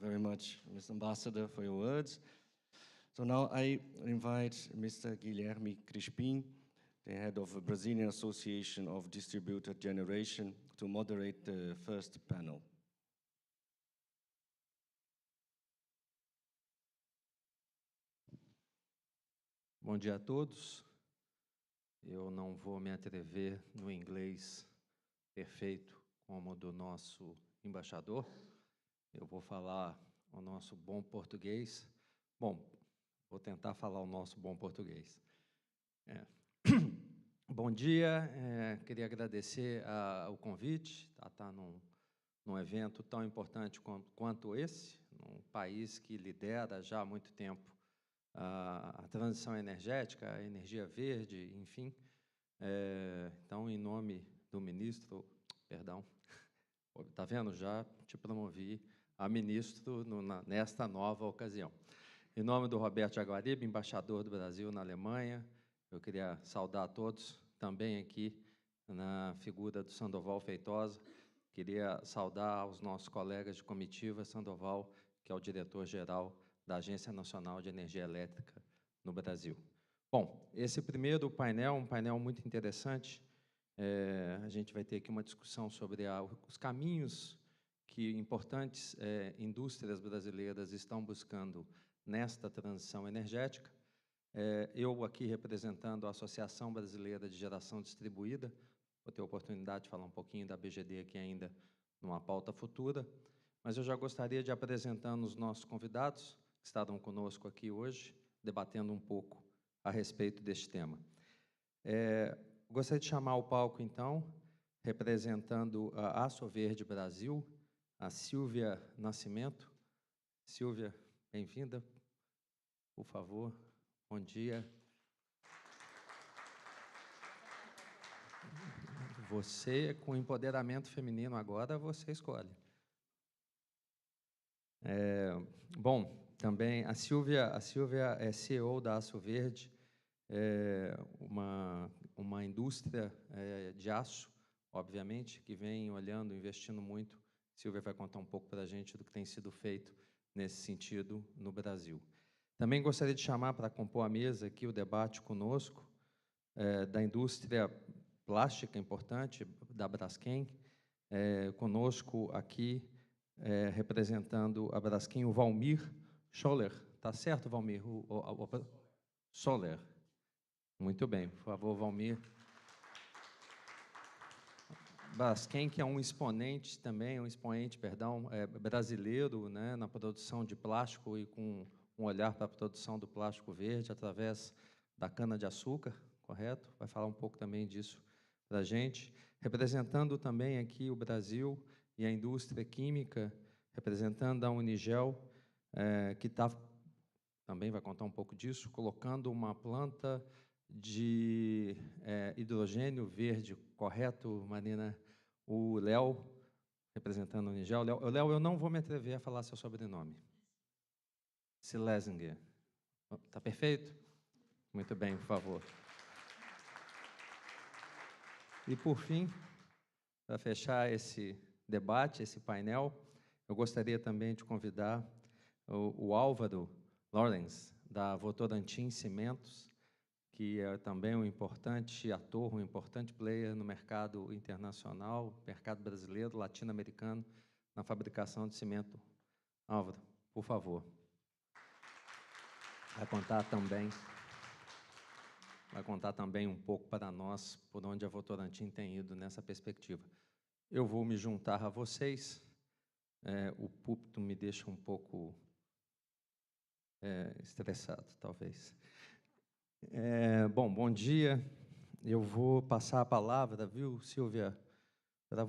very much, Mr. Ambassador, for your words. So now I invite Mr. Guilherme Crispim, the head of the Brazilian Association of Distributed Generation, to moderate the first panel. Bom dia a todos. Eu não vou me atrever no inglês perfeito como o do nosso embaixador. Eu vou falar o nosso bom português. Bom, vou tentar falar o nosso bom português. Bom dia, queria agradecer o convite a estar num evento tão importante quanto esse, num país que lidera já há muito tempo a transição energética, a energia verde, enfim. Então, em nome do ministro, perdão, está vendo? Já te promovi a ministro nesta nova ocasião. Em nome do Roberto Jaguaribe, embaixador do Brasil na Alemanha, eu queria saudar a todos, também aqui na figura do Sandoval Feitosa, queria saudar os nossos colegas de comitiva, Sandoval, que é o diretor-geral da Agência Nacional de Energia Elétrica no Brasil. Bom, esse primeiro painel, um painel muito interessante, a gente vai ter aqui uma discussão sobre os caminhos que importantes indústrias brasileiras estão buscando nesta transição energética. Eu aqui representando a Associação Brasileira de Geração Distribuída, vou ter a oportunidade de falar um pouquinho da BGD aqui ainda numa pauta futura, mas eu já gostaria de apresentar os nossos convidados, que estarão conosco aqui hoje, debatendo um pouco a respeito deste tema. Gostaria de chamar ao palco, então, representando a Aço Verde Brasil, a Silvia Nascimento. Silvia, bem-vinda, por favor. Bom dia. Você, com empoderamento feminino agora, você escolhe. Bom, também a Silvia é CEO da Aço Verde, uma indústria de aço, obviamente, que vem olhando, investindo muito. A Silvia vai contar um pouco para a gente do que tem sido feito nesse sentido no Brasil. Também gostaria de chamar para compor a mesa aqui o debate conosco da indústria plástica importante, da Braskem. Conosco aqui, representando a Braskem, o Valmir Scholler. Tá certo, Valmir? Scholler. Muito bem, por favor, Valmir. Braskem, que é um expoente também, brasileiro, né, na produção de plástico e com um olhar para a produção do plástico verde através da cana-de-açúcar, correto? Vai falar um pouco também disso para a gente. Representando também aqui o Brasil e a indústria química, representando a Unigel, que também vai contar um pouco disso, colocando uma planta de hidrogênio verde, correto, Marina? O Léo, representando a Unigel. Léo, eu não vou me atrever a falar seu sobrenome. Silesinger. Está perfeito? Muito bem, por favor. E, por fim, para fechar esse debate, esse painel, eu gostaria também de convidar o Álvaro Lawrence, da Votorantim Cimentos, que é também um importante ator, um importante player no mercado internacional, mercado brasileiro, latino-americano, na fabricação de cimento. Álvaro, por favor. Vai contar também um pouco para nós por onde a Votorantim tem ido nessa perspectiva. Eu vou me juntar a vocês. O púlpito me deixa um pouco estressado, talvez. Bom dia. Eu vou passar a palavra, viu, Silvia, para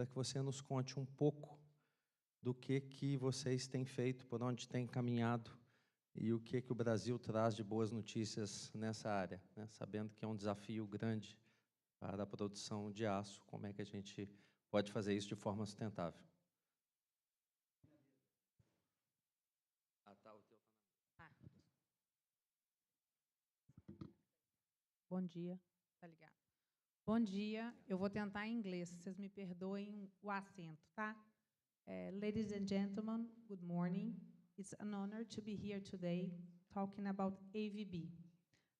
que você nos conte um pouco do que vocês têm feito, por onde têm caminhado e o que o Brasil traz de boas notícias nessa área, né? Sabendo que é um desafio grande para a produção de aço, como é que a gente pode fazer isso de forma sustentável. Bom dia, tá ligado? Bom dia, eu vou tentar em inglês, vocês me perdoem o acento, tá? Ladies and gentlemen, good morning. It's an honor to be here today talking about AVB.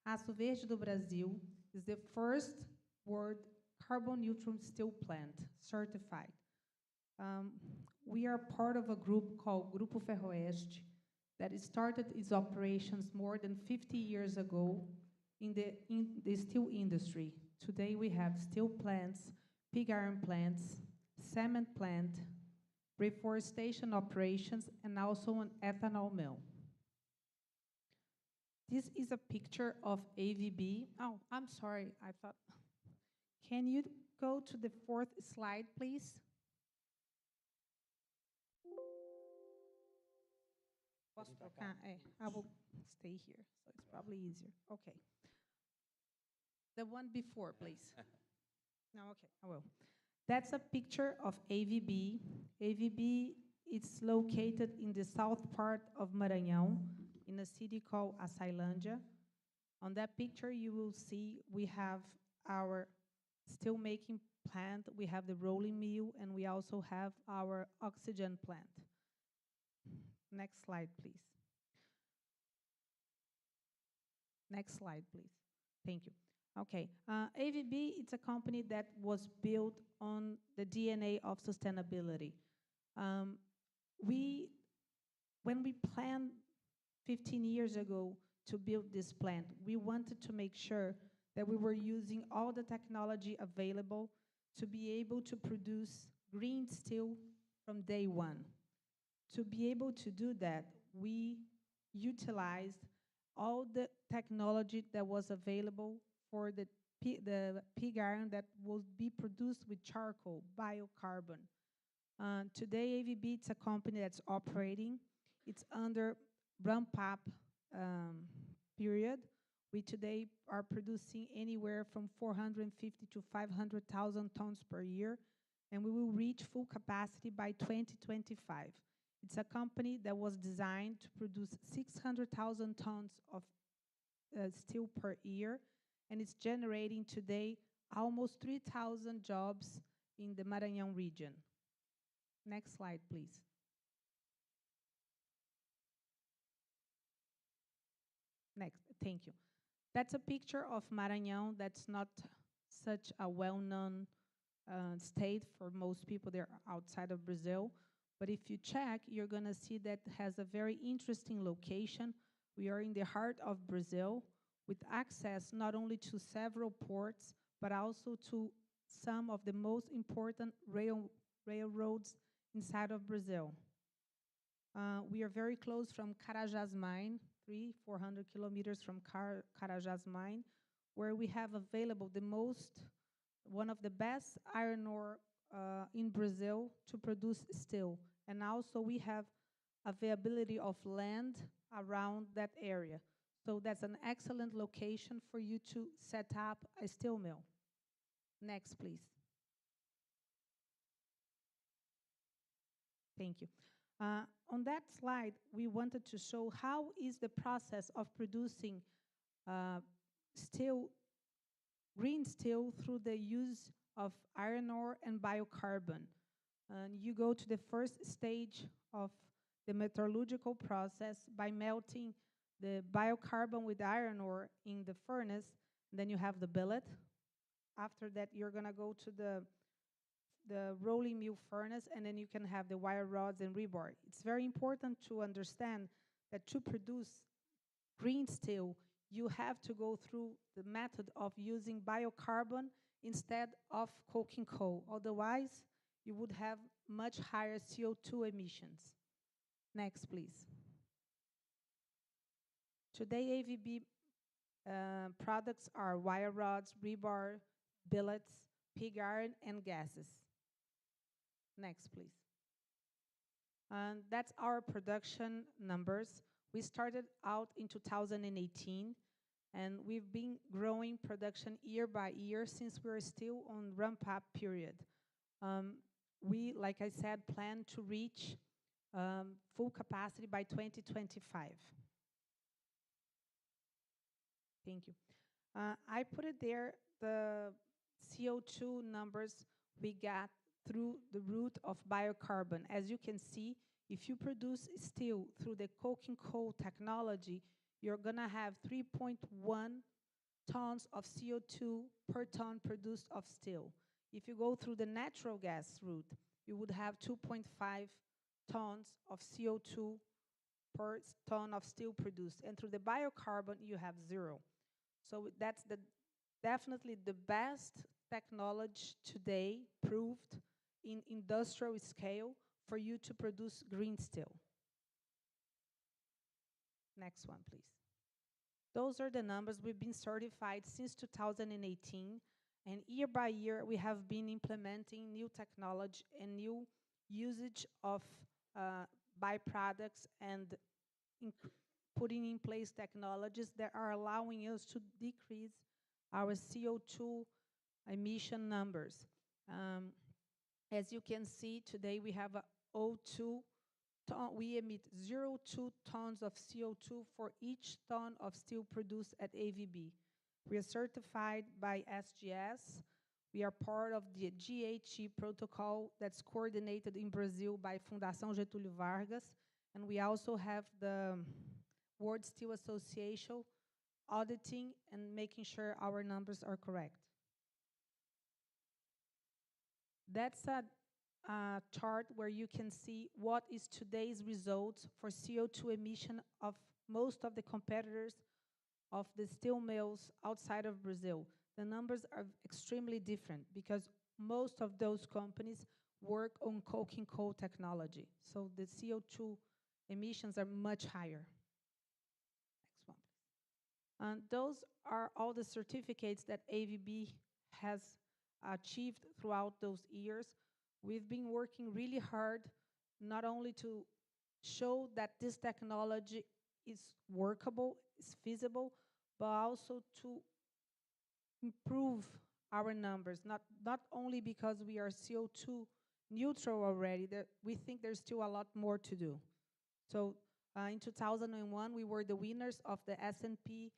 Aço Verde do Brasil is the first world carbon neutral steel plant certified. We are part of a group called Grupo Ferroeste that started its operations more than 50 years ago in the steel industry. Today we have steel plants, pig iron plants, cement plant, reforestation operations, and also an ethanol mill. This is a picture of AVB. Oh, I'm sorry, I thought. Can you go to the 4th slide, please? Posso trocar? I will stay here, so it's probably easier. Okay. The one before, please. No, okay, I will. That's a picture of AVB. AVB is located in the south part of Maranhão, in a city called Açailândia. On that picture, you will see we have our steel-making plant, we have the rolling mill, and we also have our oxygen plant. Next slide, please. Next slide, please. Thank you. Okay, AVB, it's a company that was built on the DNA of sustainability. When we planned 15 years ago to build this plant, we wanted to make sure that we were using all the technology available to be able to produce green steel from day one. To be able to do that, we utilized all the technology that was available for the pig iron that will be produced with charcoal, biocarbon. Today, AVB, it's a company that's operating. It's under ramp-up period. We today are producing anywhere from 450 to 500,000 tons per year, and we will reach full capacity by 2025. It's a company that was designed to produce 600,000 tons of steel per year, and it's generating today almost 3,000 jobs in the Maranhão region. Next slide, please. Next, thank you. That's a picture of Maranhão. That's not such a well-known state for most people. They're outside of Brazil. But if you check, you're going to see that it has a very interesting location. We are in the heart of Brazil with access not only to several ports, but also to some of the most important railroads inside of Brazil. We are very close from Carajás mine, 400 kilometers from Carajás mine, where we have available one of the best iron ore in Brazil to produce steel. And also we have availability of land around that area. So that's an excellent location for you to set up a steel mill. Next, please. Thank you. On that slide, we wanted to show how is the process of producing green steel through the use of iron ore and biocarbon. You go to the first stage of the metallurgical process by melting the biocarbon with iron ore in the furnace. Then you have the billet. After that, you're going to go to the rolling mill furnace, and then you can have the wire rods and rebar. It's very important to understand that to produce green steel, you have to go through the method of using biocarbon instead of coking coal. Otherwise, you would have much higher CO2 emissions. Next, please. Today, AVB products are wire rods, rebar, billets, pig iron, and gases. Next, please. That's our production numbers. We started out in 2018, and we've been growing production year by year since we're still on ramp-up period. We, like I said, plan to reach full capacity by 2025. Thank you. I put it there, the CO2 numbers we got through the route of biocarbon. As you can see, if you produce steel through the coking coal technology, you're gonna have 3.1 tons of CO2 per ton produced of steel. If you go through the natural gas route, you would have 2.5 tons of CO2 per ton of steel produced. And through the biocarbon, you have 0. So that's definitely the best technology today proved in industrial scale for you to produce green steel. Next one, please. Those are the numbers. We've been certified since 2018, and year by year we have been implementing new technology and new usage of byproducts and putting in place technologies that are allowing us to decrease our CO2 emission numbers. As you can see, today we have a O2 ton, we emit 0.2 tons of CO2 for each ton of steel produced at AVB. We are certified by SGS. We are part of the GHG protocol that's coordinated in Brazil by Fundação Getúlio Vargas, and we also have the World Steel Association auditing and making sure our numbers are correct. That's a chart where you can see what is today's result for CO2 emission of most of the competitors of the steel mills outside of Brazil. The numbers are extremely different because most of those companies work on coking coal technology. So the CO2 emissions are much higher. Next one, please. And those are all the certificates that AVB has achieved throughout those years. We've been working really hard, not only to show that this technology is workable, is feasible, but also to improve our numbers, not only because we are CO2 neutral already, that we think there's still a lot more to do. So in 2001, we were the winners of the S&P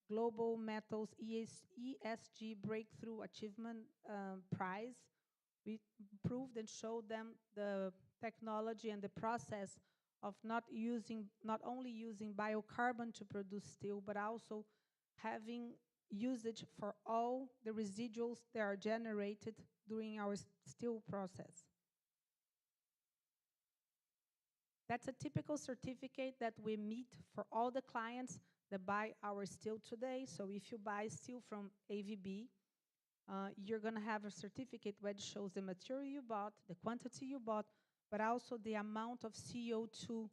Global Metals ESG Breakthrough Achievement Prize. We proved and showed them the technology and the process of not only using biocarbon to produce steel, but also having usage for all the residuals that are generated during our steel process. That's a typical certificate that we meet for all the clients that buy our steel today. So if you buy steel from AVB, you're going to have a certificate which shows the material you bought, the quantity you bought, but also the amount of CO2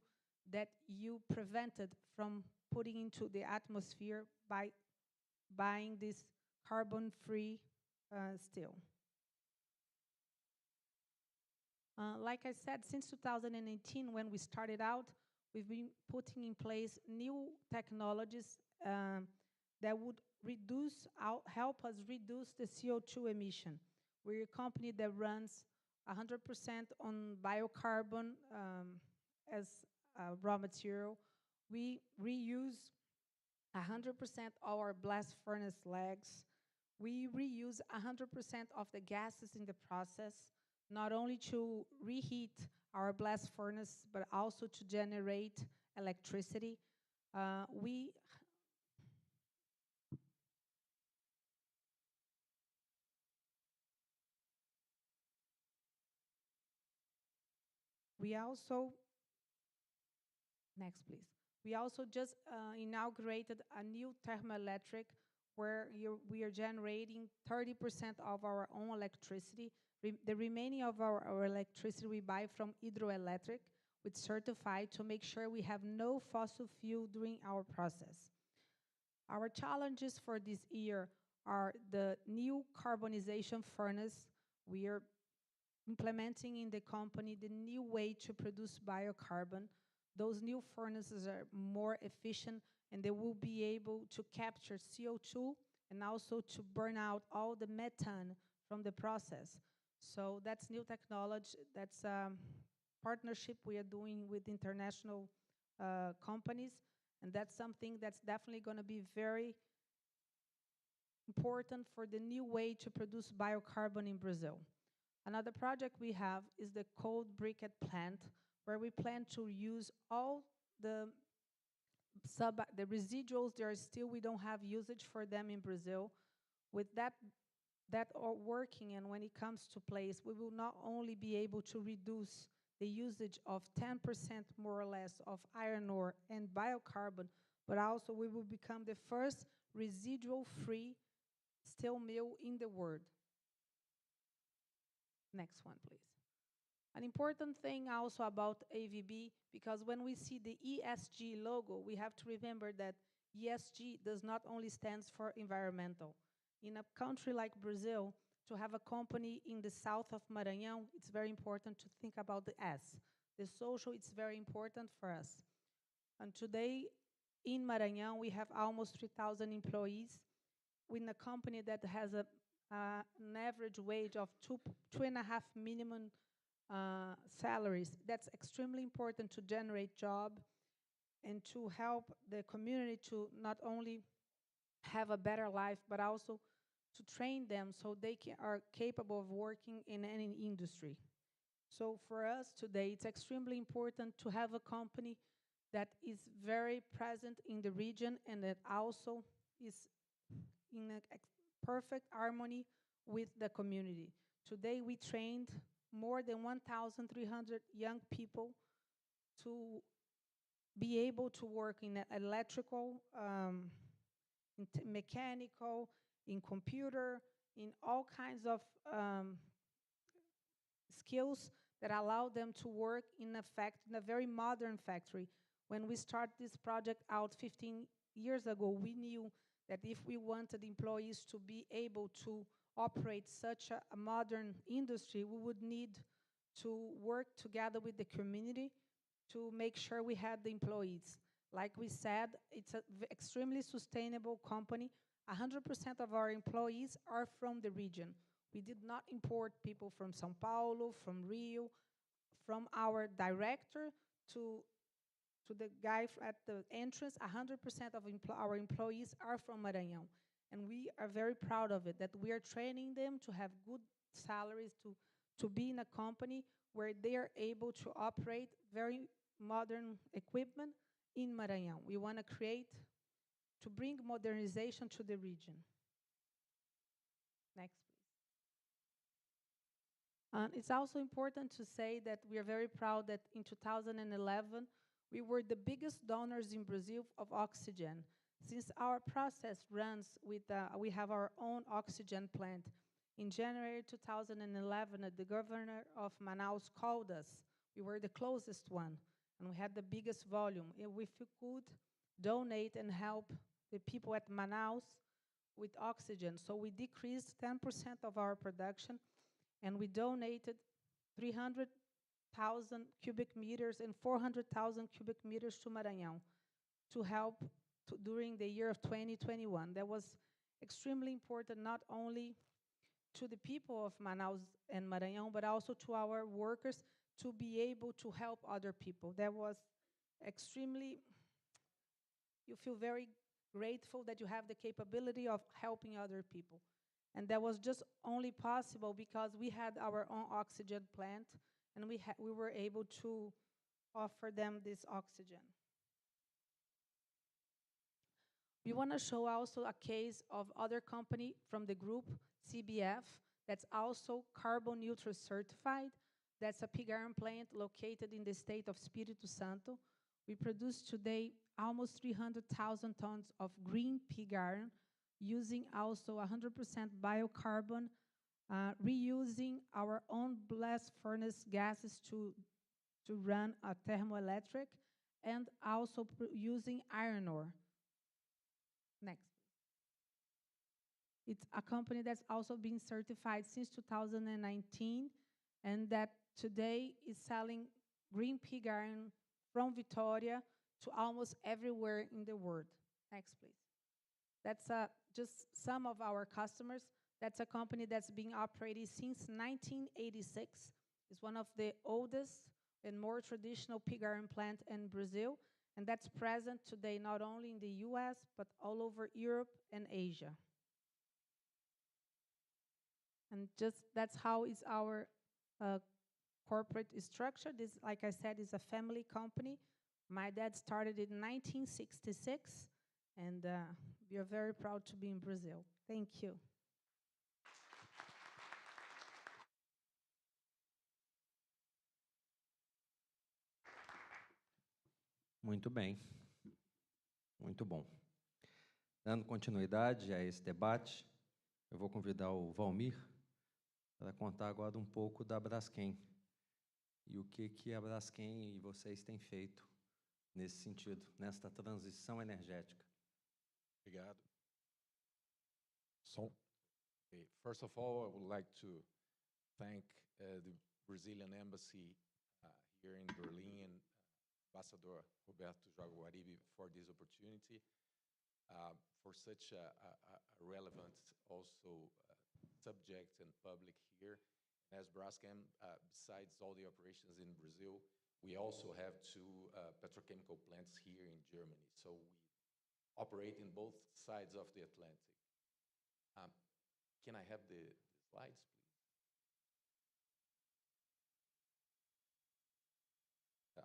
that you prevented from putting into the atmosphere by buying this carbon-free steel. Like I said, since 2018, when we started out, we've been putting in place new technologies that would help us reduce the CO2 emission. We're a company that runs 100% on biocarbon as raw material. We reuse 100% our blast furnace legs. We reuse 100% of the gases in the process, not only to reheat our blast furnace, but also to generate electricity. We also, next please. We also just inaugurated a new thermoelectric where we are generating 30% of our own electricity. The remaining of our electricity we buy from hydroelectric, with certified to make sure we have no fossil fuel during our process. Our challenges for this year are the new carbonization furnace. We are implementing in the company the new way to produce biocarbon. Those new furnaces are more efficient and they will be able to capture CO2 and also to burn out all the methane from the process. So that's new technology. That's a partnership we are doing with international companies, and that's something that's definitely going to be very important for the new way to produce biocarbon in Brazil. Another project we have is the cold briquette plant, where we plan to use all the residuals. There are still, we don't have usage for them in Brazil. With that are working, and when it comes to place, we will not only be able to reduce the usage of 10% more or less of iron ore and biocarbon, but also we will become the first residual-free steel mill in the world. Next one, please. An important thing also about AVB, because when we see the ESG logo, we have to remember that ESG does not only stand for environmental. In a country like Brazil, to have a company in the south of Maranhão, it's very important to think about the S. The social, it's very important for us. And today, in Maranhão, we have almost 3,000 employees with a company that has an average wage of 2.5 minimum salaries. That's extremely important to generate job and to help the community to not only have a better life, but also to train them so they are capable of working in any industry. So for us today, it's extremely important to have a company that is very present in the region and that also is in a perfect harmony with the community. Today we trained more than 1,300 young people to be able to work in electrical, in mechanical, in computer, in all kinds of skills that allow them to work in a very modern factory. When we started this project out 15 years ago, we knew that if we wanted employees to be able to operate such a modern industry, we would need to work together with the community to make sure we had the employees. Like we said, it's an extremely sustainable company. 100% of our employees are from the region. We did not import people from São Paulo, from Rio, from our director to the guy at the entrance. 100% of our employees are from Maranhão. And we are very proud of it, that we are training them to have good salaries, to be in a company where they are able to operate very modern equipment in Maranhão. We want to bring modernization to the region. Next, please. It's also important to say that we are very proud that in 2011, we were the biggest donors in Brazil of oxygen. Since our process runs with, we have our own oxygen plant. In January 2011, the governor of Manaus called us. We were the closest one, and we had the biggest volume. If we could donate and help the people at Manaus with oxygen. So we decreased 10% of our production, and we donated 300,000 cubic meters and 400,000 cubic meters to Maranhão to help during the year of 2021. That was extremely important, not only to the people of Manaus and Maranhão, but also to our workers to be able to help other people. That was extremely, you feel very grateful that you have the capability of helping other people. And that was just only possible because we had our own oxygen plant, and we were able to offer them this oxygen. We want to show also a case of other company from the group, CBF, that's also carbon neutral certified. That's a pig iron plant located in the state of Espírito Santo. We produce today almost 300,000 tons of green pig iron, using also 100% biocarbon, reusing our own blast furnace gases to run a thermoelectric, and also using iron ore. Next. It's a company that's also been certified since 2019, and that today is selling green pig iron from Vitória to almost everywhere in the world. Next, please. That's just some of our customers. That's a company that's been operating since 1986. It's one of the oldest and more traditional pig iron plant in Brazil, and that's present today not only in the US, but all over Europe and Asia. And just that's how is our corporate structure. This, like I said, is a family company. My dad started in 1966, and we are very proud to be in Brazil. Thank you. Muito bem, muito bom. Dando continuidade a esse debate, eu vou convidar o Valmir para contar agora um pouco da Braskem e o que a Braskem e vocês têm feito nesse sentido, nesta transição energética. Obrigado. So, first of all, I would like to thank the Brazilian Embassy here in Berlin and Ambassador Roberto Jaguaribe for this opportunity, for such a relevant also subject and public here. As Braskem, besides all the operations in Brazil, we also have two petrochemical plants here in Germany. So we operate in both sides of the Atlantic. Can I have the slides, please? Yeah.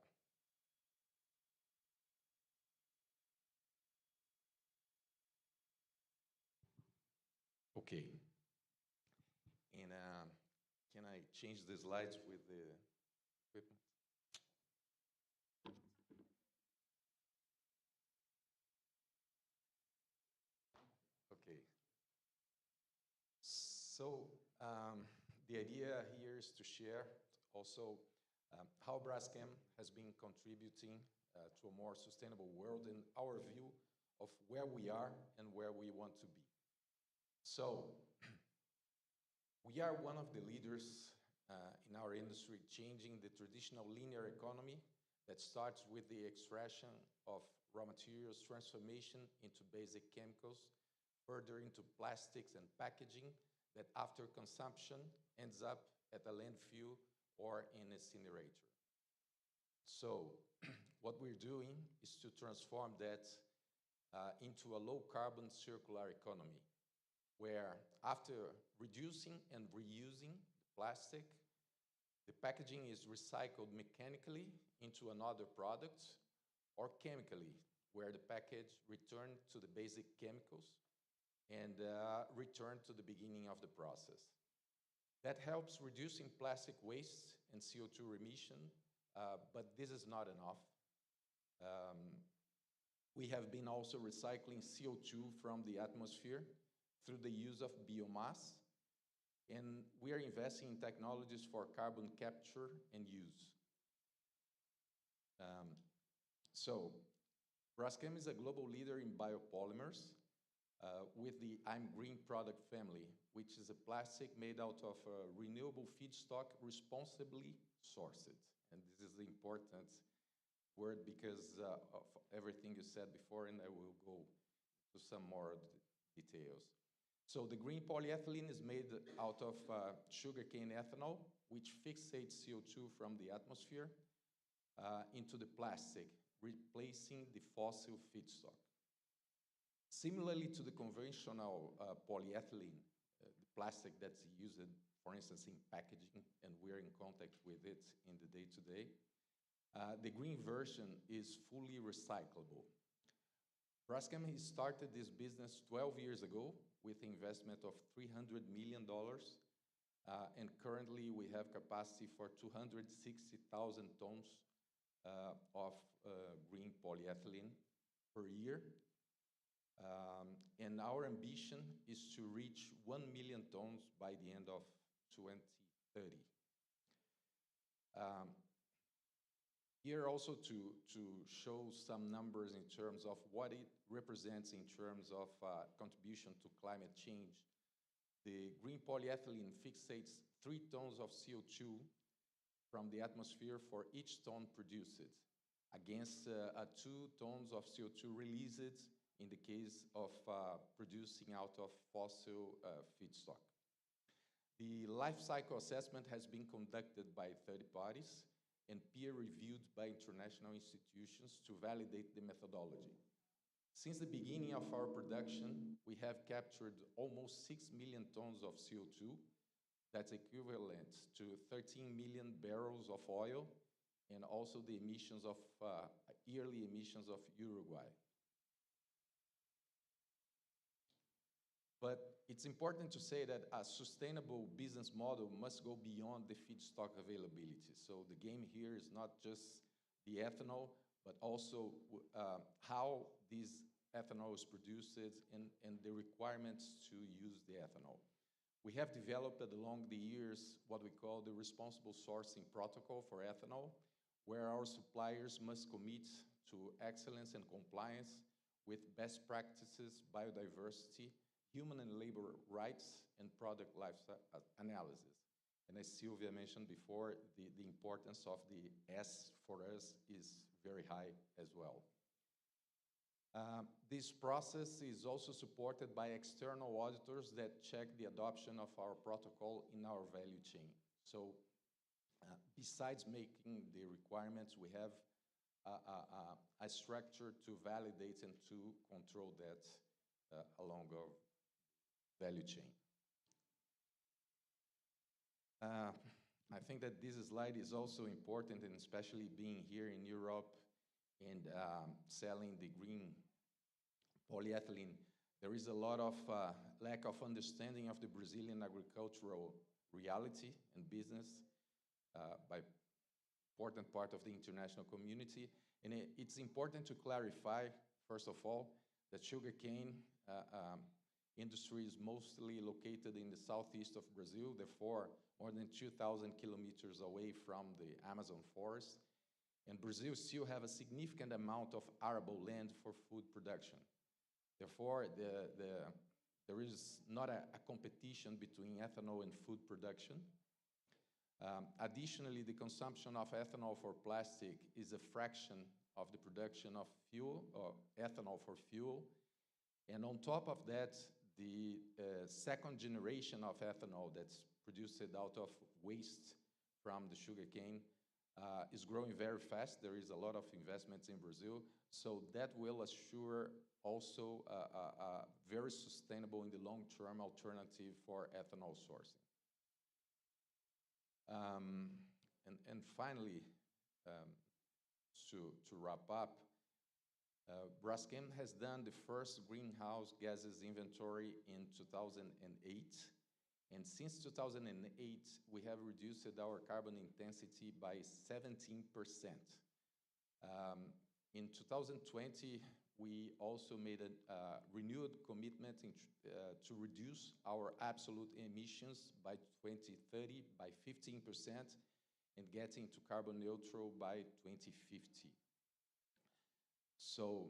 Okay. And can I change the slides with the equipment? Okay. So the idea here is to share also how Braskem has been contributing to a more sustainable world and our view of where we are and where we want to be. So we are one of the leaders in our industry changing the traditional linear economy that starts with the extraction of raw materials, transformation into basic chemicals, further into plastics and packaging that after consumption ends up at a landfill or in an incinerator. So what we're doing is to transform that into a low-carbon circular economy, where after reducing and reusing the plastic, the packaging is recycled mechanically into another product or chemically, where the package returned to the basic chemicals and return to the beginning of the process. That helps reducing plastic waste and CO2 emission, but this is not enough. We have been also recycling CO2 from the atmosphere through the use of biomass, and we are investing in technologies for carbon capture and use. So Braskem is a global leader in biopolymers, with the I'm Green product family, which is a plastic made out of renewable feedstock responsibly sourced. And this is the important word because of everything you said before, and I will go to some more details. So the green polyethylene is made out of sugarcane ethanol, which fixates CO2 from the atmosphere into the plastic, replacing the fossil feedstock. Similarly to the conventional polyethylene, the plastic that's used, for instance, in packaging, and we're in contact with it in the day-to-day, the green version is fully recyclable. Braskem has started this business 12 years ago with investment of $300 million, and currently we have capacity for 260,000 tons of green polyethylene per year. And our ambition is to reach 1 million tons by the end of 2030. Here also to show some numbers in terms of what it represents in terms of contribution to climate change. The green polyethylene fixates 3 tons of CO2 from the atmosphere for each ton produced, against 2 tons of CO2 released in the case of producing out of fossil feedstock. The life cycle assessment has been conducted by third parties and peer-reviewed by international institutions to validate the methodology. Since the beginning of our production, we have captured almost 6 million tons of CO2 that's equivalent to 13 million barrels of oil, and also the emissions of yearly emissions of Uruguay. But it's important to say that a sustainable business model must go beyond the feedstock availability. So the game here is not just the ethanol, but also how this ethanol is produced and the requirements to use the ethanol. We have developed along the years what we call the responsible sourcing protocol for ethanol, where our suppliers must commit to excellence and compliance with best practices, biodiversity, human and labor rights, and product life analysis. And as Sylvia mentioned before, the importance of the S for us is very high as well. This process is also supported by external auditors that check the adoption of our protocol in our value chain. So besides making the requirements, we have a structure to validate and to control that along our value chain. I think that this slide is also important, and especially being here in Europe and selling the green polyethylene, there is a lot of lack of understanding of the Brazilian agricultural reality and business by important part of the international community. And it's important to clarify, first of all, that sugarcane industry is mostly located in the southeast of Brazil, therefore more than 2,000 kilometers away from the Amazon forest. And Brazil still have a significant amount of arable land for food production. Therefore, there is not a competition between ethanol and food production. Additionally, the consumption of ethanol for plastic is a fraction of the production of fuel, or ethanol for fuel. And on top of that, the second generation of ethanol that's produced out of waste from the sugarcane is growing very fast. There is a lot of investments in Brazil, so that will assure also a very sustainable in the long-term alternative for ethanol sourcing. And finally, to wrap up, Braskem has done the first greenhouse gases inventory in 2008. And since 2008, we have reduced our carbon intensity by 17%. In 2020, we also made a renewed commitment to reduce our absolute emissions by 2030 by 15% and getting to carbon neutral by 2050. So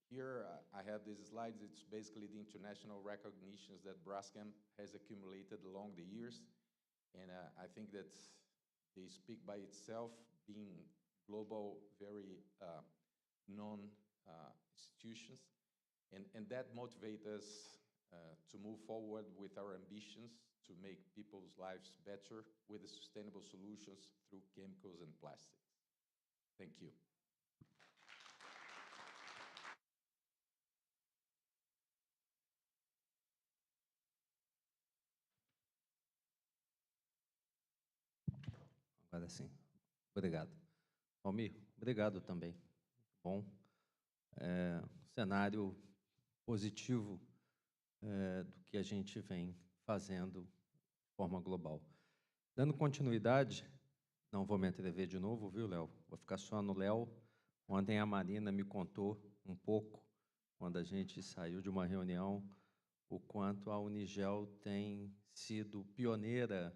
here I have these slides. It's basically the international recognitions that Braskem has accumulated along the years. And I think that they speak by itself, being global, very known institutions. And that motivates us to move forward with our ambitions to make people's lives better with the sustainable solutions through chemicals and plastics. Thank you. Agora sim. Obrigado. Almir, obrigado também. Bom. Cenário positivo do que a gente vem fazendo de forma global. Dando continuidade, não vou me atrever de novo, viu, Léo? Vou ficar só no Léo. Ontem a Marina me contou um pouco, quando a gente saiu de uma reunião, o quanto a Unigel tem sido pioneira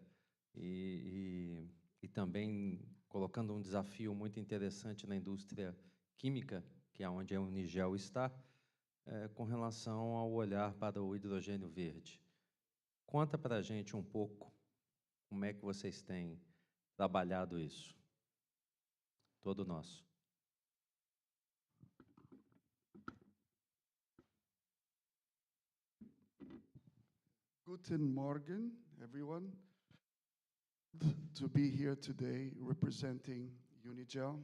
e também colocando um desafio muito interessante na indústria química, que é onde a Unigel está, com relação ao olhar para o hidrogênio verde. Conta para a gente um pouco como é que vocês têm trabalhado isso. Todo nosso. Guten Morgen, everyone. To be here today representing Unigel,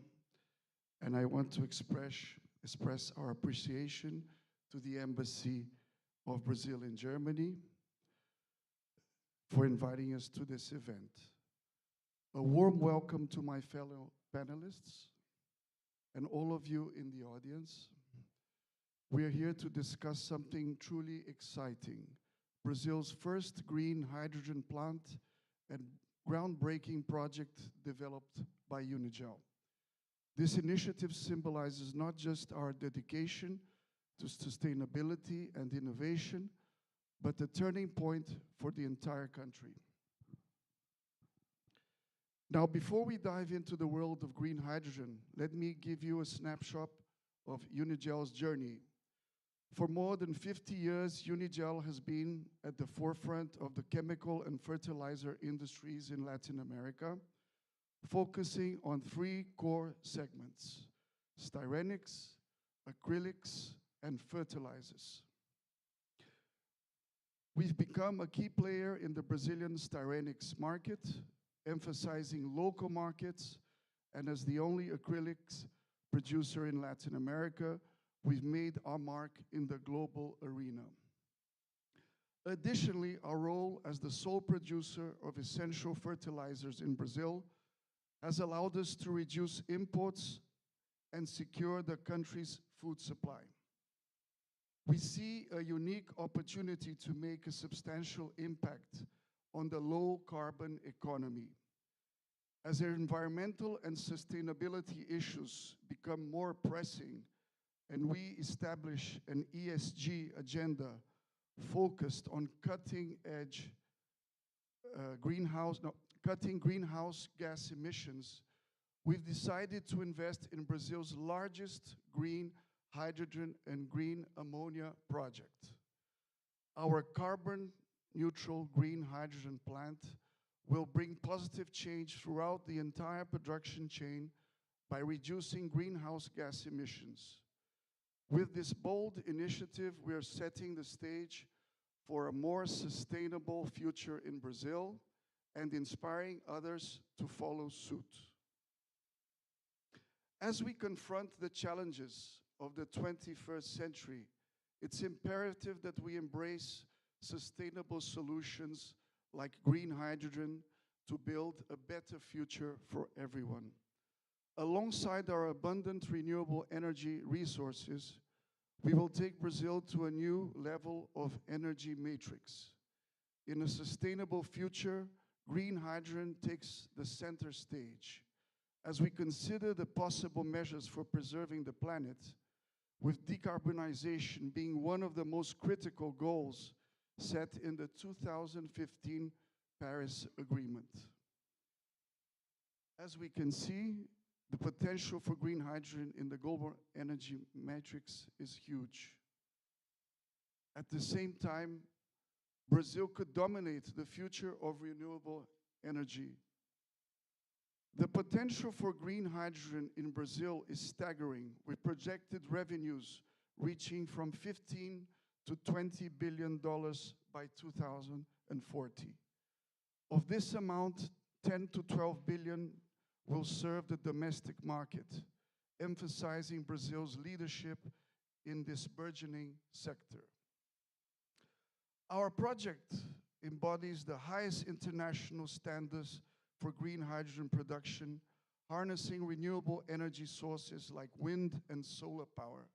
and I want to express our appreciation to the Embassy of Brazil in Germany for inviting us to this event. A warm welcome to my fellow panelists and all of you in the audience. We are here to discuss something truly exciting, Brazil's first green hydrogen plant and groundbreaking project developed by Unigel. This initiative symbolizes not just our dedication to sustainability and innovation, but a turning point for the entire country. Now, before we dive into the world of green hydrogen, let me give you a snapshot of Unigel's journey. For more than 50 years, Unigel has been at the forefront of the chemical and fertilizer industries in Latin America, focusing on 3 core segments: styrenics, acrylics, and fertilizers. We've become a key player in the Brazilian styrenics market, emphasizing local markets, and as the only acrylics producer in Latin America, we've made our mark in the global arena. Additionally, our role as the sole producer of essential fertilizers in Brazil has allowed us to reduce imports and secure the country's food supply. We see a unique opportunity to make a substantial impact on the low-carbon economy. As environmental and sustainability issues become more pressing and we establish an ESG agenda focused on cutting greenhouse gas emissions, we've decided to invest in Brazil's largest green hydrogen and green ammonia project. Our carbon-neutral green hydrogen plant will bring positive change throughout the entire production chain by reducing greenhouse gas emissions. With this bold initiative, we are setting the stage for a more sustainable future in Brazil and inspiring others to follow suit. As we confront the challenges of the 21st century, it's imperative that we embrace sustainable solutions like green hydrogen to build a better future for everyone. Alongside our abundant renewable energy resources, we will take Brazil to a new level of energy matrix. In a sustainable future, green hydrogen takes the center stage. As we consider the possible measures for preserving the planet, with decarbonization being one of the most critical goals set in the 2015 Paris Agreement. As we can see, the potential for green hydrogen in the global energy matrix is huge. At the same time, Brazil could dominate the future of renewable energy. The potential for green hydrogen in Brazil is staggering, with projected revenues reaching from $15 to $20 billion by 2040. Of this amount, 10 to 12 billion will serve the domestic market, emphasizing Brazil's leadership in this burgeoning sector. Our project embodies the highest international standards for green hydrogen production, harnessing renewable energy sources like wind and solar power.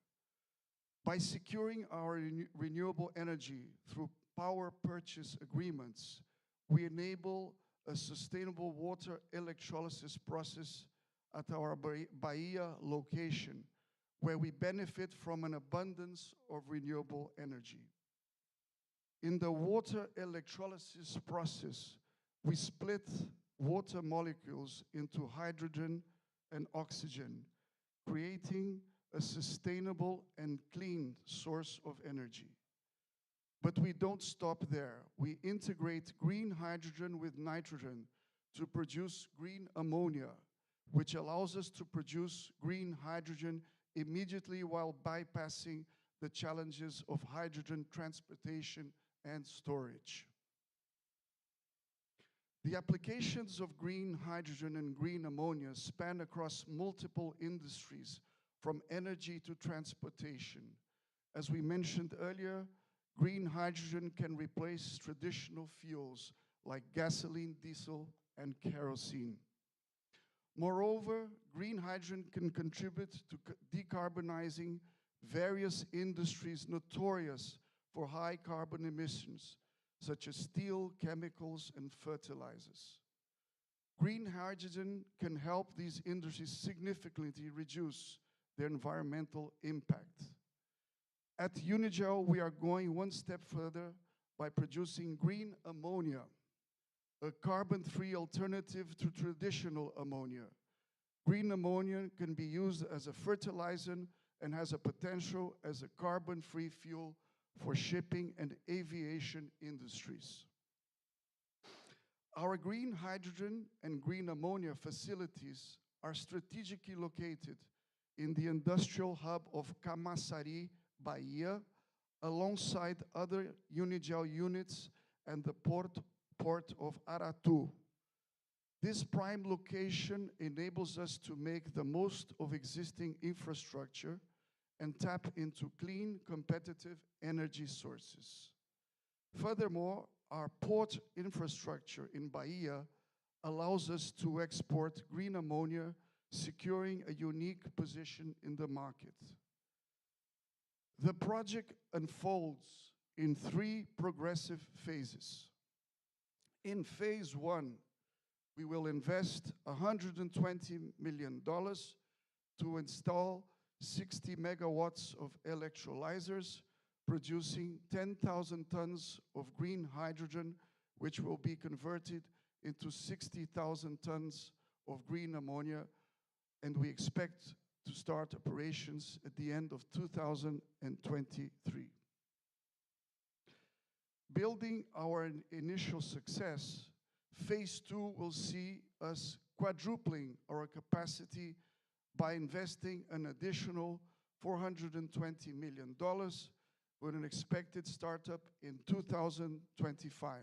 By securing our renewable energy through power purchase agreements, we enable a sustainable water electrolysis process at our Bahia location, where we benefit from an abundance of renewable energy. In the water electrolysis process, we split water molecules into hydrogen and oxygen, creating a sustainable and clean source of energy. But we don't stop there. We integrate green hydrogen with nitrogen to produce green ammonia, which allows us to produce green hydrogen immediately while bypassing the challenges of hydrogen transportation and storage. The applications of green hydrogen and green ammonia span across multiple industries, from energy to transportation. As we mentioned earlier, green hydrogen can replace traditional fuels like gasoline, diesel, and kerosene. Moreover, green hydrogen can contribute to decarbonizing various industries notorious for high carbon emissions, such as steel, chemicals, and fertilizers. Green hydrogen can help these industries significantly reduce their environmental impact. At Unigel, we are going one step further by producing green ammonia, a carbon-free alternative to traditional ammonia. Green ammonia can be used as a fertilizer and has a potential as a carbon-free fuel for shipping and aviation industries. Our green hydrogen and green ammonia facilities are strategically located in the industrial hub of Camaçari, Bahia, alongside other Unigel units and the port of Aratu. This prime location enables us to make the most of existing infrastructure and tap into clean, competitive energy sources. Furthermore, our port infrastructure in Bahia allows us to export green ammonia, securing a unique position in the market. The project unfolds in 3 progressive phases. In phase 1, we will invest $120 million to install 60 megawatts of electrolyzers, producing 10,000 tons of green hydrogen, which will be converted into 60,000 tons of green ammonia, and we expect to start operations at the end of 2023. Building our initial success, phase 2 will see us quadrupling our capacity by investing an additional $420 million with an expected startup in 2025.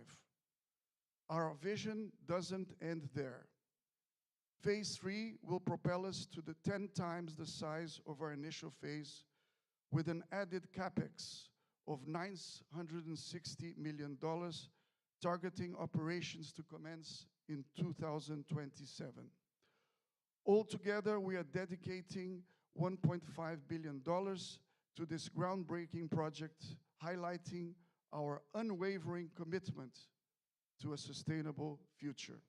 Our vision doesn't end there. Phase 3 will propel us to the 10 times the size of our initial phase with an added capex of $960 million, targeting operations to commence in 2027. Altogether, we are dedicating $1.5 billion to this groundbreaking project, highlighting our unwavering commitment to a sustainable future.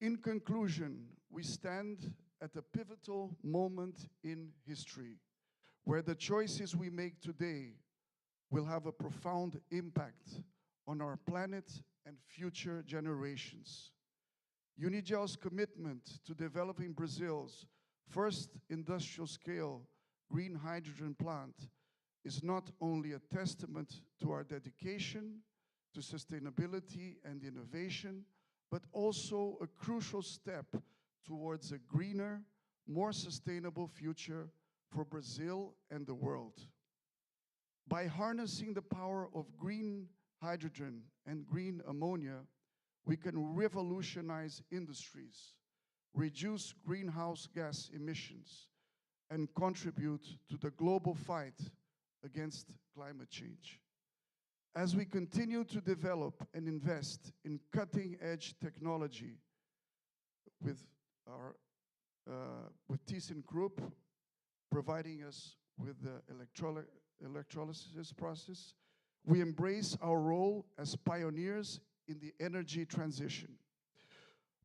In conclusion, we stand at a pivotal moment in history, where the choices we make today will have a profound impact on our planet and future generations. Unigel's commitment to developing Brazil's first industrial-scale green hydrogen plant is not only a testament to our dedication to sustainability and innovation, but also a crucial step towards a greener, more sustainable future for Brazil and the world. By harnessing the power of green hydrogen and green ammonia, we can revolutionize industries, reduce greenhouse gas emissions, and contribute to the global fight against climate change. As we continue to develop and invest in cutting-edge technology with ThyssenKrupp providing us with the electrolysis process, we embrace our role as pioneers in the energy transition.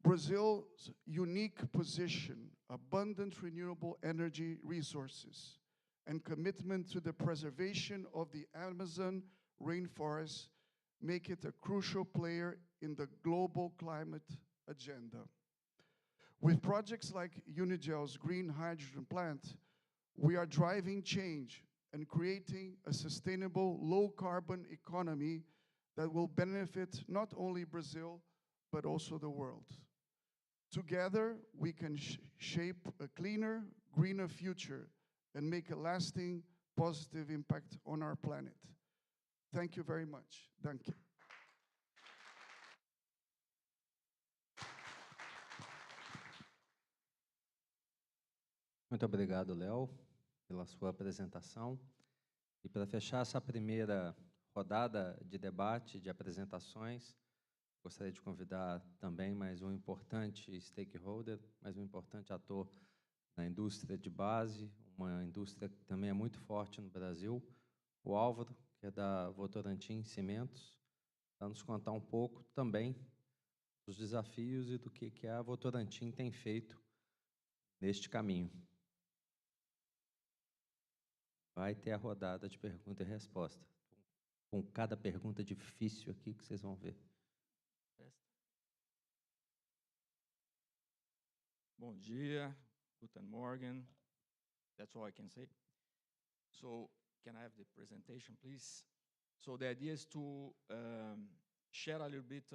Brazil's unique position, abundant renewable energy resources, and commitment to the preservation of the Amazon rainforest make it a crucial player in the global climate agenda. With projects like Unigel's green hydrogen plant, we are driving change and creating a sustainable, low-carbon economy that will benefit not only Brazil, but also the world. Together, we can shape a cleaner, greener future and make a lasting, positive impact on our planet. Thank you very much. Danke. Muito obrigado, Léo, pela sua apresentação. E para fechar essa primeira rodada de debate, de apresentações, Gostaria de convidar também mais um importante stakeholder, mais um importante ator na indústria de base, uma indústria que também é muito forte no Brasil, o Álvaro, que é da Votorantim Cimentos, para nos contar um pouco também dos desafios e do que a Votorantim tem feito neste caminho. Vai ter a rodada de pergunta e resposta, com cada pergunta difícil aqui que vocês vão ver. Bom dia, guten Morgen. That's all I can say. So, can I have the presentation, please? So the idea is to share a little bit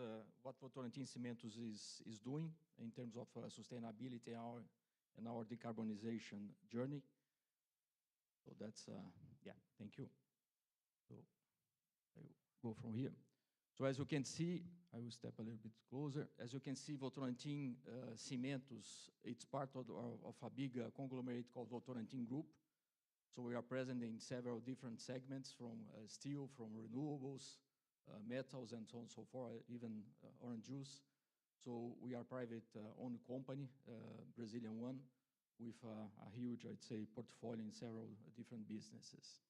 what Votorantim Cimentos is doing in terms of sustainability and our decarbonization journey. So that's, yeah, thank you. So I will go from here. So as you can see, I will step a little bit closer. As you can see, Votorantim Cimentos, it's part of a big conglomerate called Votorantim Group. So we are present in several different segments, from steel, from renewables, metals, and so on and so forth, even orange juice. So we are a private-owned company, Brazilian one, with a huge, I'd say, portfolio in several different businesses.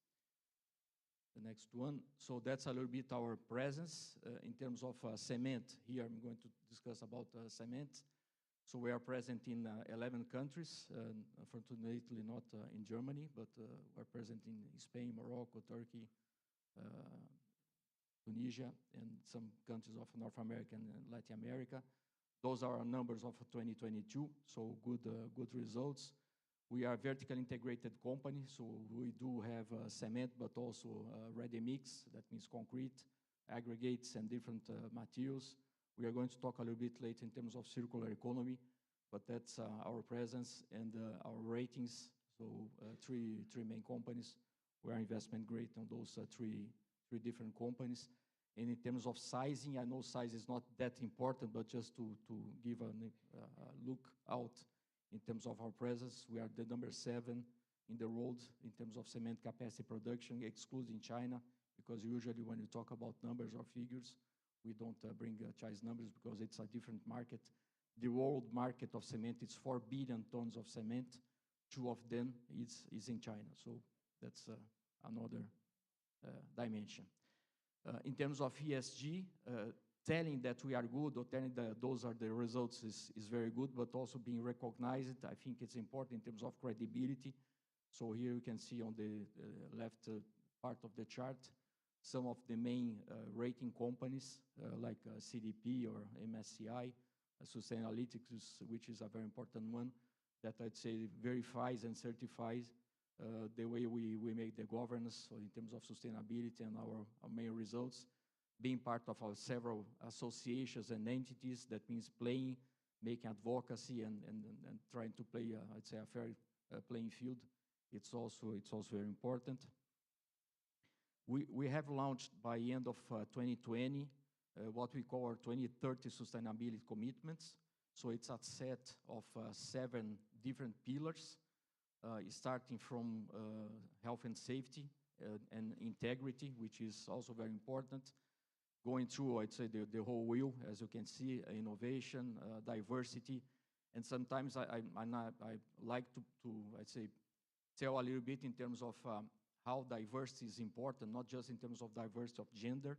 The next one. So that's a little bit our presence in terms of cement. Here I'm going to discuss about cement. So we are present in 11 countries, unfortunately not in Germany, but we're present in Spain, Morocco, Turkey, Tunisia, and some countries of North America and Latin America. Those are our numbers of 2022, so good results. We are a vertically integrated company, so we do have cement, but also ready mix, that means concrete, aggregates, and different materials. We are going to talk a little bit later in terms of circular economy, but that's our presence and our ratings. So three main companies. We are investment grade on those three different companies. And in terms of sizing, I know size is not that important, but just to give a look out in terms of our presence, we are the number 7 in the world in terms of cement capacity production, excluding China, because usually when you talk about numbers or figures, we don't bring Chinese numbers because it's a different market. The world market of cement is 4 billion tons of cement. 2 of them is in China, so that's another dimension. In terms of ESG, telling that we are good or telling that those are the results is very good, but also being recognized, I think it's important in terms of credibility. So here you can see on the left part of the chart, some of the main rating companies like CDP or MSCI, Sustainalytics, which is a very important one, that I'd say verifies and certifies the way we make the governance, so in terms of sustainability and our main results. Being part of our several associations and entities, that means making advocacy and trying to play, I'd say, a fair playing field. It's also very important. We have launched by the end of 2020 what we call our 2030 sustainability commitments. So it's a set of 7 different pillars, starting from health and safety and integrity, which is also very important. Going through, I'd say, the whole wheel, as you can see, innovation, diversity, and sometimes I like to, I'd say, tell a little bit in terms of how diversity is important, not just in terms of diversity of gender,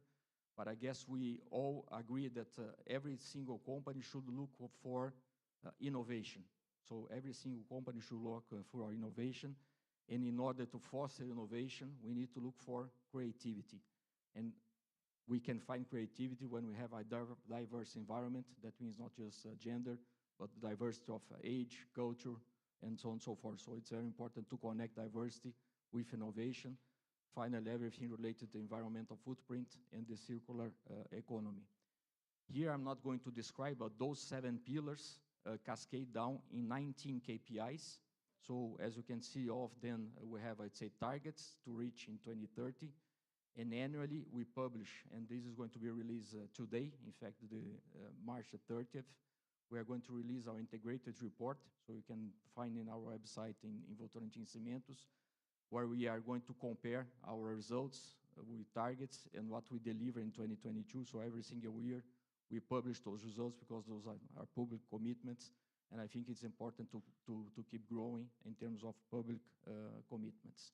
but I guess we all agree that every single company should look for innovation. So every single company should look for innovation, and in order to foster innovation, we need to look for creativity. And we can find creativity when we have a diverse environment. That means not just gender, but diversity of age, culture, and so on and so forth. So it's very important to connect diversity with innovation. Finally, everything related to environmental footprint and the circular economy. Here, I'm not going to describe, but those 7 pillars cascade down in 19 KPIs. So as you can see, all of them, we have, I'd say, targets to reach in 2030. And annually, we publish, and this is going to be released today, in fact, March 30th, we are going to release our integrated report, so you can find in our website in Votorantim Cimentos, where we are going to compare our results with targets and what we deliver in 2022. So every single year, we publish those results because those are public commitments, and I think it's important to keep growing in terms of public commitments.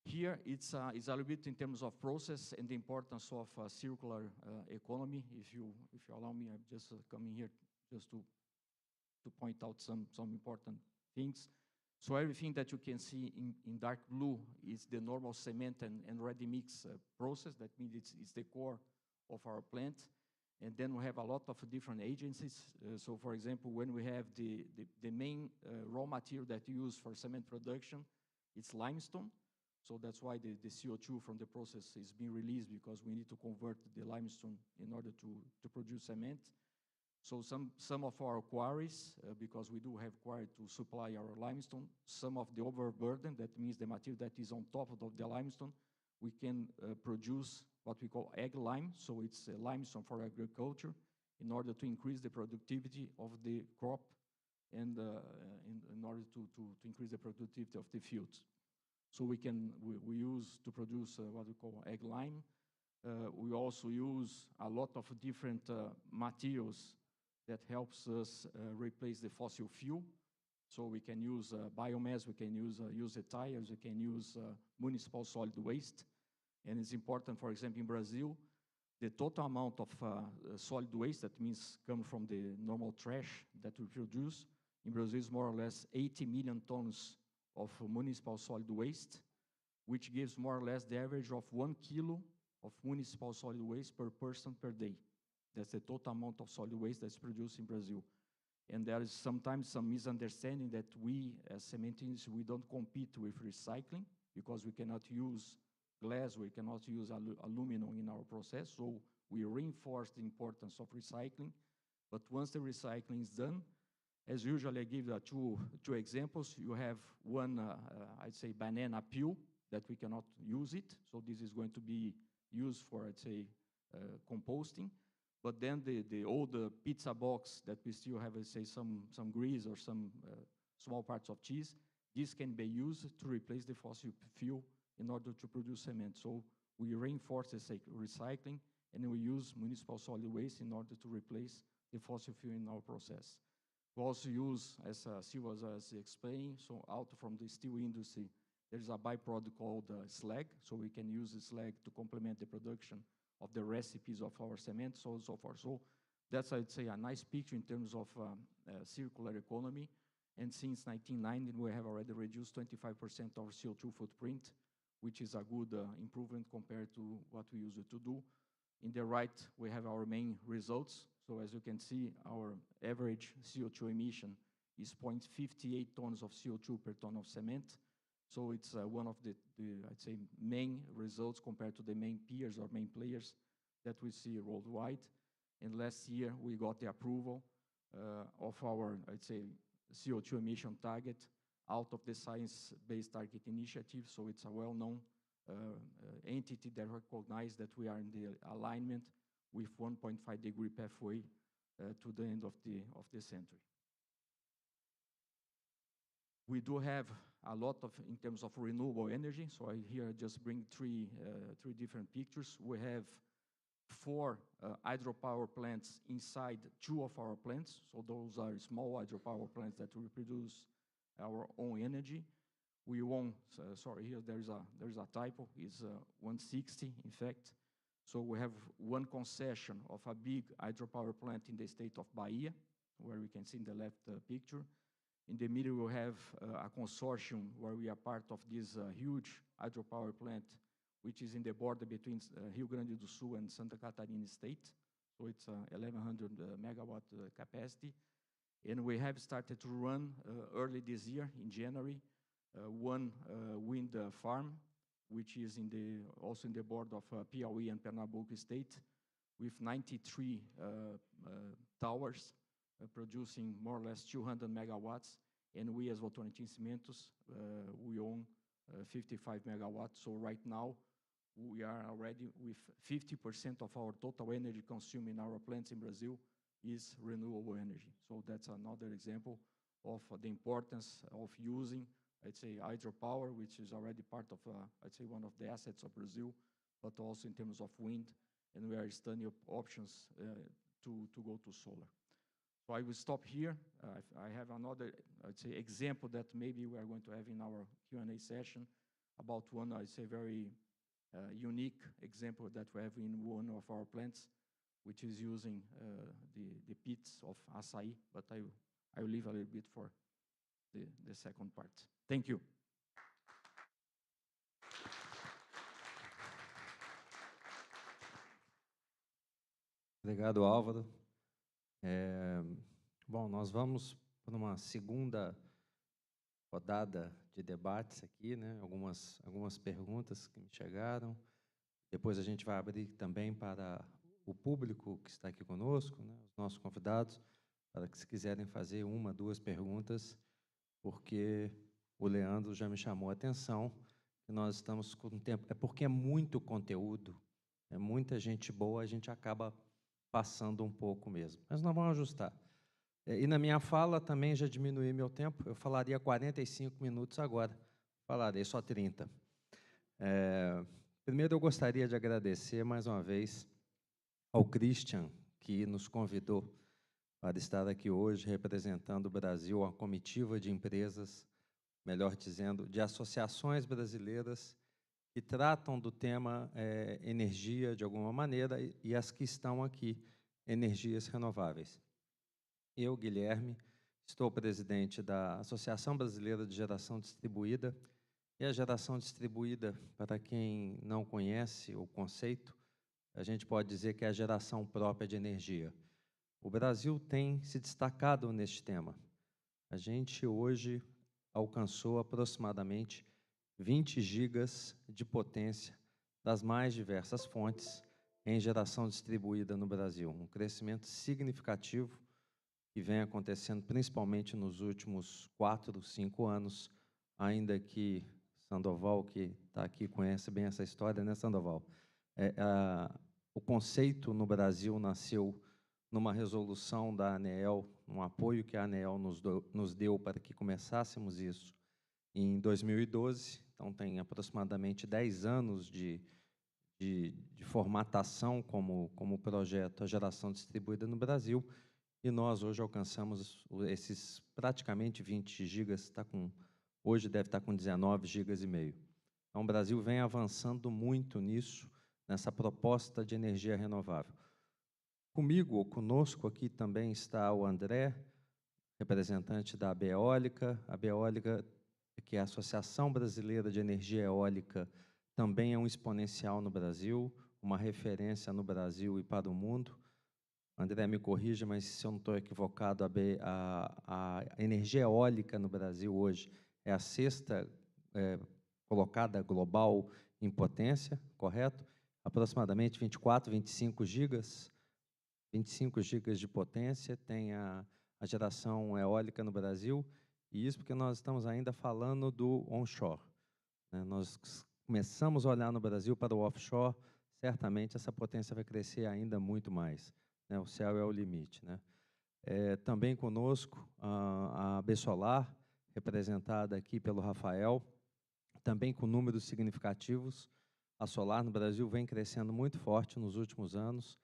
Here, it's a little bit in terms of process and the importance of circular economy. If you allow me, I'm just coming here just to point out some important things. So everything that you can see in dark blue is the normal cement and ready mix process. That means it's the core of our plant. And then we have a lot of different agencies. So for example, when we have the main raw material that you use for cement production, it's limestone. So that's why the CO2 from the process is being released, because we need to convert the limestone in order to produce cement. So some of our quarries, because we do have quarry to supply our limestone, some of the overburden, that means the material that is on top of the limestone, we can produce what we call egg lime. So it's limestone for agriculture in order to increase the productivity of the crop and in order to increase the productivity of the fields. So we use to produce what we call egg lime. We also use a lot of different materials that helps us replace the fossil fuel. So we can use biomass, we can use the tires, we can use municipal solid waste. And it's important, for example, in Brazil, the total amount of solid waste, that means come from the normal trash that we produce, in Brazil is more or less 80 million tons of municipal solid waste, which gives more or less the average of 1 kilo of municipal solid waste per person per day. That's the total amount of solid waste that's produced in Brazil. And there is sometimes some misunderstanding that we, as cement industry, we don't compete with recycling because we cannot use glass, we cannot use aluminum in our process, so we reinforce the importance of recycling. But once the recycling is done, as usually I give two examples. You have one, I'd say, banana peel that we cannot use it, so this is going to be used for, I'd say, composting. But then the old pizza box that we still have, let's say, some grease or some small parts of cheese, this can be used to replace the fossil fuel in order to produce cement. So we reinforce the recycling, and we use municipal solid waste in order to replace the fossil fuel in our process. We also use, as Silva was explaining, so out from the steel industry, there's a byproduct called slag, so we can use the slag to complement the production of the recipes of our cement, so on and so forth. So that's, I'd say, a nice picture in terms of circular economy. And since 1990, we have already reduced 25% of our CO2 footprint, which is a good improvement compared to what we used to do. In the right, we have our main results. So as you can see, our average CO2 emission is 0.58 tons of CO2 per ton of cement. So it's one of the, I'd say, main results compared to the main peers or main players that we see worldwide. And last year, we got the approval of our, I'd say, CO2 emission target out of the Science Based Targets initiative. So it's a well-known entity that recognizes that we are in the alignment with 1.5-degree pathway to the end of the century. We do have a lot of, in terms of renewable energy. So I here just bring three different pictures. We have 4 hydropower plants inside 2 of our plants. So those are small hydropower plants that we produce our own energy. We own, sorry, here there's a typo, it's 160 in fact. So we have one concession of a big hydropower plant in the state of Bahia, where we can see in the left picture. In the middle, we have a consortium where we are part of this huge hydropower plant, which is in the border between Rio Grande do Sul and Santa Catarina state. So it's 1,100 megawatt capacity. And we have started to run early this year, in January, one wind farm, which is also in the border of Piauí and Pernambuco state, with 93 towers, producing more or less 200 megawatts, and we as Votorantim Cimentos, we own 55 megawatts. So right now, we are already with 50% of our total energy consumed in our plants in Brazil is renewable energy. So that's another example of the importance of using, I'd say, hydropower, which is already part of, I'd say, one of the assets of Brazil, but also in terms of wind and we are studying options to go to solar. So I will stop here. I have another, I'd say, example that maybe we are going to have in our Q&A session about one, I'd say, very unique example that we have in one of our plants, which is using the pits of açaí, but I will leave a little bit for the second part. Thank you. Obrigado, Álvaro. Bom, nós vamos para uma segunda rodada de debates aqui, né? Algumas perguntas que me chegaram. Depois a gente vai abrir também para o público que está aqui conosco, né? Os nossos convidados, para que, se quiserem fazer uma, duas perguntas, porque o Leandro já me chamou a atenção que nós estamos com tempo. É porque é muito conteúdo, é muita gente boa, a gente acaba passando um pouco mesmo. Mas nós vamos ajustar. E na minha fala também já diminuí meu tempo, eu falaria 45 minutos agora, falarei só 30. Primeiro eu gostaria de agradecer mais uma vez ao Christian, que nos convidou para estar aqui hoje representando o Brasil, a comitiva de empresas, melhor dizendo, de associações brasileiras que tratam do tema energia de alguma maneira e as que estão aqui, energias renováveis. Eu, Guilherme, estou presidente da Associação Brasileira de Geração Distribuída, e a geração distribuída, para quem não conhece o conceito, a gente pode dizer que é a geração própria de energia. O Brasil tem se destacado neste tema. A gente hoje alcançou aproximadamente 20 gigas de potência das mais diversas fontes em geração distribuída no Brasil. Um crescimento significativo que vem acontecendo principalmente nos últimos 4, 5 anos, ainda que Sandoval, que está aqui, conhece bem essa história, né, Sandoval? O conceito no Brasil nasceu numa resolução da ANEEL, um apoio que a ANEEL nos deu para que começássemos isso em 2012, então tem aproximadamente 10 anos de formatação como projeto a geração distribuída no Brasil, e nós hoje alcançamos esses praticamente 20 gigas, hoje deve estar com 19 gigas e meio. Então, o Brasil vem avançando muito nisso, nessa proposta de energia renovável. Comigo, ou conosco aqui também está o André, representante da Eólica. A Eólica, que é a Associação Brasileira de Energia Eólica, também é um exponencial no Brasil, uma referência no Brasil e para o mundo. André, me corrija, mas se eu não estou equivocado, a energia eólica no Brasil hoje é a sexta colocada global em potência, correto? Aproximadamente 24, 25 gigas. 25 gigas de potência tem a geração eólica no Brasil, e isso porque nós estamos ainda falando do onshore, né? Nós começamos a olhar no Brasil para o offshore, certamente essa potência vai crescer ainda muito mais, né? O céu é o limite, né? Também conosco a Solar, representada aqui pelo Rafael, também com números significativos. A solar no Brasil vem crescendo muito forte nos últimos anos.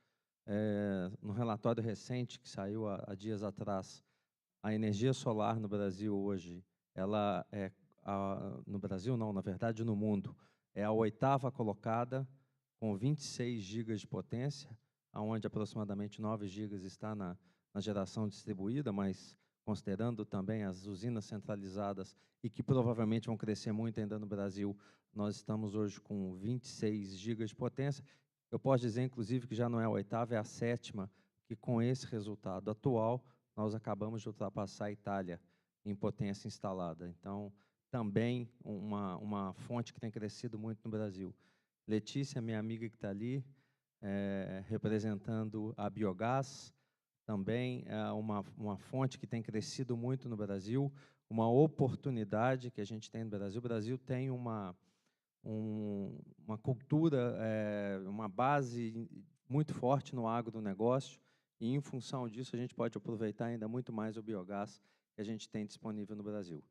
No relatório recente que saiu há dias atrás, a energia solar no Brasil hoje, ela no Brasil não, na verdade no mundo, é a 8ª colocada, com 26 gigas de potência, onde aproximadamente 9 gigas está na geração distribuída, mas considerando também as usinas centralizadas e que provavelmente vão crescer muito ainda no Brasil, nós estamos hoje com 26 gigas de potência. Eu posso dizer, inclusive, que já não é a 8ª, é a 7ª, que com esse resultado atual, nós acabamos de ultrapassar a Itália em potência instalada. Então, também uma fonte que tem crescido muito no Brasil. Letícia, minha amiga que está ali, representando a biogás, também é uma fonte que tem crescido muito no Brasil, uma oportunidade que a gente tem no Brasil. O Brasil tem uma cultura, uma base muito forte no agronegócio, e, em função disso, a gente pode aproveitar ainda muito mais o biogás que a gente tem disponível no Brasil.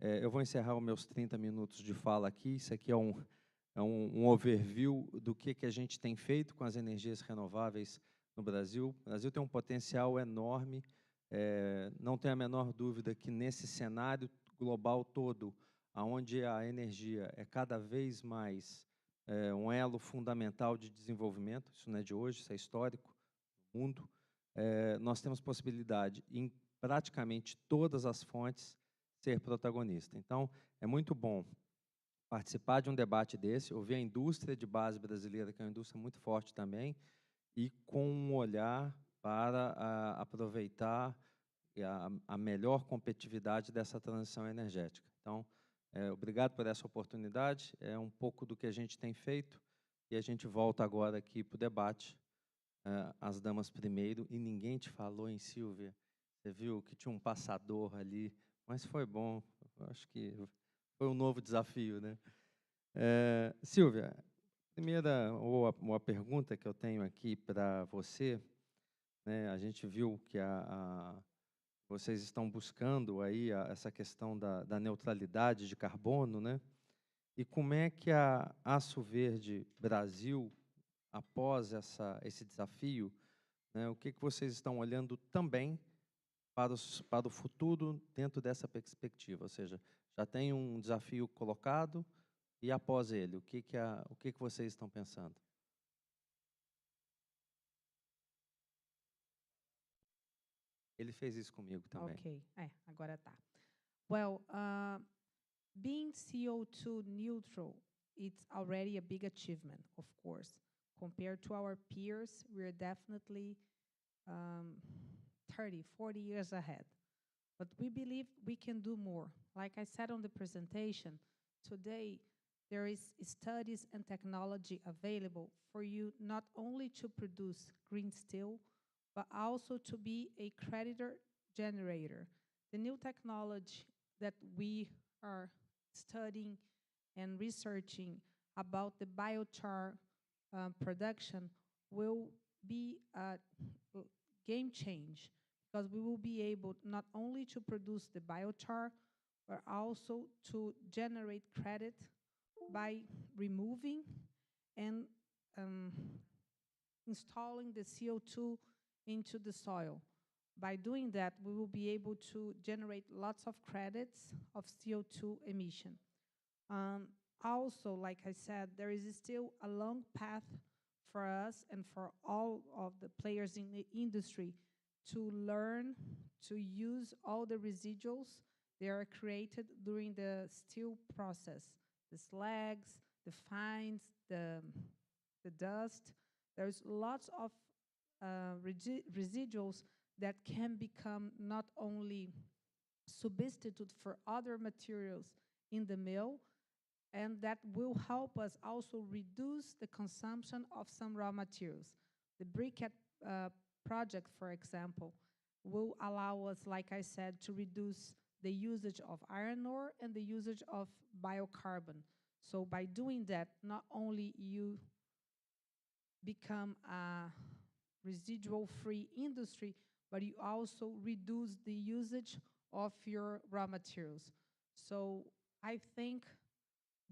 Eu vou encerrar os meus 30 minutos de fala aqui. Isso aqui é um overview do que a gente tem feito com as energias renováveis no Brasil. O Brasil tem um potencial enorme, não tem a menor dúvida que nesse cenário global todo, onde a energia é cada vez mais um elo fundamental de desenvolvimento, isso não é de hoje, isso é histórico, no mundo, nós temos possibilidade em praticamente todas as fontes ser protagonista. Então, é muito bom participar de um debate desse, ouvir a indústria de base brasileira, que é uma indústria muito forte também, e com um olhar para aproveitar a melhor competitividade dessa transição energética. Então, obrigado por essa oportunidade, é um pouco do que a gente tem feito, e a gente volta agora aqui para o debate, as damas primeiro, e ninguém te falou em Silvia, você viu que tinha um passador ali, mas foi bom, acho que foi um novo desafio, né? Silvia, primeira ou a pergunta que eu tenho aqui para você, né? A gente viu que vocês estão buscando aí essa questão da neutralidade de carbono, né? E como é que a Aço Verde Brasil, após esse desafio, né? O que vocês estão olhando também para o futuro dentro dessa perspectiva? Ou seja, já tem um desafio colocado e após ele, o que vocês estão pensando? Ele fez isso comigo também. Ok, agora tá. Well, being CO2 neutral, it's already a big achievement, of course. Compared to our peers, we're definitely 30, 40 years ahead. But we believe we can do more. Like I said on the presentation, today there is studies and technology available for you not only to produce green steel, but also to be a creditor generator. The new technology that we are studying and researching about the biochar production will be a game change, because we will be able not only to produce the biochar, but also to generate credit by removing and installing the CO2 into the soil. By doing that, we will be able to generate lots of credits of CO2 emission. Also, like I said, there is still a long path for us and for all of the players in the industry to learn to use all the residuals that are created during the steel process, the slags, the fines, the dust. There's lots of residuals that can become not only substitute for other materials in the mill, and that will help us also reduce the consumption of some raw materials. The briquette project, for example, will allow us, like I said, to reduce the usage of iron ore and the usage of biocarbon. So by doing that, not only you become a residual-free industry, but you also reduce the usage of your raw materials. So I think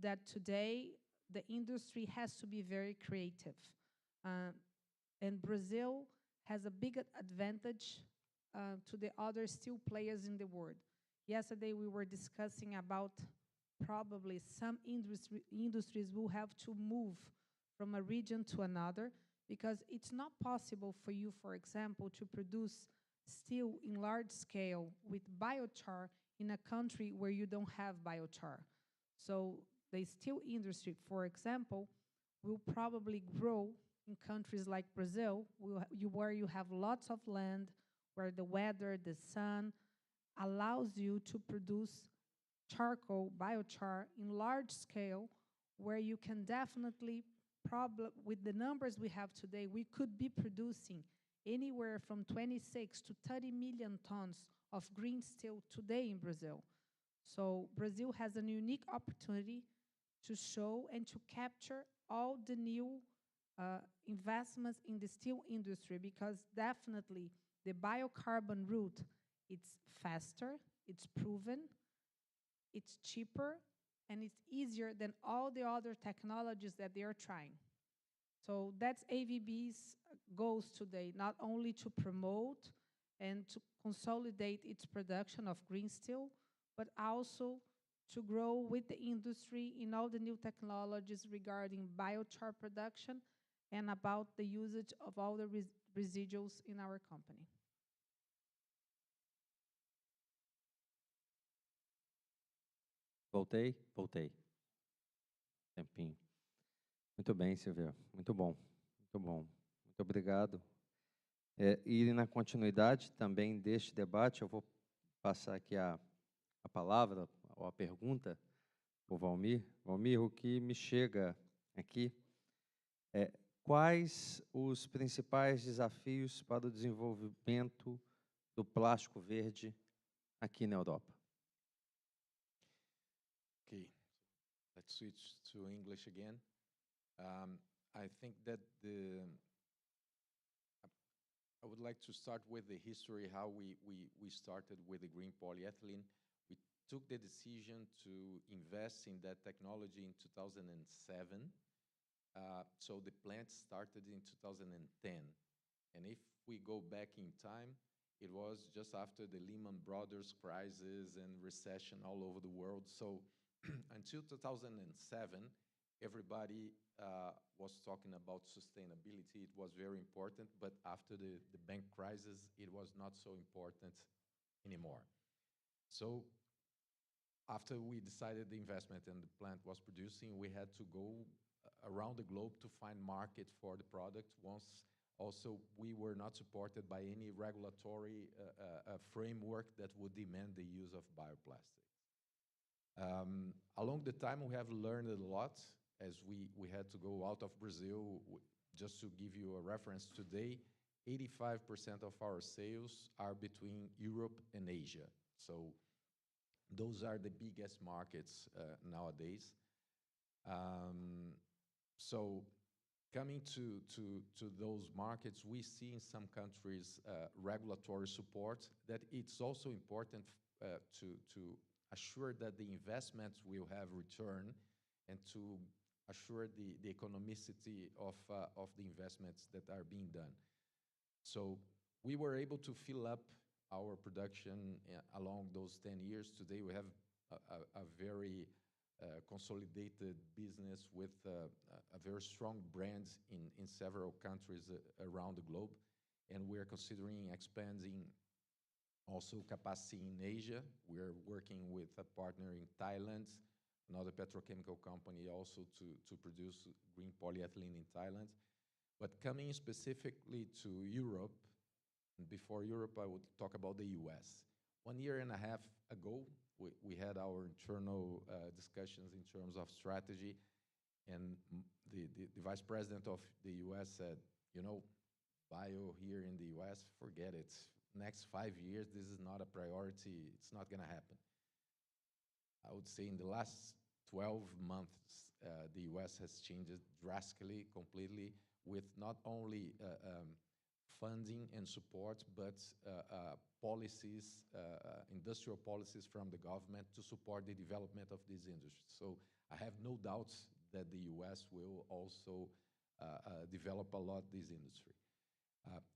that today the industry has to be very creative. And Brazil has a big advantage to the other steel players in the world. Yesterday we were discussing about probably some industries will have to move from a region to another, because it's not possible for you, for example, to produce steel in large scale with biochar in a country where you don't have biochar. So the steel industry, for example, will probably grow in countries like Brazil, where you have lots of land, where the weather, the sun, allows you to produce charcoal, biochar, in large scale, where you can definitely, with the numbers we have today, we could be producing anywhere from 26 to 30 million tons of green steel today in Brazil. So Brazil has a unique opportunity to show and to capture all the new investments in the steel industry, because definitely the biocarbon route, it's faster, it's proven, it's cheaper, and it's easier than all the other technologies that they are trying. So that's AVB's goals today, not only to promote and to consolidate its production of green steel, but also to grow with the industry in all the new technologies regarding biochar production and about the usage of all the residuals in our company. Voltei. Tempinho. Muito bem, Silvia. Muito bom. Muito obrigado. E na continuidade também deste debate, eu vou passar aqui a palavra, ou a pergunta, para o Valmir. Valmir, o que me chega aqui é quais os principais desafios para o desenvolvimento do plástico verde aqui na Europa? Okay, let's switch to English again. I think that I would like to start with the history, how we started with the green polyethylene. We took the decision to invest in that technology in 2007. So the plant started in 2010. And if we go back in time, it was just after the Lehman Brothers crisis and recession all over the world. So until 2007, everybody was talking about sustainability. It was very important, but after the bank crisis, it was not so important anymore. So after we decided the investment and the plant was producing, we had to go around the globe to find market for the product. Once also we were not supported by any regulatory framework that would demand the use of bioplastics. Along the time, we have learned a lot as we had to go out of Brazil. Just to give you a reference today, 85% of our sales are between Europe and Asia. So those are the biggest markets nowadays. So coming to those markets, we see in some countries regulatory support, that it's also important to assure that the investments will have return and to assure the economicity of the investments that are being done. So we were able to fill up our production along those 10 years. Today we have a very consolidated business with a very strong brand in several countries around the globe. And we're considering expanding also capacity in Asia. We're working with a partner in Thailand, another petrochemical company also to produce green polyethylene in Thailand. But coming specifically to Europe, and before Europe, I would talk about the US. 1.5 years ago, we had our internal discussions in terms of strategy, and the vice president of the US said, you know, bio here in the US, forget it. Next 5 years, this is not a priority. It's not going to happen. I would say in the last 12 months, the US has changed drastically, completely, with not only funding and support, but policies, industrial policies from the government to support the development of this industry. So I have no doubts that the US will also develop a lot this industry.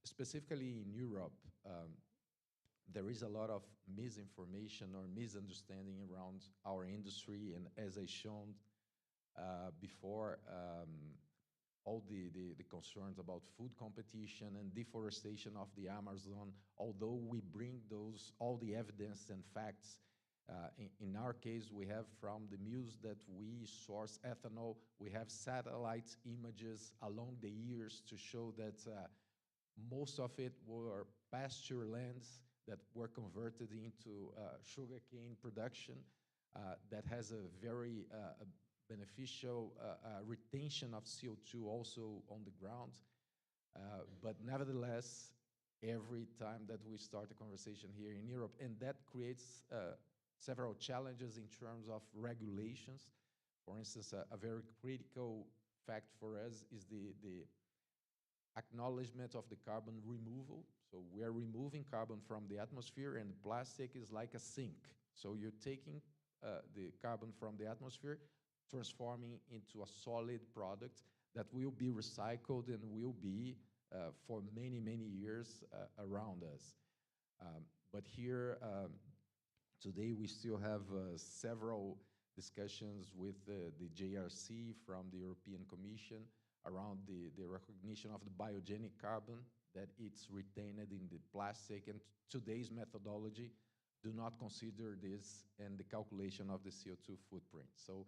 Specifically in Europe, there is a lot of misinformation or misunderstanding around our industry, and as I shown before, all the concerns about food competition and deforestation of the Amazon, although we bring all the evidence and facts, in our case, we have from the mills that we source ethanol, we have satellite images along the years to show that most of it were pasture lands that were converted into sugarcane production that has a very beneficial retention of CO2 also on the ground. But nevertheless, every time that we start a conversation here in Europe, and that creates several challenges in terms of regulations. For instance, a very critical fact for us is the acknowledgement of the carbon removal. So we are removing carbon from the atmosphere, and plastic is like a sink. So you're taking the carbon from the atmosphere, transforming into a solid product that will be recycled and will be for many, many years around us. But here, today, we still have several discussions with the JRC from the European Commission around the recognition of the biogenic carbon, that it's retained in the plastic, and today's methodology do not consider this in the calculation of the CO2 footprint. So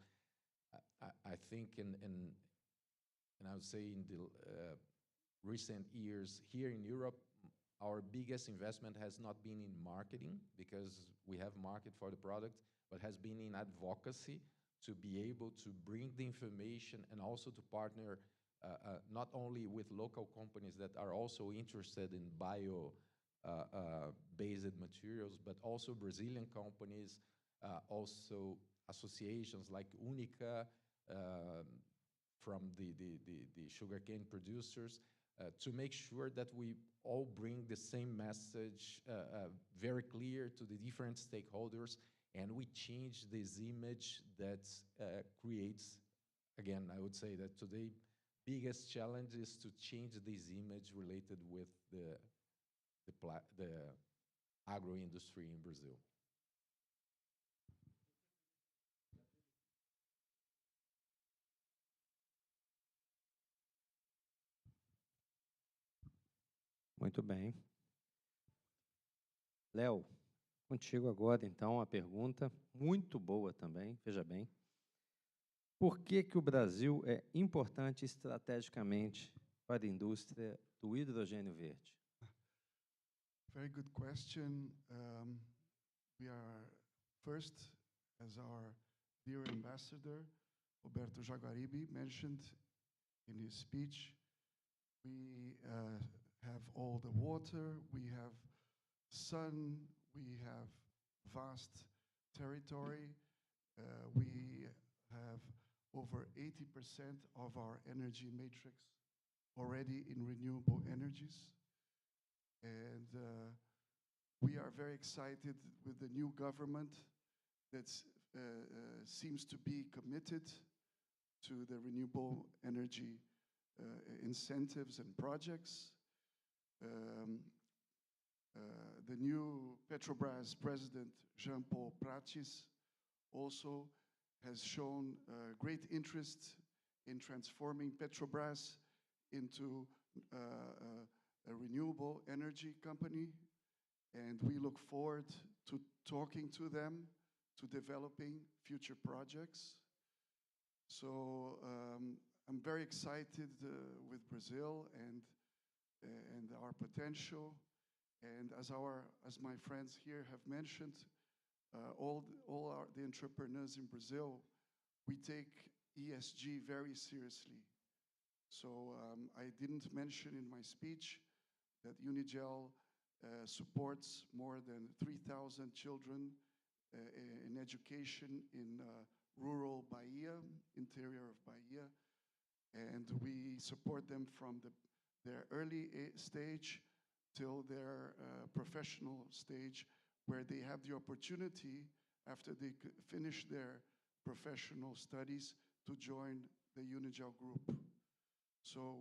I think and I would say in the recent years here in Europe, our biggest investment has not been in marketing, because we have market for the product, but has been in advocacy to be able to bring the information and also to partner not only with local companies that are also interested in bio-based materials, but also Brazilian companies, also associations like Unica from the sugarcane producers, to make sure that we all bring the same message very clear to the different stakeholders, and we change this image that creates, again, I would say that today, biggest challenge is to change this image related with the agro industry in Brazil. Muito bem. Léo, contigo agora, então, a pergunta muito boa também, veja bem. Por que o Brasil é importante estrategicamente para a indústria do hidrogênio verde? Very good question. We are first, as our dear ambassador, Roberto Jaguaribe, mentioned in his speech, we have all the water, we have sun, we have vast territory, we have over 80% of our energy matrix already in renewable energies. And we are very excited with the new government that seems to be committed to the renewable energy incentives and projects. The new Petrobras president, Jean-Paul Prates, also has shown great interest in transforming Petrobras into a renewable energy company, and we look forward to talking to them, to developing future projects. So I'm very excited with Brazil and our potential. And as my friends here have mentioned, all the entrepreneurs in Brazil, we take ESG very seriously. So I didn't mention in my speech that Unigel supports more than 3,000 children in education in rural Bahia, interior of Bahia. And we support them from their early stage till their professional stage, where they have the opportunity, after they finish their professional studies, to join the Unigel group. So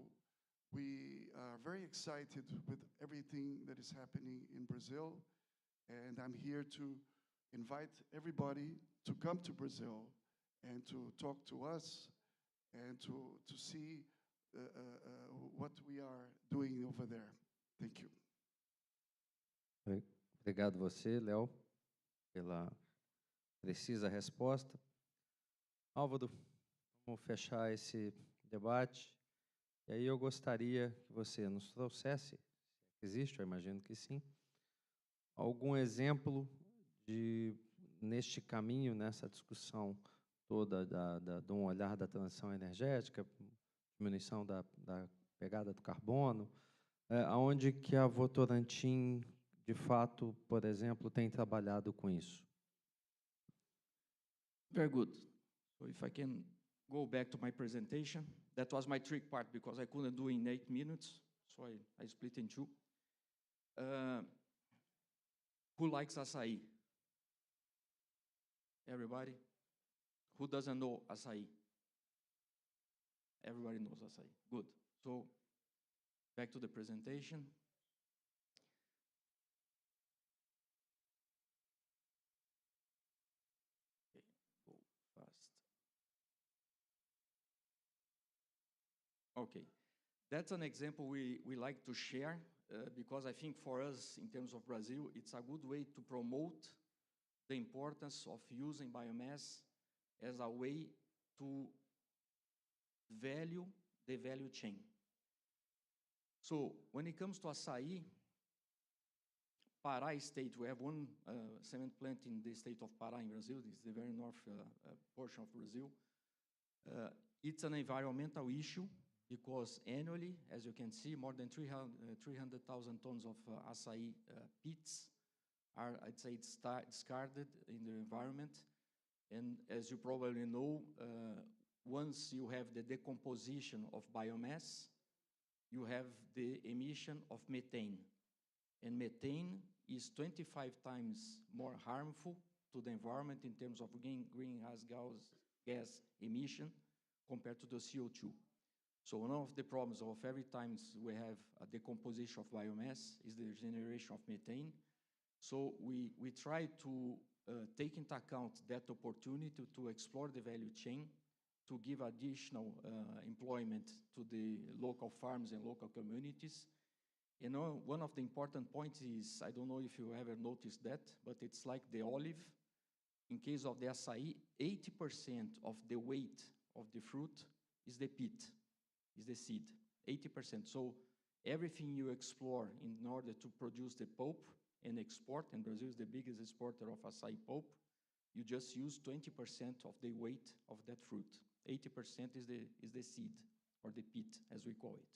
we are very excited with everything that is happening in Brazil, and I'm here to invite everybody to come to Brazil and to talk to us and to see what we are doing over there. Thank you. Obrigado você, Léo, pela precisa resposta. Álvaro, vamos fechar esse debate. E aí eu gostaria que você nos trouxesse, se existe, eu imagino que sim, algum exemplo neste caminho, nessa discussão toda de um olhar da transição energética, diminuição da pegada do carbono, aonde que a Votorantim, de fato, por exemplo, tem trabalhado com isso. Very good. So if I can go back to my presentation, that was my trick part because I couldn't do in 8 minutes, so I split in two. Who likes açaí? Everybody? Who doesn't know açaí? Everybody knows açaí. Good. So back to the presentation. Okay, go fast. Okay, that's an example we like to share because I think for us, in terms of Brazil, it's a good way to promote the importance of using biomass as a way to value the value chain. So when it comes to açaí, Pará state, we have one cement plant in the state of Pará in Brazil. This is the very north portion of Brazil. It's an environmental issue because annually, as you can see, more than 300,000 tons of açaí pits are, I'd say, discarded in the environment. And as you probably know, once you have the decomposition of biomass, you have the emission of methane. And methane is 25 times more harmful to the environment in terms of greenhouse gas emission compared to the CO2. So one of the problems of every time we have a decomposition of biomass is the generation of methane. So we try to take into account that opportunity to explore the value chain, to give additional employment to the local farms and local communities. You know, one of the important points is, I don't know if you ever noticed that, but it's like the olive. In case of the açaí, 80% of the weight of the fruit is the pit, is the seed, 80%. So everything you explore in order to produce the pulp and export, and Brazil is the biggest exporter of açaí pulp, you just use 20% of the weight of that fruit. 80% is the seed, or the pit, as we call it.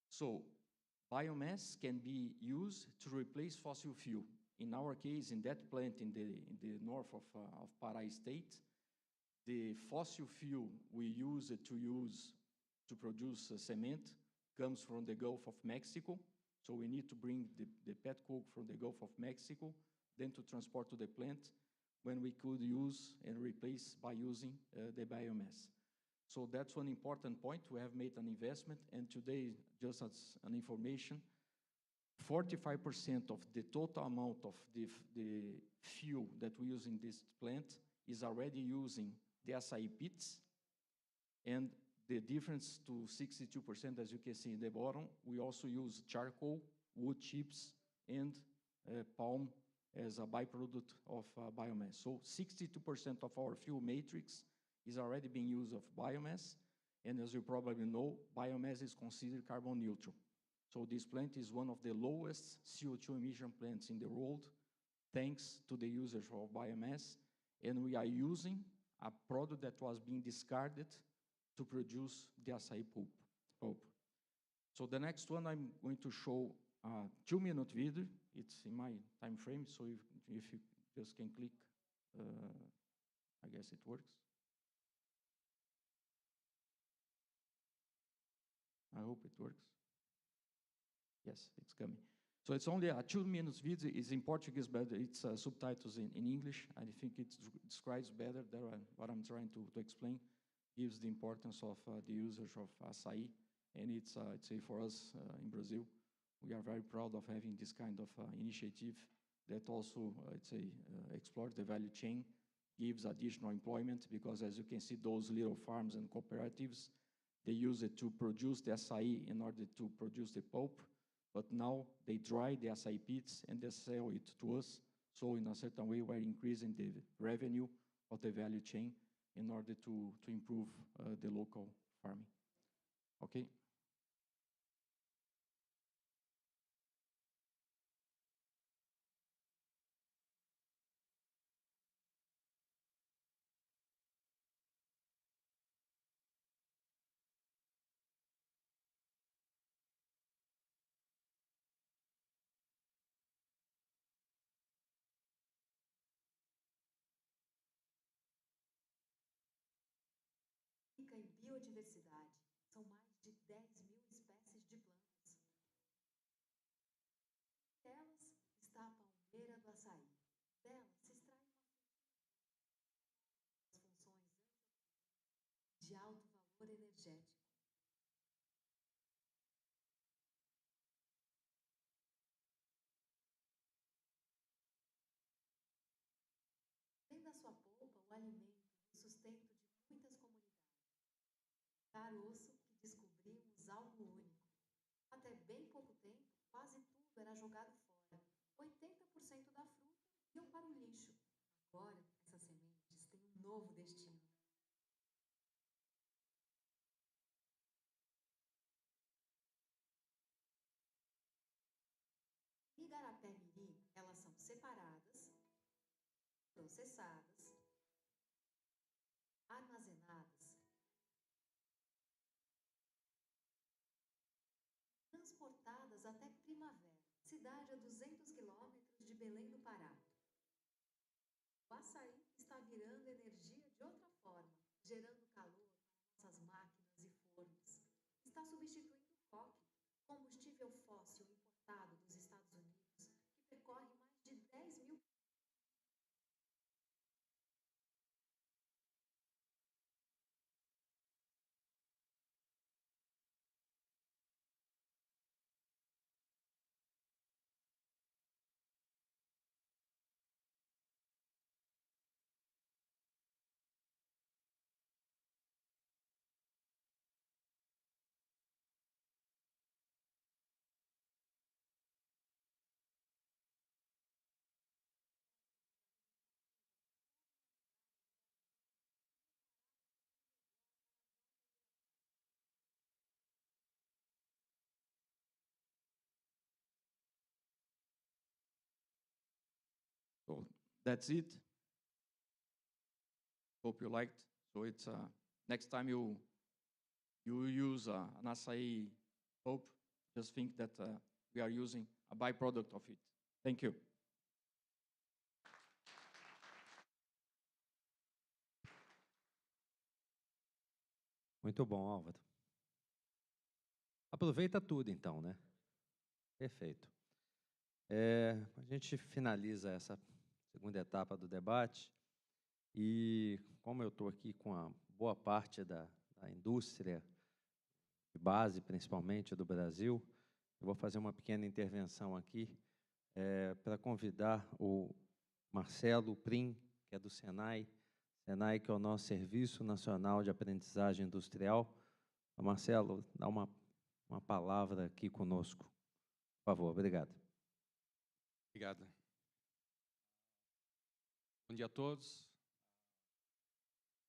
So biomass can be used to replace fossil fuel. In our case, in that plant in the north of Pará state, the fossil fuel we use to produce cement comes from the Gulf of Mexico. So we need to bring the pet coke from the Gulf of Mexico, then to transport to the plant, when we could use and replace by using the biomass. So that's one important point. We have made an investment, and today, just as an information, 45% of the total amount of the fuel that we use in this plant is already using the açaí pits, and the difference to 62%, as you can see in the bottom, we also use charcoal, wood chips, and palm as a byproduct of biomass. So 62% of our fuel matrix is already being used of biomass, and as you probably know, biomass is considered carbon neutral. So this plant is one of the lowest CO2 emission plants in the world, thanks to the usage of biomass, and we are using a product that was being discarded to produce the açaí pulp. So the next one, I'm going to show a 2-minute video. It's in my time frame, so if you just can click, I guess it works. I hope it works. Yes, it's coming. So it's only a 2-minute video. It's in Portuguese, but it's subtitles in English. I think it describes better what I'm trying to explain, gives the importance of the usage of açaí. And it's, I'd say for us in Brazil, we are very proud of having this kind of initiative that also, I'd say, explores the value chain, gives additional employment, because as you can see, those little farms and cooperatives, they use it to produce the açaí in order to produce the pulp, but now they dry the açaí pits and they sell it to us. So in a certain way, we're increasing the revenue of the value chain in order to improve the local farming. Okay? Rica em biodiversidade, são mais de 10.000 espécies de plantas. Entre elas está a palmeira do açaí. Dela se extrai caroço que descobrimos algo único. Até bem pouco tempo, quase tudo era jogado fora. 80% da fruta iam para o lixo. Agora, essas sementes têm um novo destino. Em Igarapé-Miri, elas são separadas, processadas, armazenadas, transportadas até Primavera, cidade a 200 quilômetros de Belém do Pará. O açaí está virando energia de outra forma, gerando calor para nossas máquinas e fornos. Está substituindo o coque, combustível fóssil importado dos Estados Unidos, que percorre mais de 10 mil. So that's it. Hope you liked. So it's next time you use an açaí pulp, just think that we are using a byproduct of it. Thank you. Muito bom, Álvaro. Aproveita tudo, então, né? Perfeito. A gente finaliza essa segunda etapa do debate e, como eu estou aqui com a boa parte da indústria de base, principalmente do Brasil, eu vou fazer uma pequena intervenção aqui para convidar o Marcelo Prim, que é do Senai, que é o nosso Serviço Nacional de Aprendizagem Industrial. Marcelo, dá uma palavra aqui conosco. Por favor, obrigado. Obrigado. Bom dia a todos.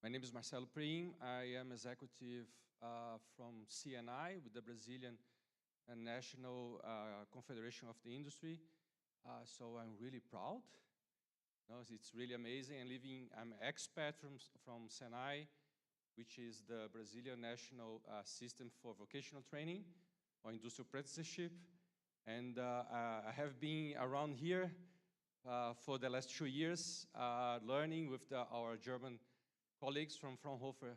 My name is Marcelo Prim. I am executive from CNI, with the Brazilian National Confederation of the Industry. So I'm really proud. No, it's really amazing. I'm an expat from CNI, which is the Brazilian National System for Vocational Training or Industrial Apprenticeship. And I have been around here for the last 2 years, learning with our German colleagues from Fraunhofer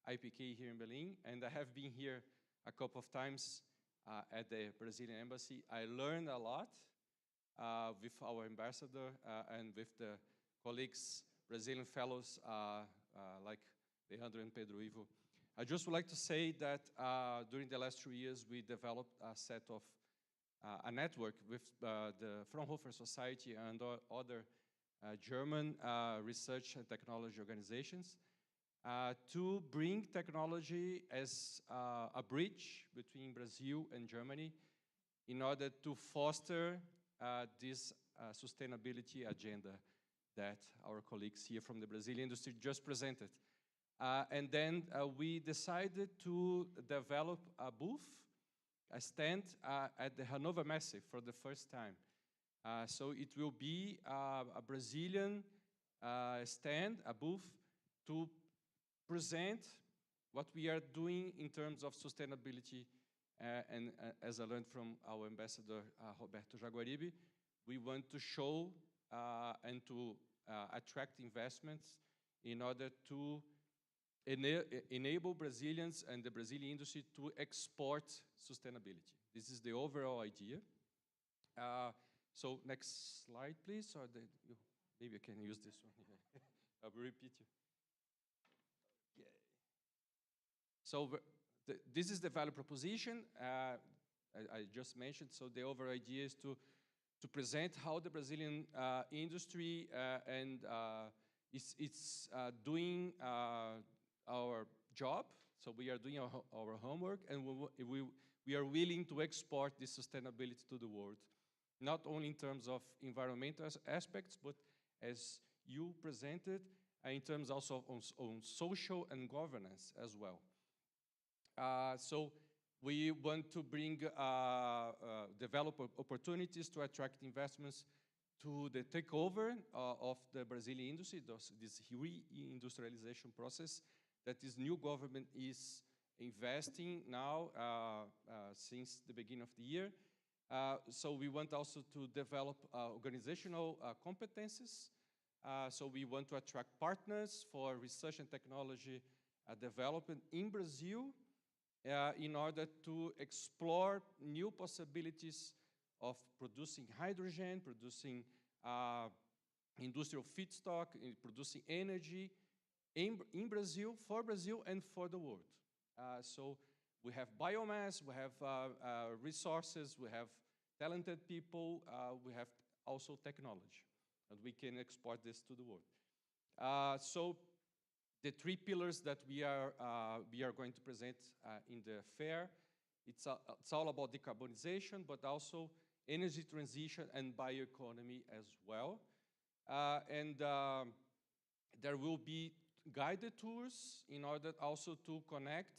IPK here in Berlin. And I have been here a couple of times at the Brazilian Embassy. I learned a lot with our ambassador and with the colleagues, Brazilian fellows like Leandro and Pedro Ivo. I just would like to say that during the last 2 years, we developed a set of a network with the Fraunhofer Society and other German research and technology organizations to bring technology as a bridge between Brazil and Germany in order to foster this sustainability agenda that our colleagues here from the Brazilian industry just presented. And then we decided to develop a booth, a stand at the Hanover Messe for the first time. So it will be a Brazilian stand, a booth, to present what we are doing in terms of sustainability. And as I learned from our ambassador, Roberto Jaguaribe, we want to show and to attract investments in order to enable Brazilians and the Brazilian industry to export sustainability. This is the overall idea. So next slide, please, or maybe I can use this one. I will repeat you. Okay. So this is the value proposition I just mentioned. So the overall idea is to present how the Brazilian industry and it's doing our job, So we are doing our homework, and we are willing to export this sustainability to the world, not only in terms of environmental aspects, but as you presented, in terms also on social and governance as well. So we want to bring, develop opportunities to attract investments to the takeover of the Brazilian industry, this reindustrialization process that this new government is investing now since the beginning of the year. So we want also to develop organizational competences. So we want to attract partners for research and technology development in Brazil in order to explore new possibilities of producing hydrogen, producing industrial feedstock, producing energy in Brazil, and for the world. So we have biomass, we have resources, we have talented people, we have also technology, and we can export this to the world. So the three pillars that we are going to present in the fair, it's all about decarbonization, but also energy transition and bioeconomy as well. And there will be guided tours in order also to connect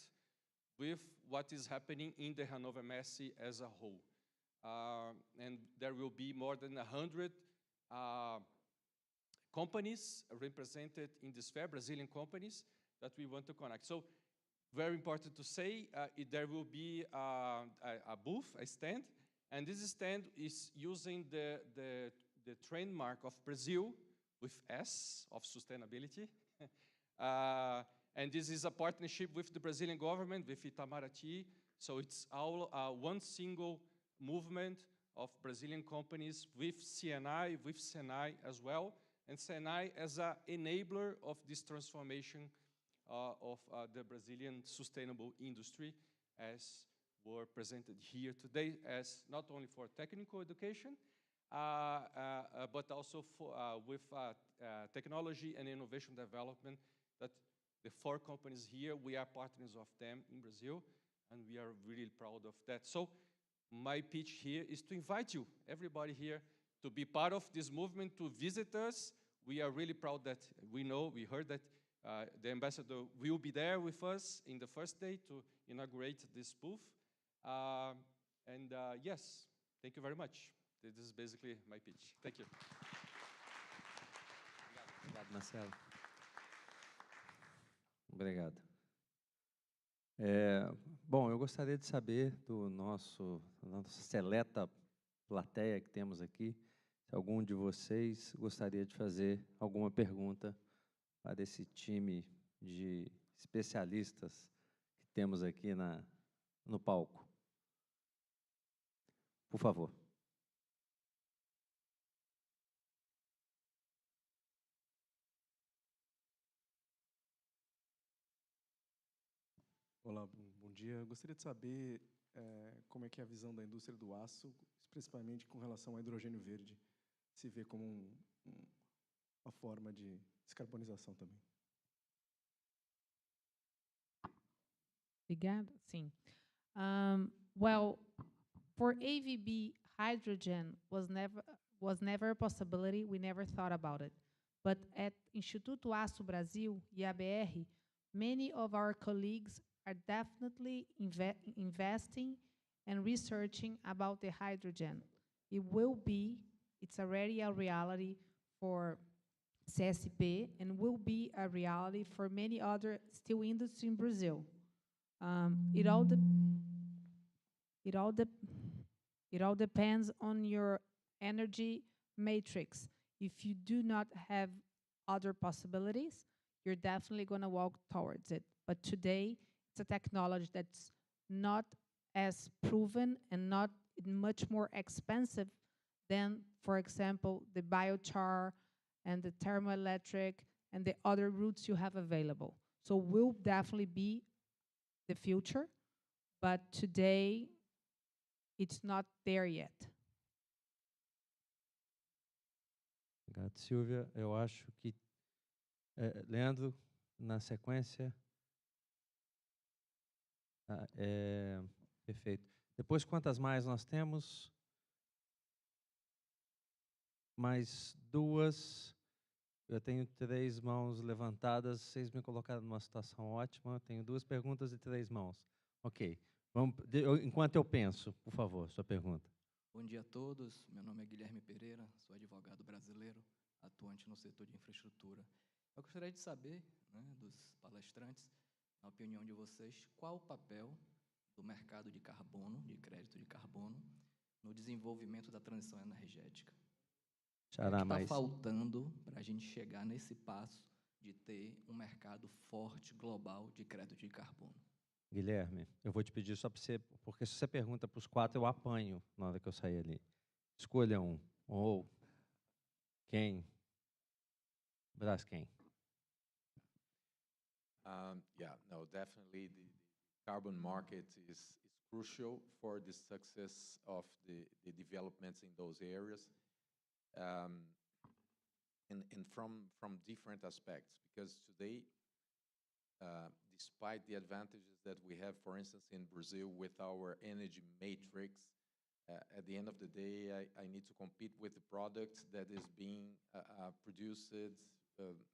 with what is happening in the Hannover Messe as a whole. And there will be more than 100 companies represented in this fair, Brazilian companies, that we want to connect. So very important to say, there will be a booth, a stand, and this stand is using the trademark of Brazil with S, of sustainability. And this is a partnership with the Brazilian government, with Itamaraty. So it's all one single movement of Brazilian companies with CNI, with Senai as well, and Senai as an enabler of this transformation of the Brazilian sustainable industry, as were presented here today, as not only for technical education, but also for, with technology and innovation development, that the 4 companies here, we are partners of them in Brazil, and we are really proud of that. So my pitch here is to invite you, everybody here, to be part of this movement, to visit us. We are really proud that we heard that the ambassador will be there with us in the first day to inaugurate this booth. Yes, thank you very much. This is basically my pitch. Thank you. Obrigado, Marcelo. Obrigado. Bom, eu gostaria de saber da nossa seleta plateia que temos aqui, se algum de vocês gostaria de fazer alguma pergunta para esse time de especialistas que temos aqui no palco. Por favor. Olá, bom dia. Eu gostaria de saber como é que é a visão da indústria do aço, principalmente com relação ao hidrogênio verde, se vê como uma forma de descarbonização também. Obrigada. Sim. Well, for AVB, hydrogen was never a possibility. We never thought about it. But at Instituto Aço Brasil, IABR, many of our colleagues are definitely investing and researching about the hydrogen. It's already a reality for CSP and will be a reality for many other steel industries in Brazil. It all depends on your energy matrix. If you do not have other possibilities, you're definitely going to walk towards it. But today, it's a technology that's not as proven and not much more expensive than, for example, the biochar and the thermoelectric and the other routes you have available. So will definitely be the future, but today it's not there yet. Obrigado, Silvia. Eu acho que, Leandro, na sequência. Perfeito. Depois, quantas mais nós temos? Mais duas. Eu tenho 3 mãos levantadas. Vocês me colocaram numa situação ótima. Eu tenho 2 perguntas e 3 mãos. Ok. Enquanto eu penso, por favor, sua pergunta. Bom dia a todos. Meu nome é Guilherme Pereira, sou advogado brasileiro, atuante no setor de infraestrutura. Eu gostaria de saber, né, dos palestrantes, na opinião de vocês, qual o papel do mercado de carbono, de crédito de carbono, no desenvolvimento da transição energética. O que está faltando para a gente chegar nesse passo de ter um mercado forte, global, de crédito de carbono? Guilherme, eu vou te pedir só para você, porque se você pergunta para os 4, eu apanho na hora que eu sair ali. Escolha um. Ou quem? Braskem. Yeah, no, definitely the carbon market is crucial for the success of the developments in those areas. And from different aspects, because today, despite the advantages that we have, for instance, in Brazil with our energy matrix, at the end of the day, I need to compete with the product that is being produced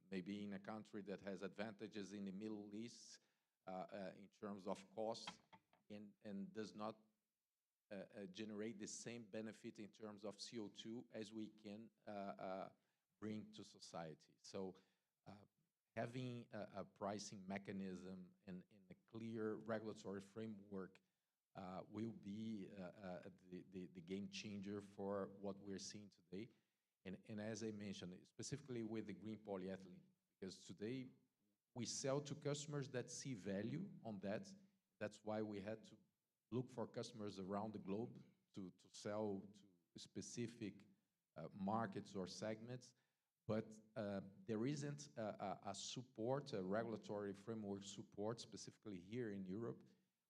maybe in a country that has advantages in the Middle East in terms of cost and does not generate the same benefit in terms of CO2 as we can bring to society. So having a pricing mechanism and a clear regulatory framework will be the game changer for what we're seeing today. And as I mentioned, specifically with the green polyethylene, because today we sell to customers that see value on that. That's why we had to look for customers around the globe to sell to specific markets or segments. But there isn't a support, a regulatory framework support, specifically here in Europe.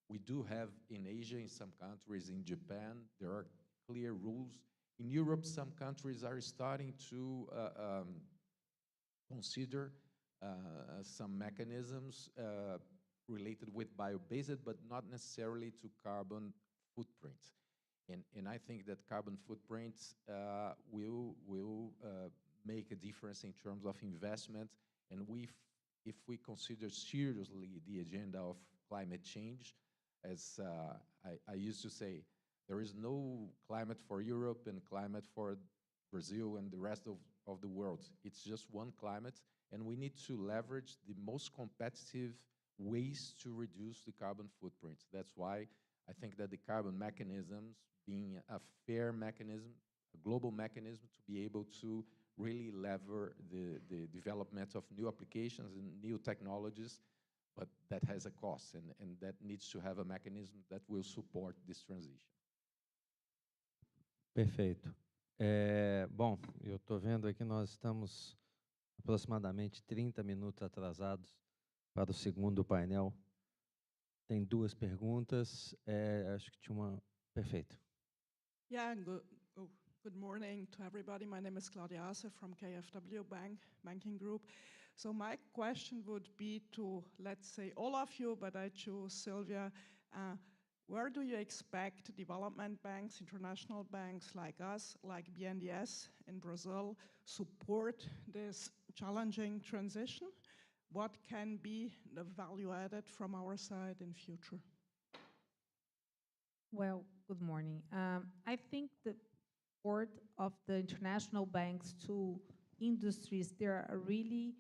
We do have in Asia, in some countries, in Japan, there are clear rules. In Europe, some countries are starting to consider some mechanisms related with bio-based, but not necessarily to carbon footprint. And I think that carbon footprints will make a difference in terms of investment. And if we consider seriously the agenda of climate change, as I used to say, there is no climate for Europe and climate for Brazil and the rest of the world. It's just one climate, and we need to leverage the most competitive ways to reduce the carbon footprint. That's why I think that the carbon mechanisms, being a fair mechanism, a global mechanism to be able to really lever the development of new applications and new technologies, but that has a cost, and that needs to have a mechanism that will support this transition. Perfeito. Bom, eu estou vendo aqui, nós estamos aproximadamente 30 minutos atrasados para o segundo painel. Tem 2 perguntas. Acho que tinha uma... Perfeito. Yeah, good morning to everybody. My name is Claudia Asse from KfW Banking Group. So my question would be to, let's say, all of you, but I choose Sylvia. Where do you expect development banks, international banks like us, like BNDES in Brazil, support this challenging transition? What can be the value added from our side in future? Well, good morning. I think the support of the international banks to industries, they are really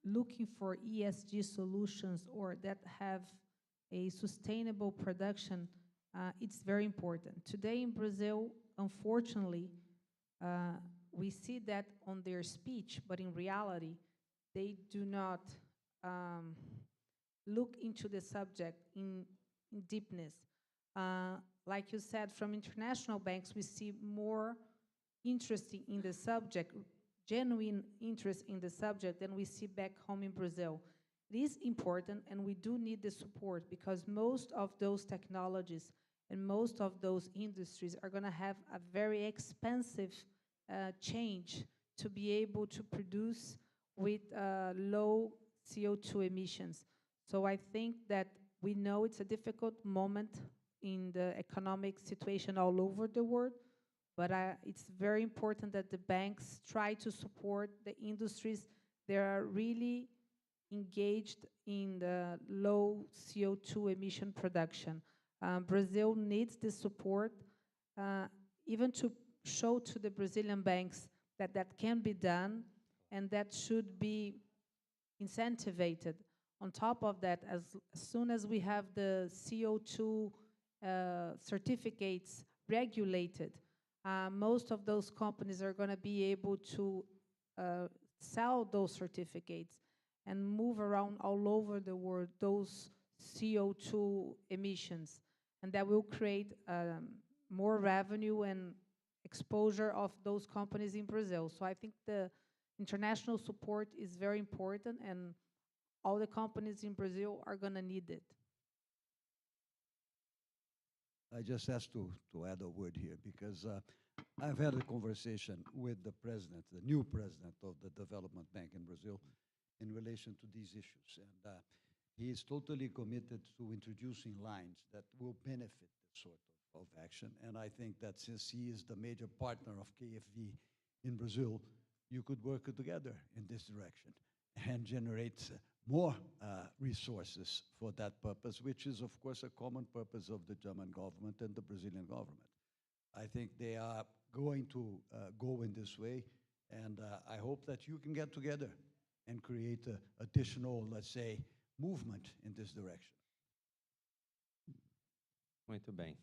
looking for ESG solutions or that have a sustainable production. It's very important. Today in Brazil, unfortunately, we see that on their speech, but in reality, they do not look into the subject in deepness. Like you said, from international banks, we see more interest in the subject, genuine interest in the subject than we see back home in Brazil. It is important, and we do need the support because most of those technologies and most of those industries are going to have a very expensive change to be able to produce with low CO2 emissions. So I think that We know it's a difficult moment in the economic situation all over the world, but it's very important that the banks try to support the industries that are really engaged in the low CO2 emission production. Brazil needs this support, even to show to the Brazilian banks that that can be done, and that should be incentivized. On top of that, as soon as we have the CO2 certificates regulated, most of those companies are going to be able to sell those certificates and move around all over the world those CO2 emissions. And that will create more revenue and exposure of those companies in Brazil. So I think the international support is very important, and all the companies in Brazil are going to need it. I just asked to add a word here, because I've had a conversation with the president, the new president of the Development Bank in Brazil, in relation to these issues. And he is totally committed to introducing lines that will benefit this sort of action. And I think that since he is the major partner of KFV in Brazil, you could work together in this direction and generate more resources for that purpose, which is, of course, a common purpose of the German government and the Brazilian government. I think they are going to go in this way, and I hope that you can get together and create additional, let's say, movement in this direction. Muito bem.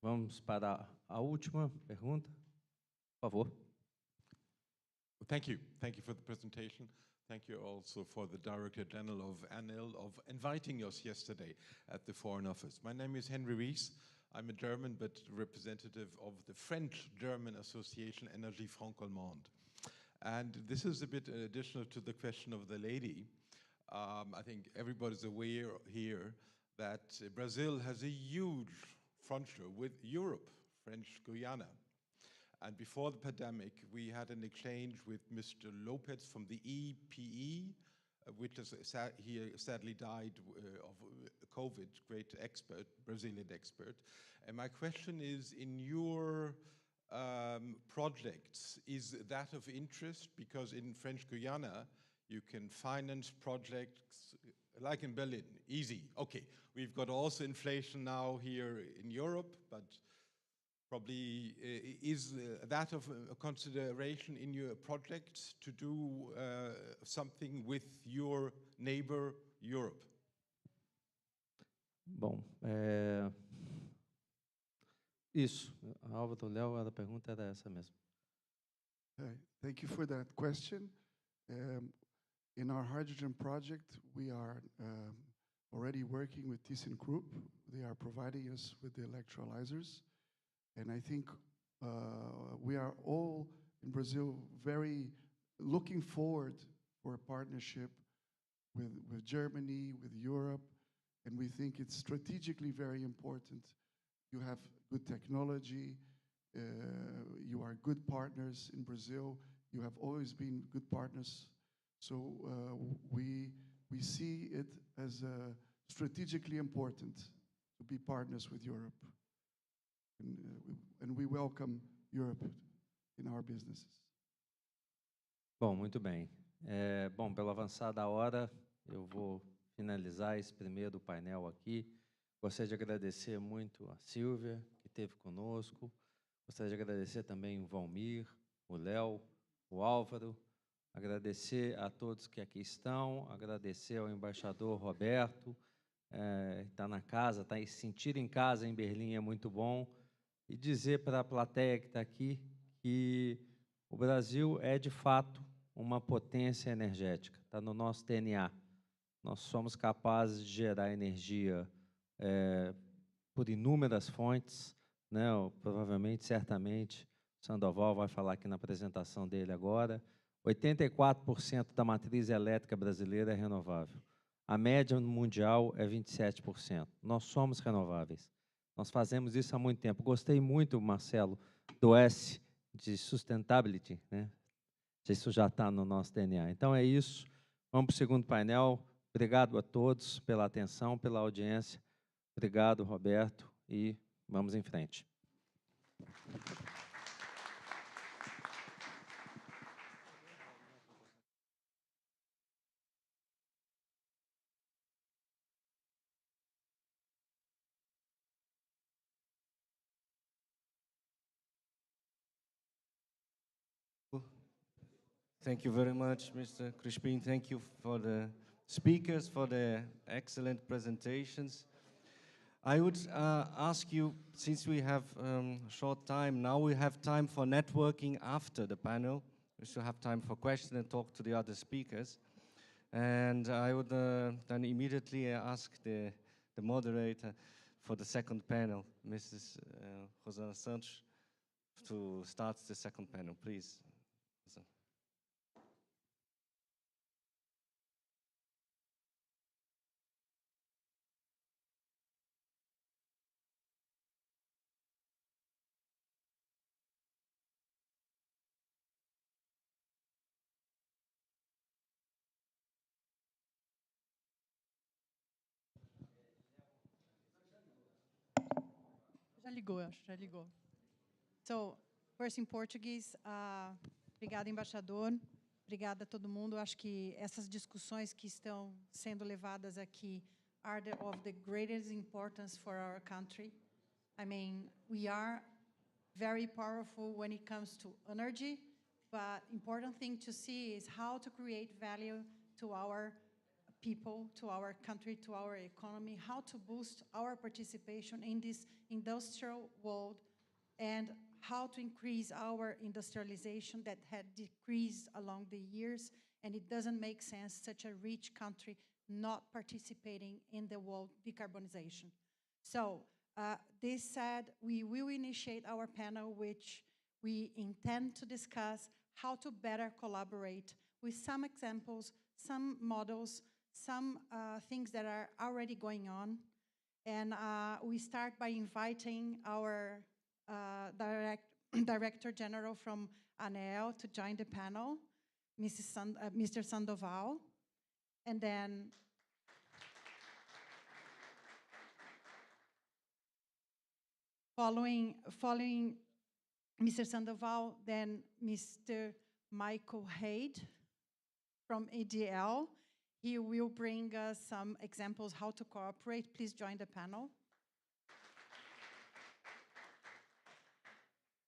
Vamos para a última pergunta, por favor. Thank you. Thank you for the presentation. Thank you also for the Director General of ANIL of inviting us yesterday at the Foreign Office. My name is Henry Ries. I'm a German, but representative of the French-German Association Énergie Franco-Allemande. And this is a bit additional to the question of the lady. I think everybody's aware here that Brazil has a huge frontier with Europe, French Guiana. And before the pandemic, we had an exchange with Mr. Lopez from the EPE, which is he sadly died of COVID, great expert, Brazilian expert. And my question is, in your projects, is that of interest? Because in French Guiana, you can finance projects like in Berlin, easy. Okay, we've got also inflation now here in Europe, but probably is that of a consideration in your projects to do something with your neighbor, Europe? Bom, isso. A alva do Léo, a pergunta era essa mesmo. Thank you for that question. In our hydrogen project, we are already working with ThyssenKrupp. They are providing us with the electrolyzers. And I think we are all in Brazil very looking forward for a partnership with Germany, with Europe. And we think it's strategically very important. You have good technology. You are good partners in Brazil. You have always been good partners. So we see it as strategically important to be partners with Europe. And we welcome Europe in our businesses. Bom, muito bem. Bom, pelo avançar da hora, eu vou finalizar esse primeiro painel aqui. Gostaria de agradecer muito a Silvia, que esteve conosco. Gostaria de agradecer também o Valmir, o Léo, o Álvaro. Agradecer a todos que aqui estão. Agradecer ao embaixador Roberto, que está na casa, está se sentir em casa em Berlim é muito bom. E dizer para a plateia que está aqui que o Brasil é, de fato, uma potência energética. Está no nosso DNA. Nós somos capazes de gerar energia por inúmeras fontes, né? Provavelmente, certamente, o Sandoval vai falar aqui na apresentação dele agora. 84% da matriz elétrica brasileira é renovável. A média mundial é 27%. Nós somos renováveis. Nós fazemos isso há muito tempo. Gostei muito, Marcelo, do S de sustainability, né? Isso já está no nosso DNA. Então é isso. Vamos para o segundo painel. Obrigado a todos pela atenção, pela audiência. Obrigado, Roberto, e vamos em frente. Thank you very much, Mr. Crispin. Thank you for the speakers, for the excellent presentations. I would ask you, since we have short time, now we have time for networking after the panel. We should have time for questions and talk to the other speakers. And I would then immediately ask the moderator for the second panel, Mrs. Rosana Santos, to start the second panel, please. Já ligou, acho, já ligou. So, first in Portuguese, obrigada, embaixador, obrigada a todo mundo. Acho que essas discussões que estão sendo levadas aqui are of the greatest importance for our country. I mean, we are very powerful when it comes to energy, but important thing to see is how to create value to our people, to our country, to our economy, how to boost our participation in this industrial world, and how to increase our industrialization that had decreased along the years, and it doesn't make sense such a rich country not participating in the world decarbonization. So, this said, we will initiate our panel, which we intend to discuss how to better collaborate with some examples, some models, some things that are already going on. And we start by inviting our Director General from ANEEL to join the panel, Mr. Sandoval. And then following Mr. Sandoval, then Mr. Michael Haid from ADL. He will bring us some examples how to cooperate. Please join the panel.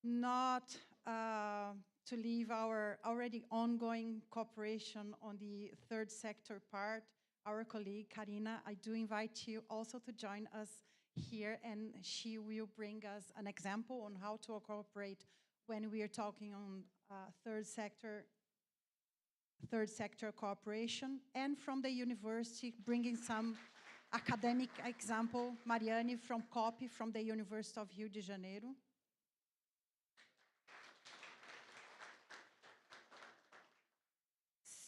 Not to leave our already ongoing cooperation on the third sector part, our colleague Karina, I do invite you also to join us here, and she will bring us an example on how to cooperate when we are talking on third sector cooperation. And from the university, bringing some academic example, Mariane from COP, from the University of Rio de Janeiro.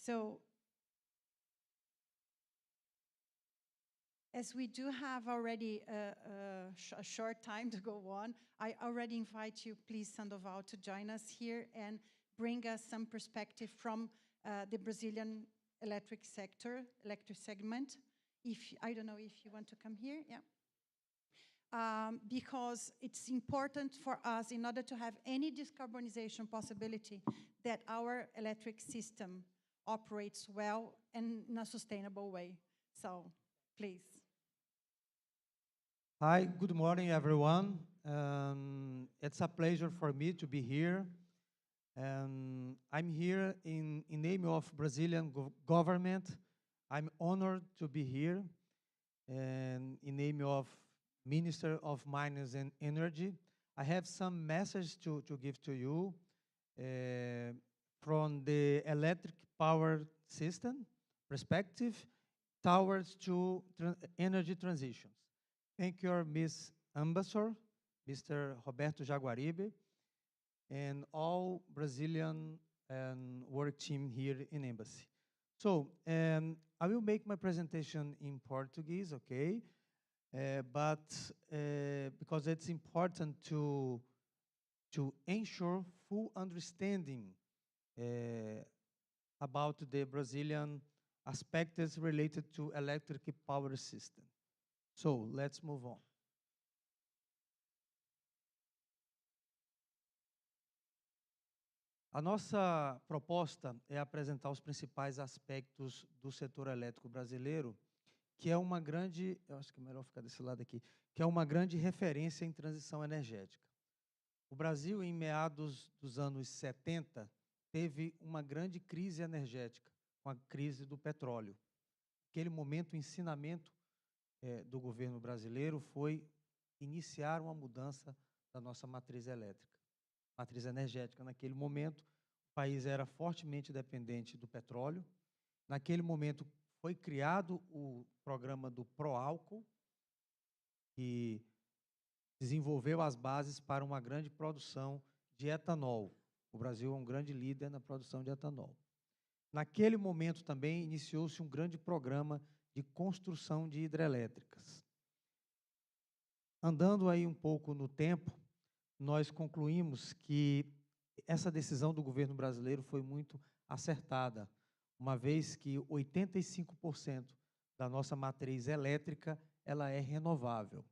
So, as we do have already a short time to go on, I already invite you, please, Sandoval, to join us here and bring us some perspective from the Brazilian electric segment. I don't know if you want to come here, yeah. Because it's important for us, in order to have any decarbonization possibility, that our electric system operates well and in a sustainable way. So, please. Hi, good morning, everyone. It's a pleasure for me to be here. I'm here in name of Brazilian government. I'm honored to be here, and in name of Minister of Mines and Energy. I have some message to give to you from the electric power system perspective towards to energy transitions. Thank you, Ms. Ambassador, Mr. Roberto Jaguaribe, and all Brazilian work team here in Embassy. So, I will make my presentation in Portuguese, okay? But because it's important to ensure full understanding about the Brazilian aspects related to electric power system. So let's move on. A nossa proposta é apresentar os principais aspectos do setor elétrico brasileiro, que é uma grande, eu acho que é melhor ficar desse lado aqui, que é uma grande referência em transição energética. O Brasil, em meados dos anos 70, teve uma grande crise energética, com a crise do petróleo. Naquele momento, o ensinamento do governo brasileiro foi iniciar uma mudança da nossa matriz elétrica. Matriz energética. Naquele momento, o país era fortemente dependente do petróleo. Naquele momento, foi criado o programa do pró-álcool, que desenvolveu as bases para uma grande produção de etanol. O Brasil é um grande líder na produção de etanol. Naquele momento também iniciou-se um grande programa de construção de hidrelétricas. Andando aí um pouco no tempo, nós concluímos que essa decisão do governo brasileiro foi muito acertada, uma vez que 85% da nossa matriz elétrica ela é renovável.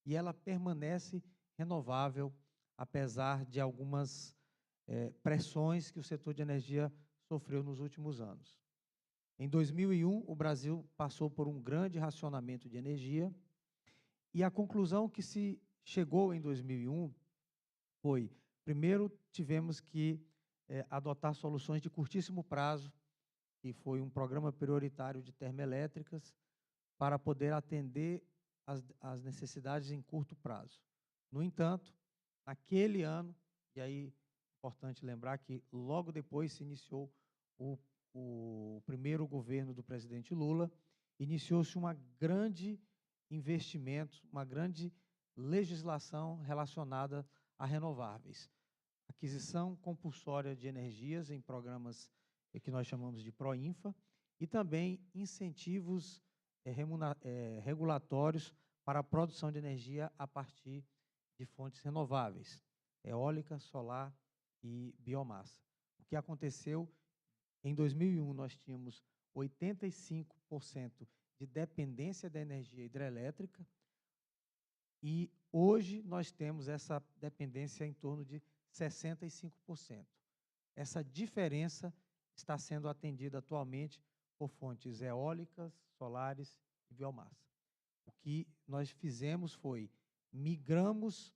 E ela permanece renovável, apesar de algumas pressões que o setor de energia sofreu nos últimos anos. Em 2001, o Brasil passou por um grande racionamento de energia, e a conclusão que se chegou em 2001 foi, primeiro, tivemos que adotar soluções de curtíssimo prazo, que foi um programa prioritário de termoelétricas, para poder atender as necessidades em curto prazo. No entanto, naquele ano, e aí é importante lembrar que logo depois se iniciou o primeiro governo do presidente Lula, iniciou-se uma grande investimento, uma grande legislação relacionada a renováveis. Aquisição compulsória de energias em programas que nós chamamos de Proinfa, e também incentivos regulatórios para a produção de energia a partir de fontes renováveis, eólica, solar e biomassa. O que aconteceu, em 2001, nós tínhamos 85% de dependência da energia hidrelétrica, e hoje nós temos essa dependência em torno de 65%. Essa diferença está sendo atendida atualmente por fontes eólicas, solares e biomassa. O que nós fizemos foi migramos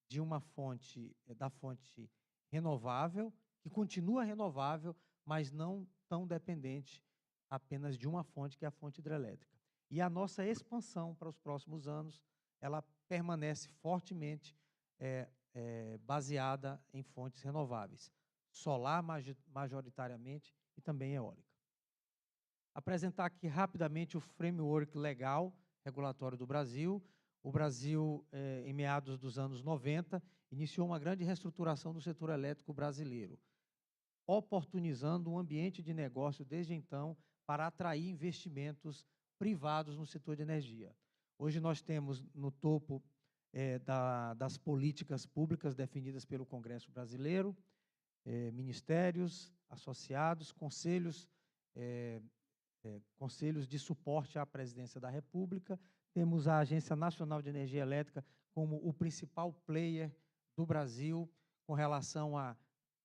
de uma fonte, da fonte renovável, que continua renovável, mas não tão dependente apenas de uma fonte, que é a fonte hidrelétrica. E a nossa expansão para os próximos anos, ela permanece fortemente baseada em fontes renováveis, solar majoritariamente e também eólica. Apresentar aqui rapidamente o framework legal regulatório do Brasil. O Brasil, em meados dos anos 90, iniciou uma grande reestruturação do setor elétrico brasileiro, oportunizando um ambiente de negócio desde então para atrair investimentos privados no setor de energia. Hoje nós temos no topo das políticas públicas definidas pelo Congresso brasileiro, ministérios associados, conselhos de suporte à presidência da República. Temos a Agência Nacional de Energia Elétrica como o principal player do Brasil com relação à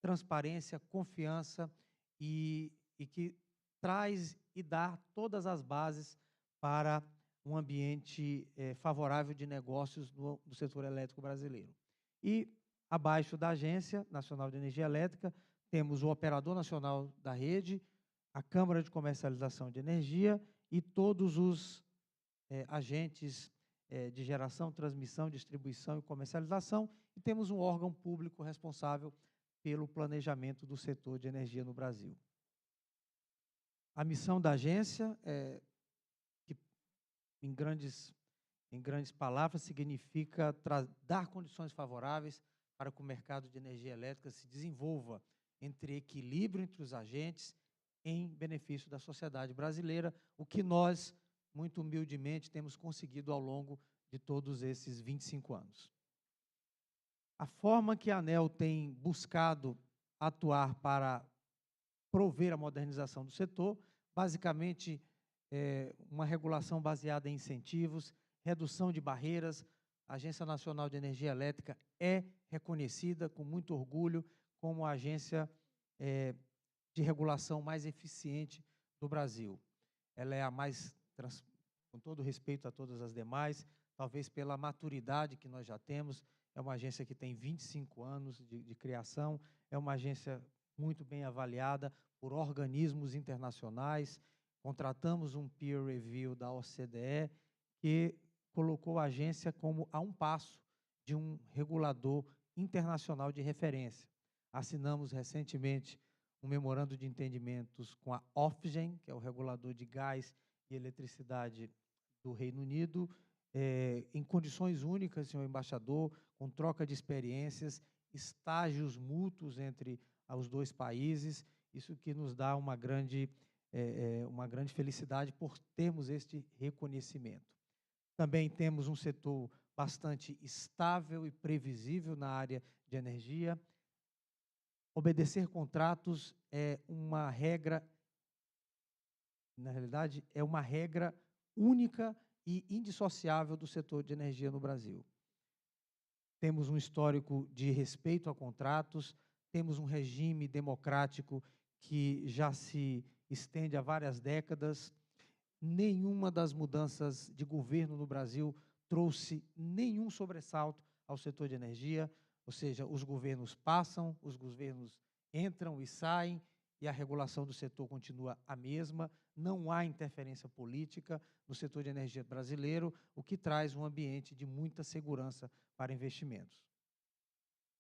transparência, confiança e que traz e dá todas as bases para um ambiente favorável de negócios do setor elétrico brasileiro. E, abaixo da Agência Nacional de Energia Elétrica, temos o Operador Nacional da Rede, a Câmara de Comercialização de Energia e todos os agentes de geração, transmissão, distribuição e comercialização, e temos um órgão público responsável pelo planejamento do setor de energia no Brasil. A missão da agência, que em grandes palavras, significa dar condições favoráveis para que o mercado de energia elétrica se desenvolva entre equilíbrio entre os agentes em benefício da sociedade brasileira, o que nós, muito humildemente, temos conseguido ao longo de todos esses 25 anos. A forma que a ANEEL tem buscado atuar para prover a modernização do setor, basicamente, uma regulação baseada em incentivos, redução de barreiras. A Agência Nacional de Energia Elétrica é reconhecida com muito orgulho como a agência de regulação mais eficiente do Brasil. Ela é a mais, com todo respeito a todas as demais, talvez pela maturidade que nós já temos, é uma agência que tem 25 anos de criação, é uma agência muito bem avaliada por organismos internacionais. Contratamos um peer review da OCDE, que colocou a agência como a um passo de um regulador internacional de referência. Assinamos recentemente um memorando de entendimentos com a Ofgem, que é o regulador de gás e eletricidade do Reino Unido, em condições únicas, senhor embaixador, com troca de experiências, estágios mútuos entre os dois países, isso que nos dá uma grande felicidade por termos este reconhecimento. Também temos um setor bastante estável e previsível na área de energia. Obedecer contratos é uma regra, na realidade, é uma regra única e indissociável do setor de energia no Brasil. Temos um histórico de respeito a contratos, temos um regime democrático que já se estende há várias décadas. Nenhuma das mudanças de governo no Brasil trouxe nenhum sobressalto ao setor de energia, ou seja, os governos passam, os governos entram e saem, e a regulação do setor continua a mesma, não há interferência política no setor de energia brasileiro, o que traz um ambiente de muita segurança para investimentos.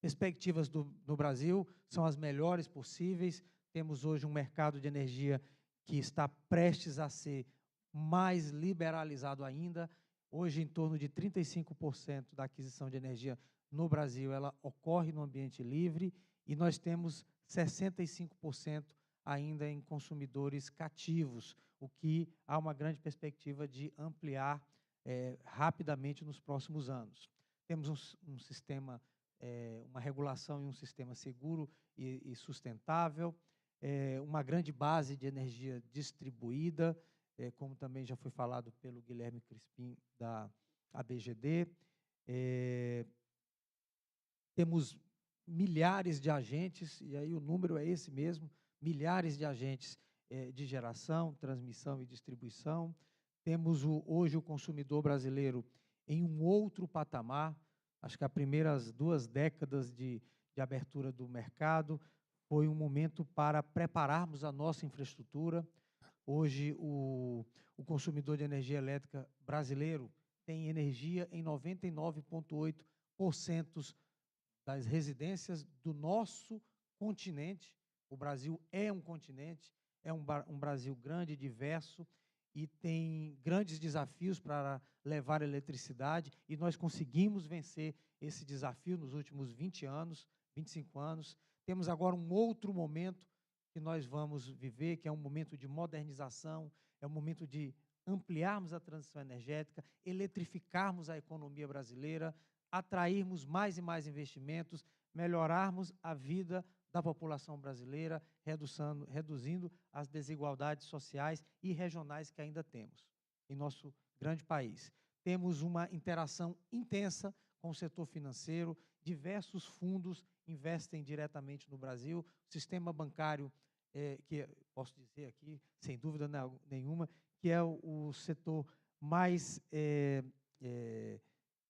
Perspectivas no Brasil são as melhores possíveis. Temos hoje um mercado de energia que está prestes a ser mais liberalizado ainda. Hoje, em torno de 35% da aquisição de energia no Brasil, ela ocorre no ambiente livre, e nós temos 65% ainda em consumidores cativos, o que há uma grande perspectiva de ampliar rapidamente nos próximos anos. Temos um sistema, uma regulação e um sistema seguro e sustentável, uma grande base de energia distribuída, como também já foi falado pelo Guilherme Crispim, da ABGD. Temos milhares de agentes, e aí o número é esse mesmo, milhares de agentes de geração, transmissão e distribuição. Temos hoje o consumidor brasileiro em um outro patamar. Acho que as primeiras 2 décadas de abertura do mercado foi um momento para prepararmos a nossa infraestrutura. Hoje, o consumidor de energia elétrica brasileiro tem energia em 99,8% das residências do nosso continente. O Brasil é um continente, é um Brasil grande, diverso, e tem grandes desafios para levar eletricidade, e nós conseguimos vencer esse desafio nos últimos 20 anos, 25 anos. Temos agora um outro momento que nós vamos viver, que é um momento de modernização, é um momento de ampliarmos a transição energética, eletrificarmos a economia brasileira, atrairmos mais e mais investimentos, melhorarmos a vida da população brasileira, reduzindo as desigualdades sociais e regionais que ainda temos em nosso grande país. Temos uma interação intensa com o setor financeiro, diversos fundos investem diretamente no Brasil, o sistema bancário, que posso dizer aqui, sem dúvida nenhuma, que é o setor mais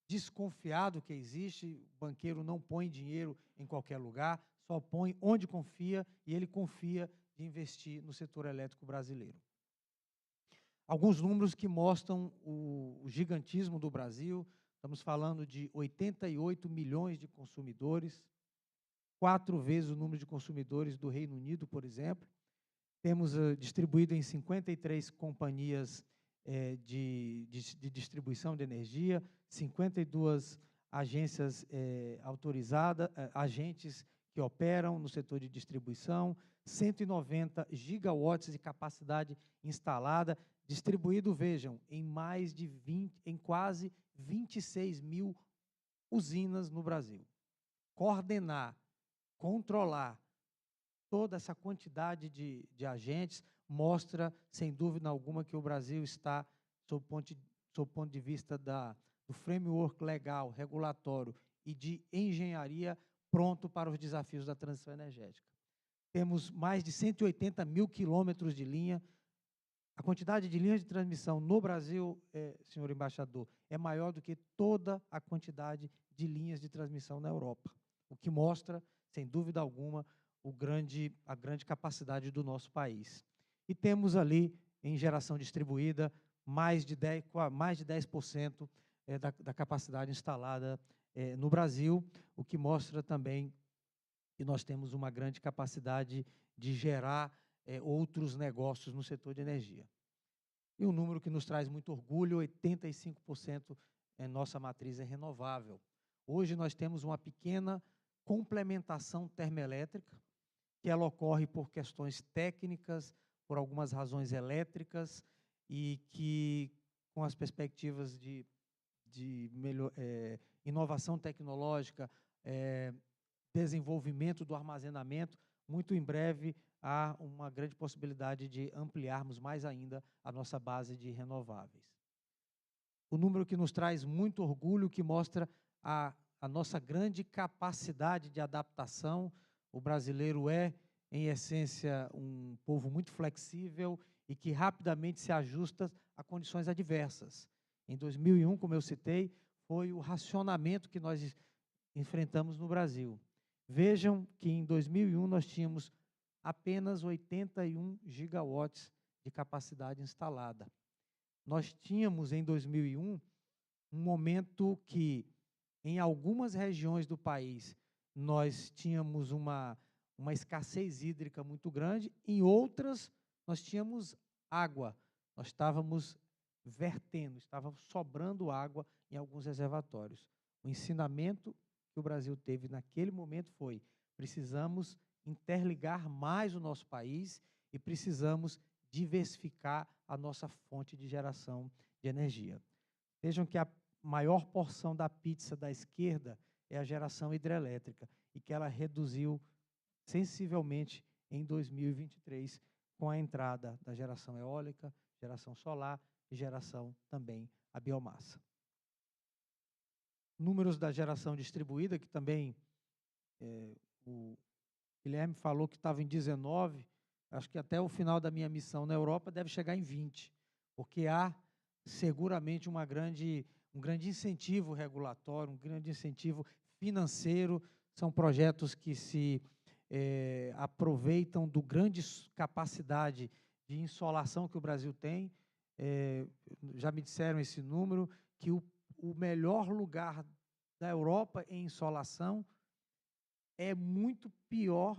desconfiado que existe. O banqueiro não põe dinheiro em qualquer lugar, só põe onde confia, e ele confia de investir no setor elétrico brasileiro. Alguns números que mostram o gigantismo do Brasil. Estamos falando de 88 milhões de consumidores, 4 vezes o número de consumidores do Reino Unido, por exemplo. Temos distribuído em 53 companhias de distribuição de energia, 52 agências autorizadas, agentes que operam no setor de distribuição, 190 gigawatts de capacidade instalada, distribuído, vejam, em quase 26 mil usinas no Brasil. Coordenar, controlar toda essa quantidade de agentes mostra, sem dúvida alguma, que o Brasil está, sob o ponto de vista do framework legal, regulatório e de engenharia, pronto para os desafios da transição energética. Temos mais de 180 mil quilômetros de linha. A quantidade de linhas de transmissão no Brasil, senhor embaixador, é maior do que toda a quantidade de linhas de transmissão na Europa, o que mostra, sem dúvida alguma, a grande capacidade do nosso país. E temos ali, em geração distribuída, mais de 10% da capacidade instalada no Brasil, o que mostra também que nós temos uma grande capacidade de gerar outros negócios no setor de energia. E um número que nos traz muito orgulho, 85% nossa matriz é renovável. Hoje nós temos uma pequena complementação termoelétrica, que ela ocorre por questões técnicas, por algumas razões elétricas, e que, com as perspectivas de inovação tecnológica, desenvolvimento do armazenamento, muito em breve há uma grande possibilidade de ampliarmos mais ainda a nossa base de renováveis. O número que nos traz muito orgulho, que mostra a nossa grande capacidade de adaptação. O brasileiro é, em essência, um povo muito flexível e que rapidamente se ajusta a condições adversas. Em 2001, como eu citei, foi o racionamento que nós enfrentamos no Brasil. Vejam que em 2001 nós tínhamos apenas 81 gigawatts de capacidade instalada. Nós tínhamos, em 2001, um momento que, em algumas regiões do país, nós tínhamos uma escassez hídrica muito grande, em outras, nós tínhamos água. Nós estávamos vertendo, estava sobrando água em alguns reservatórios. O ensinamento que o Brasil teve naquele momento foi: precisamos interligar mais o nosso país e precisamos diversificar a nossa fonte de geração de energia. Vejam que a maior porção da pizza da esquerda é a geração hidrelétrica e que ela reduziu sensivelmente em 2023 com a entrada da geração eólica, geração solar e geração também a biomassa. Números da geração distribuída, que também o Guilherme falou que estava em 19, acho que até o final da minha missão na Europa deve chegar em 20, porque há seguramente um grande incentivo regulatório, um grande incentivo financeiro. São projetos que se aproveitam do grande capacidade de insolação que o Brasil tem. Já me disseram esse número, que o melhor lugar da Europa em insolação é muito pior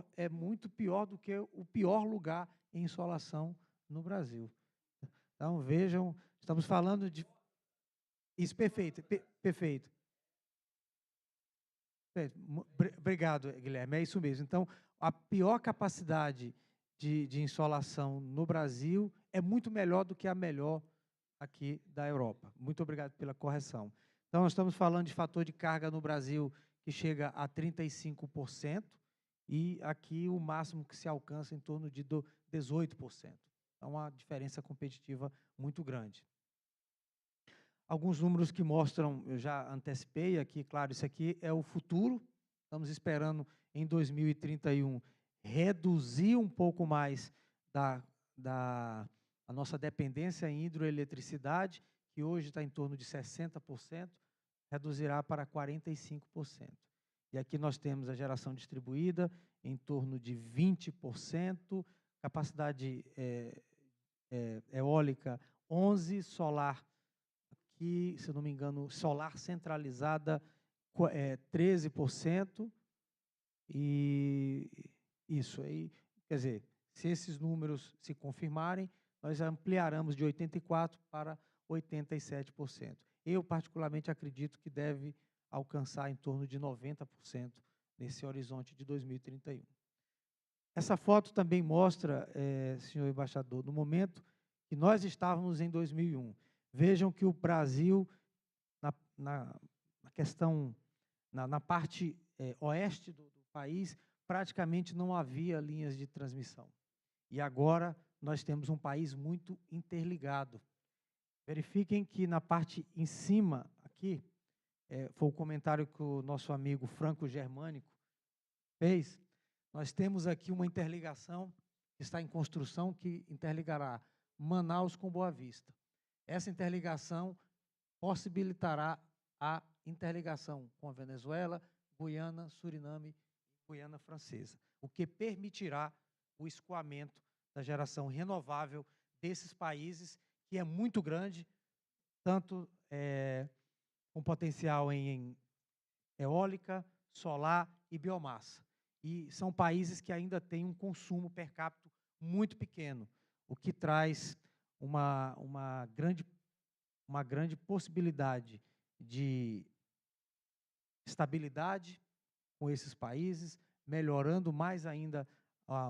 do que o pior lugar em insolação no Brasil. Então, vejam, estamos falando de... Isso, perfeito, perfeito. Obrigado, Guilherme, é isso mesmo. Então, a pior capacidade de insolação no Brasil é muito melhor do que a melhor aqui da Europa. Muito obrigado pela correção. Então, nós estamos falando de fator de carga no Brasil que chega a 35%, e aqui o máximo que se alcança em torno de 18%. Então, uma diferença competitiva muito grande. Alguns números que mostram, eu já antecipei aqui, claro, isso aqui é o futuro. Estamos esperando, em 2031, reduzir um pouco mais a nossa dependência em hidroeletricidade, que hoje está em torno de 60%, reduzirá para 45%. E aqui nós temos a geração distribuída em torno de 20%, capacidade eólica 11%, solar, aqui, se eu não me engano, solar centralizada 13%, e isso aí, quer dizer, se esses números se confirmarem, nós ampliaremos de 84% para 87%. Eu, particularmente, acredito que deve alcançar em torno de 90% nesse horizonte de 2031. Essa foto também mostra, senhor embaixador, no momento que nós estávamos em 2001. Vejam que o Brasil, na parte oeste do país, praticamente não havia linhas de transmissão. E agora nós temos um país muito interligado. Verifiquem que na parte em cima, aqui, foi o comentário que o nosso amigo franco-germânico fez. Nós temos aqui uma interligação que está em construção, que interligará Manaus com Boa Vista. Essa interligação possibilitará a interligação com a Venezuela, Guiana, Suriname e Guiana Francesa, o que permitirá o escoamento da geração renovável desses países, que é muito grande, tanto com potencial em eólica, solar e biomassa. E são países que ainda têm um consumo per capita muito pequeno, o que traz uma grande possibilidade de estabilidade com esses países, melhorando mais ainda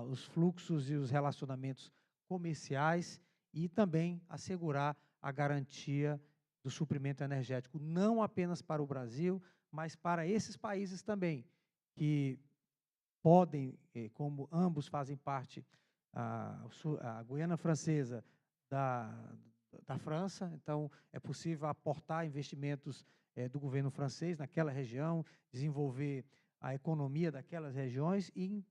os fluxos e os relacionamentos comerciais e também assegurar a garantia do suprimento energético, não apenas para o Brasil, mas para esses países também, que podem, como ambos fazem parte, a Guiana Francesa da França, então é possível aportar investimentos do governo francês naquela região, desenvolver a economia daquelas regiões e em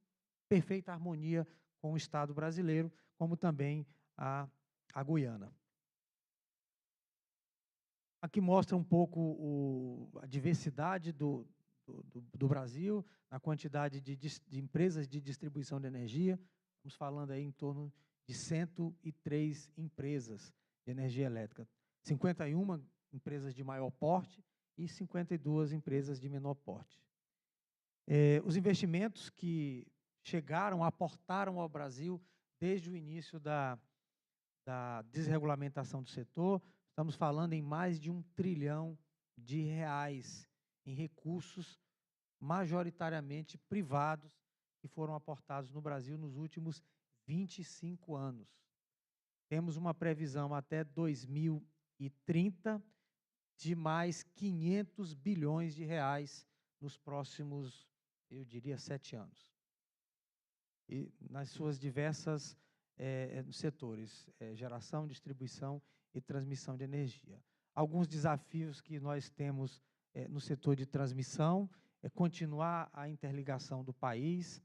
perfeita harmonia com o Estado brasileiro, como também a Guiana. Aqui mostra um pouco a diversidade do Brasil, a quantidade de empresas de distribuição de energia. Estamos falando aí em torno de 103 empresas de energia elétrica, 51 empresas de maior porte e 52 empresas de menor porte. Os investimentos que chegaram, aportaram ao Brasil desde o início da desregulamentação do setor, estamos falando em mais de R$ 1 trilhão em recursos majoritariamente privados que foram aportados no Brasil nos últimos 25 anos. Temos uma previsão até 2030 de mais 500 bilhões de reais nos próximos, eu diria, 7 anos. E nas suas diversas setores, geração, distribuição e transmissão de energia. Alguns desafios que nós temos no setor de transmissão é continuar a interligação do país,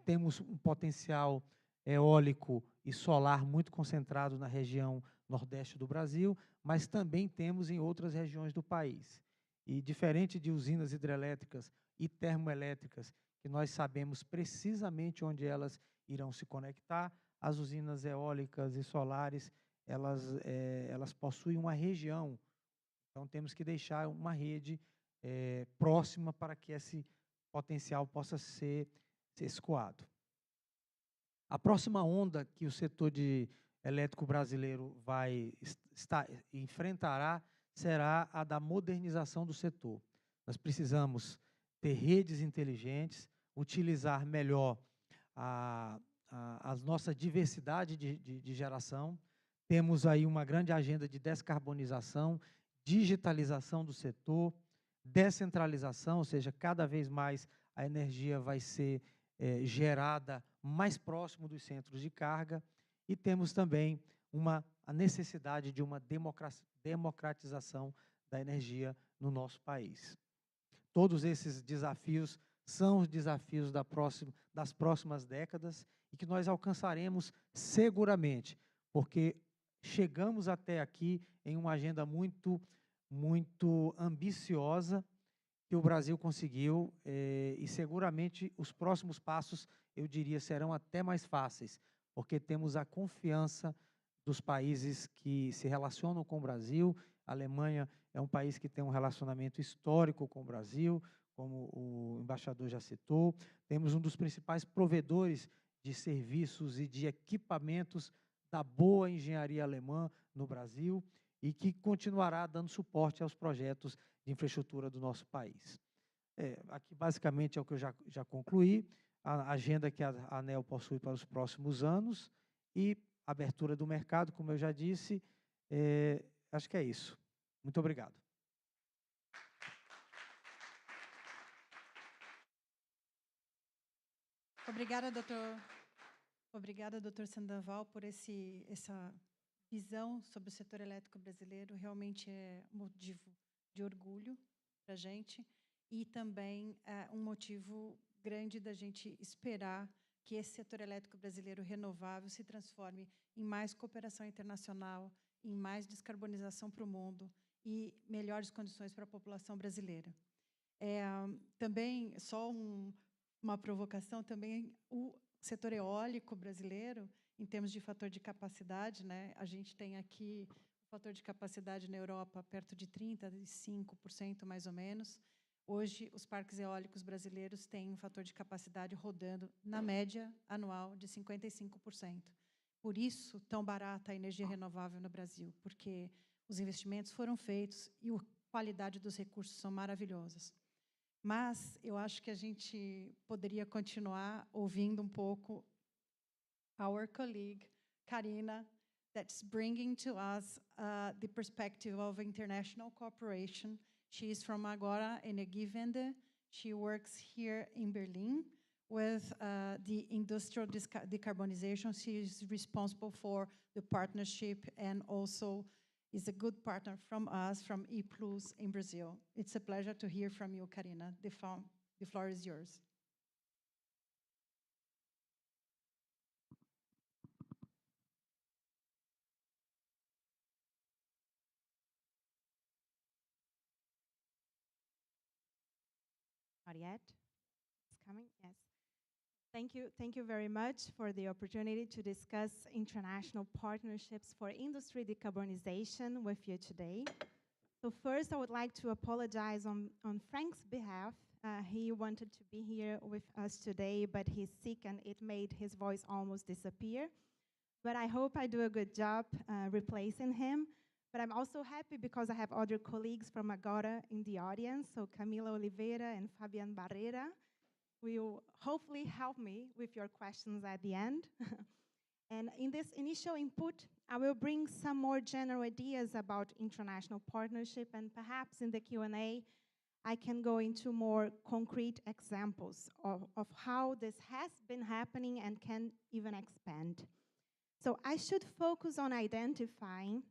temos um potencial eólico e solar muito concentrado na região nordeste do Brasil, mas também temos em outras regiões do país. E diferente de usinas hidrelétricas e termoelétricas, que nós sabemos precisamente onde elas irão se conectar, as usinas eólicas e solares, elas possuem uma região, então temos que deixar uma rede próxima para que esse potencial possa ser escoado. A próxima onda que o setor elétrico brasileiro enfrentará será a da modernização do setor. Nós precisamos ter redes inteligentes, utilizar melhor a nossa diversidade de geração. Temos aí uma grande agenda de descarbonização, digitalização do setor, descentralização, ou seja, cada vez mais a energia vai ser gerada mais próximo dos centros de carga, e temos também a necessidade de uma democratização da energia no nosso país. Todos esses desafios são os desafios das próximas décadas e que nós alcançaremos seguramente, porque chegamos até aqui em uma agenda muito ambiciosa que o Brasil conseguiu, e seguramente os próximos passos, eu diria, serão até mais fáceis, porque temos a confiança dos países que se relacionam com o Brasil. A Alemanha é um país que tem um relacionamento histórico com o Brasil, como o embaixador já citou. Temos um dos principais provedores de serviços e de equipamentos da boa engenharia alemã no Brasil e que continuará dando suporte aos projetos de infraestrutura do nosso país. Aqui, basicamente, é o que eu já concluí, a agenda que a ANEEL possui para os próximos anos e abertura do mercado, como eu já disse. Acho que é isso. Muito obrigado. Obrigada, Obrigada, Dr. Sandoval, por essa visão sobre o setor elétrico brasileiro. Realmente é motivo de orgulho para a gente e também é um motivo grande da gente esperar que esse setor elétrico brasileiro renovável se transforme em mais cooperação internacional, em mais descarbonização para o mundo e melhores condições para a população brasileira. Também, só uma provocação, também o setor eólico brasileiro, em termos de fator de capacidade, né, a gente tem aqui o fator de capacidade na Europa perto de 35%, mais ou menos. Hoje, os parques eólicos brasileiros têm um fator de capacidade rodando, na média anual, de 55%. Por isso, tão barata a energia renovável no Brasil, porque os investimentos foram feitos e a qualidade dos recursos são maravilhosas. Mas eu acho que a gente poderia continuar ouvindo um pouco our colleague, Karina, that's bringing to us the perspective of international cooperation. She is from Agora, Energiewende. She works here in Berlin with the industrial decarbonization. She is responsible for the partnership and also is a good partner from us, from E+ in Brazil. It's a pleasure to hear from you, Karina. The floor is yours. Not yet. It's coming, yes. Thank you very much for the opportunity to discuss international partnerships for industry decarbonization with you today. So first, I would like to apologize on Frank's behalf. He wanted to be here with us today, but he's sick and it made his voice almost disappear. But I hope I do a good job replacing him. But I'm also happy because I have other colleagues from Agora in the audience, so Camila Oliveira and Fabian Barreira will hopefully help me with your questions at the end. And in this initial input, I will bring some more general ideas about international partnership, and perhaps in the Q&A, I can go into more concrete examples of how this has been happening and can even expand. So I should focus on identifying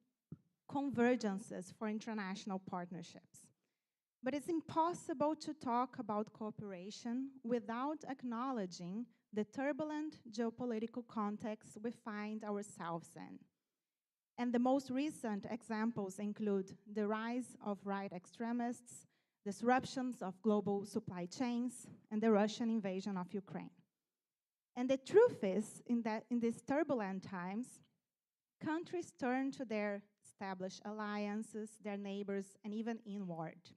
convergences for international partnerships. But it's impossible to talk about cooperation without acknowledging the turbulent geopolitical context we find ourselves in. And the most recent examples include the rise of right extremists, disruptions of global supply chains, and the Russian invasion of Ukraine. And the truth is, in these turbulent times, countries turn to their established alliances, their neighbors, and even inward.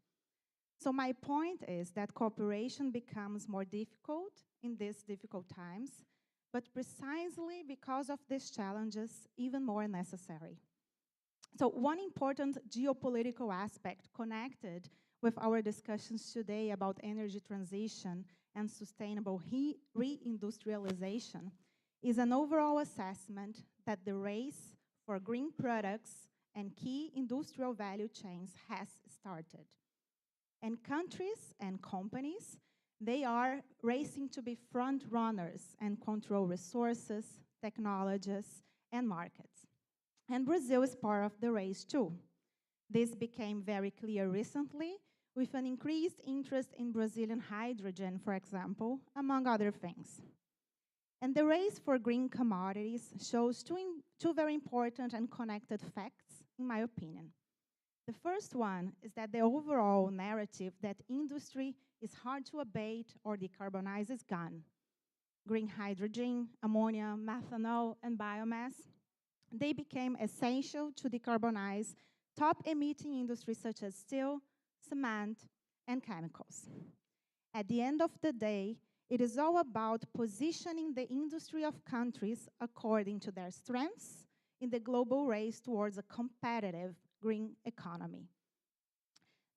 So my point is that cooperation becomes more difficult in these difficult times, but precisely because of these challenges, even more necessary. So one important geopolitical aspect connected with our discussions today about energy transition and sustainable reindustrialization is an overall assessment that the race for green products and key industrial value chains has started. And countries and companies, they are racing to be front runners and control resources, technologies, and markets. And Brazil is part of the race too. This became very clear recently with an increased interest in Brazilian hydrogen, for example, among other things. And the race for green commodities shows two very important and connected facts, in my opinion. The first one is that the overall narrative that industry is hard to abate or decarbonize is gone. Green hydrogen, ammonia, methanol, and biomass, they became essential to decarbonize top-emitting industries such as steel, cement, and chemicals. At the end of the day, it is all about positioning the industry of countries according to their strengths in the global race towards a competitive green economy.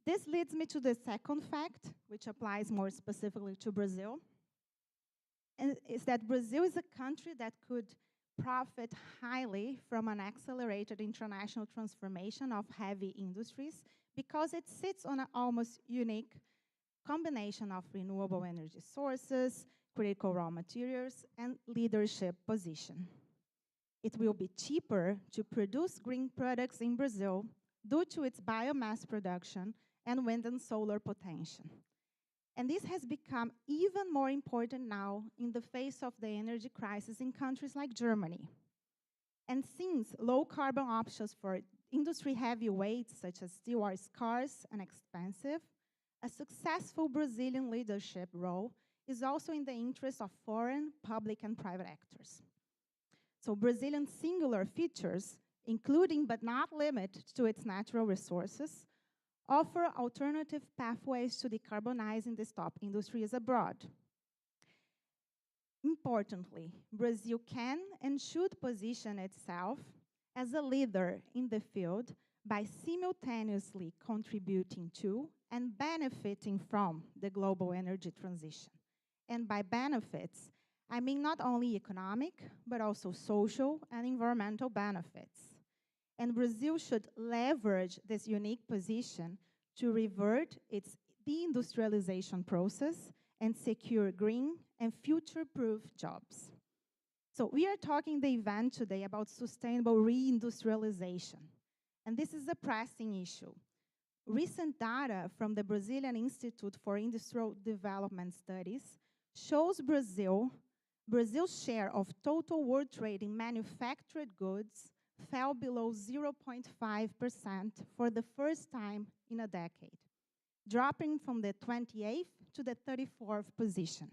This leads me to the second fact, which applies more specifically to Brazil, and is that Brazil is a country that could profit highly from an accelerated international transformation of heavy industries because it sits on an almost unique combination of renewable energy sources, critical raw materials, and leadership position. It will be cheaper to produce green products in Brazil due to its biomass production and wind and solar potential. And this has become even more important now in the face of the energy crisis in countries like Germany. And since low carbon options for industry heavyweights such as steel are scarce and expensive, a successful Brazilian leadership role is also in the interest of foreign, public, and private actors. So Brazilian singular features, including but not limited to its natural resources, offer alternative pathways to decarbonizing these top industries abroad. Importantly, Brazil can and should position itself as a leader in the field by simultaneously contributing to and benefiting from the global energy transition. And by benefits, I mean not only economic, but also social and environmental benefits. And Brazil should leverage this unique position to revert its deindustrialization process and secure green and future-proof jobs. So we are talking the event today about sustainable reindustrialization. And this is a pressing issue. Recent data from the Brazilian Institute for Industrial Development Studies shows Brazil's share of total world trade in manufactured goods fell below 0.5% for the first time in a decade, dropping from the 28th to the 34th position.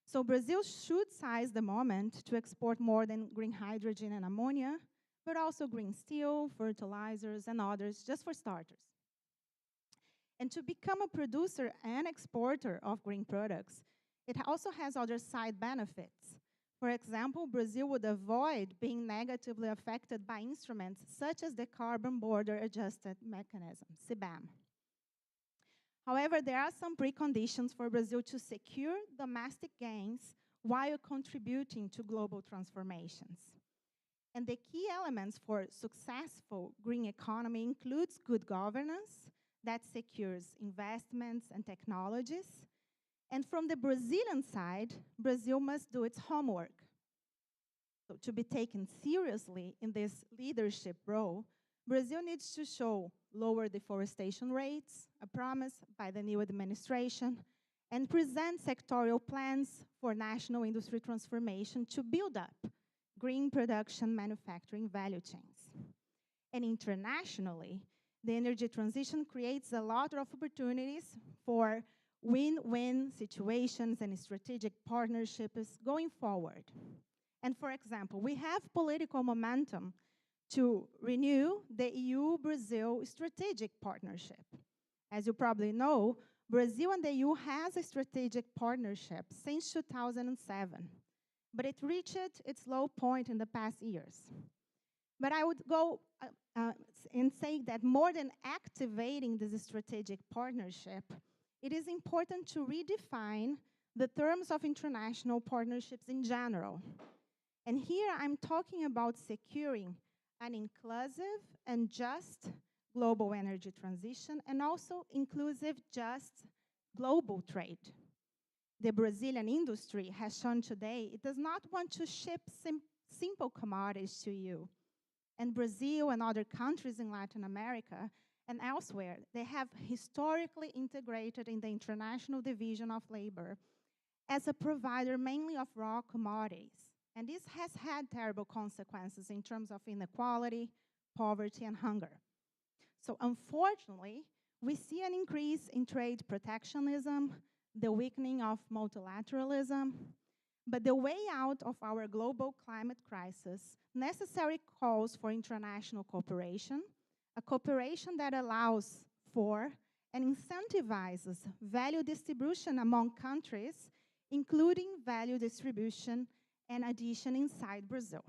So Brazil should seize the moment to export more than green hydrogen and ammonia, but also green steel, fertilizers, and others, just for starters. And to become a producer and exporter of green products, it also has other side benefits. For example, Brazil would avoid being negatively affected by instruments such as the Carbon Border Adjustment Mechanism, CBAM. However, there are some preconditions for Brazil to secure domestic gains while contributing to global transformations. And the key elements for successful green economy includes good governance that secures investments and technologies. And from the Brazilian side, Brazil must do its homework. So to be taken seriously in this leadership role, Brazil needs to show lower deforestation rates, a promise by the new administration, and present sectorial plans for national industry transformation to build up green production manufacturing value chains. And internationally, the energy transition creates a lot of opportunities for win-win situations and strategic partnerships going forward. And for example, we have political momentum to renew the EU-Brazil strategic partnership. As you probably know, Brazil and the EU has a strategic partnership since 2007, but it reached its low point in the past years. But I would go and say that more than activating this strategic partnership, it is important to redefine the terms of international partnerships in general. And here I'm talking about securing an inclusive and just global energy transition and also inclusive, just global trade. The Brazilian industry has shown today it does not want to ship simple commodities to you. And Brazil and other countries in Latin America and elsewhere, they have historically integrated in the International Division of Labor as a provider mainly of raw commodities. And this has had terrible consequences in terms of inequality, poverty, and hunger. So unfortunately, we see an increase in trade protectionism, the weakening of multilateralism, but the way out of our global climate crisis necessarily calls for international cooperation, a cooperation that allows for and incentivizes value distribution among countries, including value distribution and addition inside Brazil.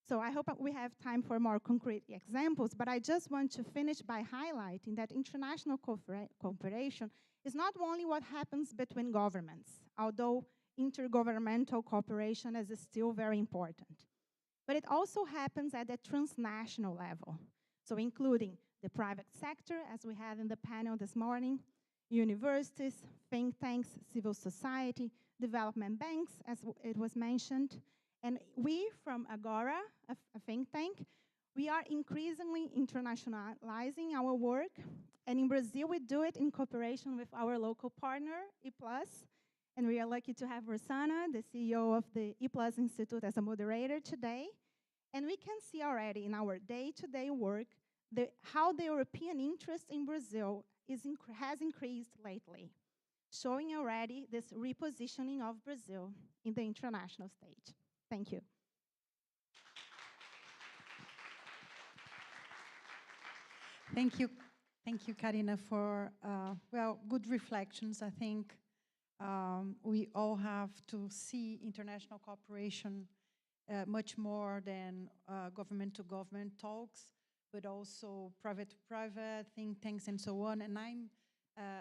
So I hope we have time for more concrete examples, but I just want to finish by highlighting that international cooperation is not only what happens between governments, although intergovernmental cooperation is still very important, but it also happens at the transnational level, so including the private sector, as we had in the panel this morning, universities, think tanks, civil society, development banks, as it was mentioned. And we from Agora, a think tank, we are increasingly internationalizing our work. And in Brazil, we do it in cooperation with our local partner, E+. And we are lucky to have Rossana, the CEO of the E+ Institute, as a moderator today. And we can see already in our day-to-day work how the European interest in Brazil has increased lately, showing already this repositioning of Brazil in the international stage. Thank you. Thank you, Karina, for good reflections. I think we all have to see international cooperation much more than government-to-government talks, but also private-to-private, think tanks, and so on. And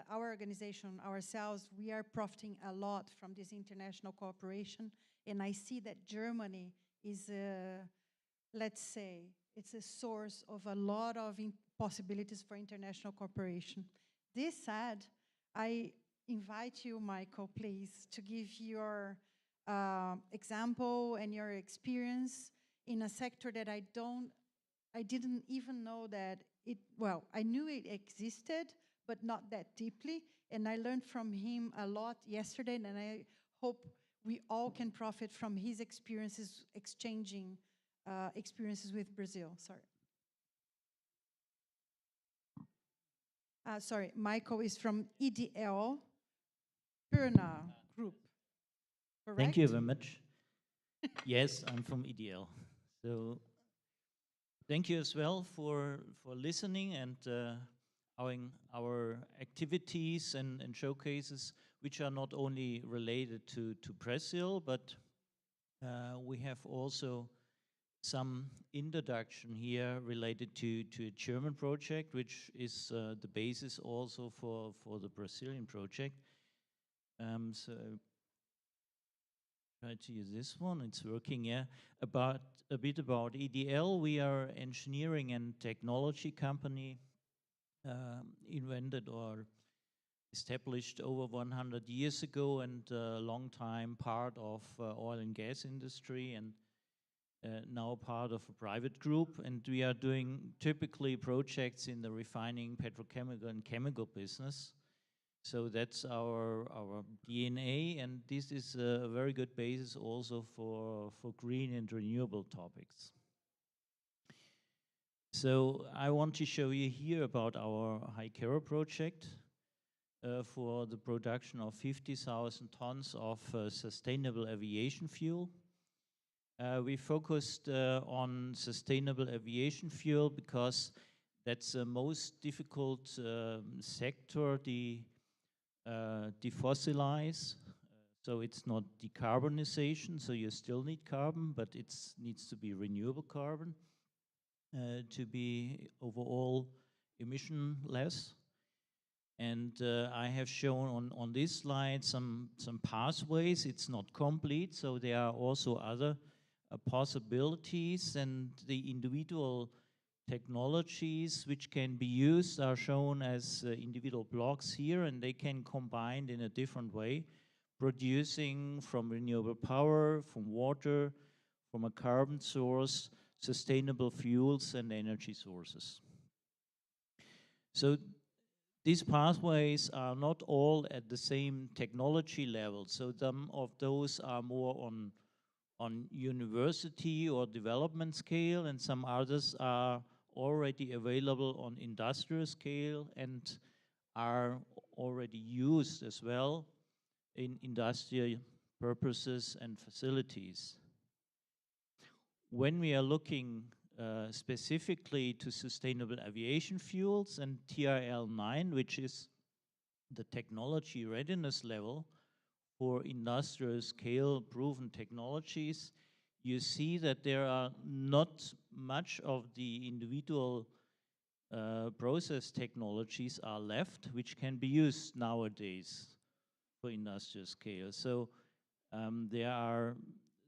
our organization, ourselves, we are profiting a lot from this international cooperation. And I see that Germany is, let's say, it's a source of a lot of possibilities for international cooperation. This said, I invite you, Michael, please, to give your example and your experience in a sector that I didn't even know that I knew it existed, but not that deeply. And I learned from him a lot yesterday, and I hope we all can profit from his experiences, exchanging experiences with Brazil. Sorry, Michael is from EDL, Purna Group, correct? Thank you very much. Yes, I'm from EDL. So thank you as well for listening and our activities and showcases, which are not only related to Brazil, but we have also some introduction here related to a German project, which is the basis also for the Brazilian project. So try to use this one. It's working. Yeah. A bit about EDL. We are engineering and technology company, invented or established over 100 years ago, and a long time part of oil and gas industry, and now part of a private group. And we are doing typically projects in the refining, petrochemical, and chemical business. So that's our DNA, and this is a very good basis also for green and renewable topics. So I want to show you here about our Agora project for the production of 50,000 tons of sustainable aviation fuel. We focused on sustainable aviation fuel because that's the most difficult sector to defossilize. So it's not decarbonization, so you still need carbon, but it needs to be renewable carbon to be overall emission less. And I have shown on this slide some pathways. It's not complete, so there are also other possibilities, and the individual technologies which can be used are shown as individual blocks here, and they can combine in a different way, producing from renewable power, from water, from a carbon source, sustainable fuels and energy sources. So these pathways are not all at the same technology level. So some of those are more on university or development scale, and some others are already available on industrial scale and are already used as well in industrial purposes and facilities. When we are looking specifically to sustainable aviation fuels and TRL9, which is the technology readiness level for industrial scale proven technologies, you see that there are not much of the individual process technologies are left, which can be used nowadays for industrial scale. So there are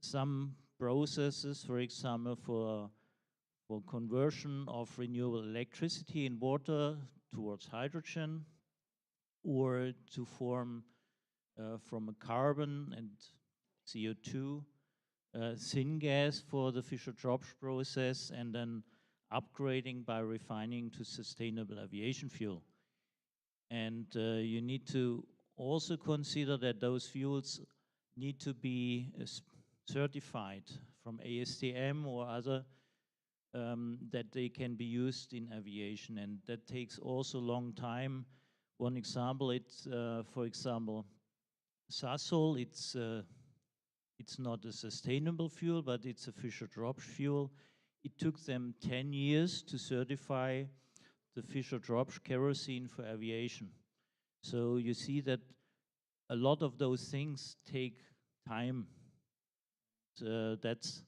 some processes, for example, for conversion of renewable electricity in water towards hydrogen, or to form from a carbon and CO2 syngas for the Fischer-Tropsch process, and then upgrading by refining to sustainable aviation fuel. And you need to also consider that those fuels need to be certified from ASTM or other, that they can be used in aviation, and that takes also a long time. One example, it's for example, Sasol, it's not a sustainable fuel, but it's a Fischer-Tropsch fuel. It took them 10 years to certify the Fischer-Tropsch kerosene for aviation. So you see that a lot of those things take time. That's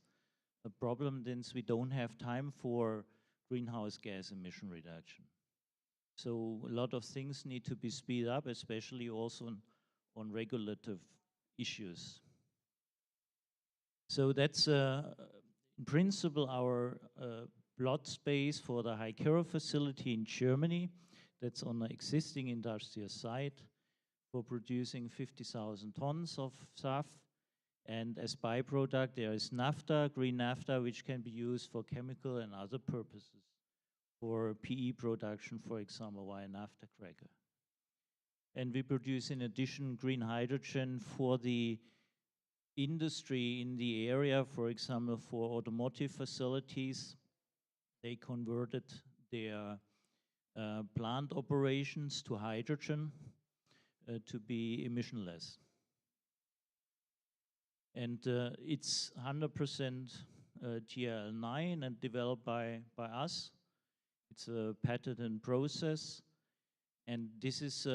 a problem since we don't have time for greenhouse gas emission reduction. So a lot of things need to be speed up, especially also on regulative issues. So that's in principle our plot space for the High-Kero facility in Germany. That's on an existing industrial site for producing 50,000 tons of SAF. And as byproduct, there is naphtha, green naphtha, which can be used for chemical and other purposes, for PE production, for example, via naphtha cracker. And we produce, in addition, green hydrogen for the industry in the area, for example, for automotive facilities. They converted their plant operations to hydrogen to be emissionless. And it's 100% TRL9 and developed by us. It's a patented process. And this is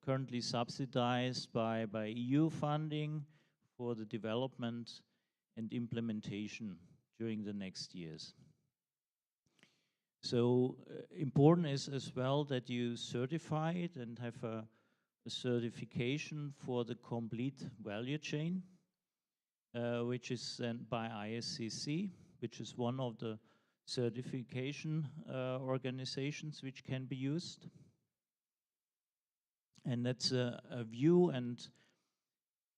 currently subsidized by EU funding for the development and implementation during the next years. So important is as well that you certify it and have a certification for the complete value chain, which is sent by ISCC, which is one of the certification organizations which can be used. And that's a view, and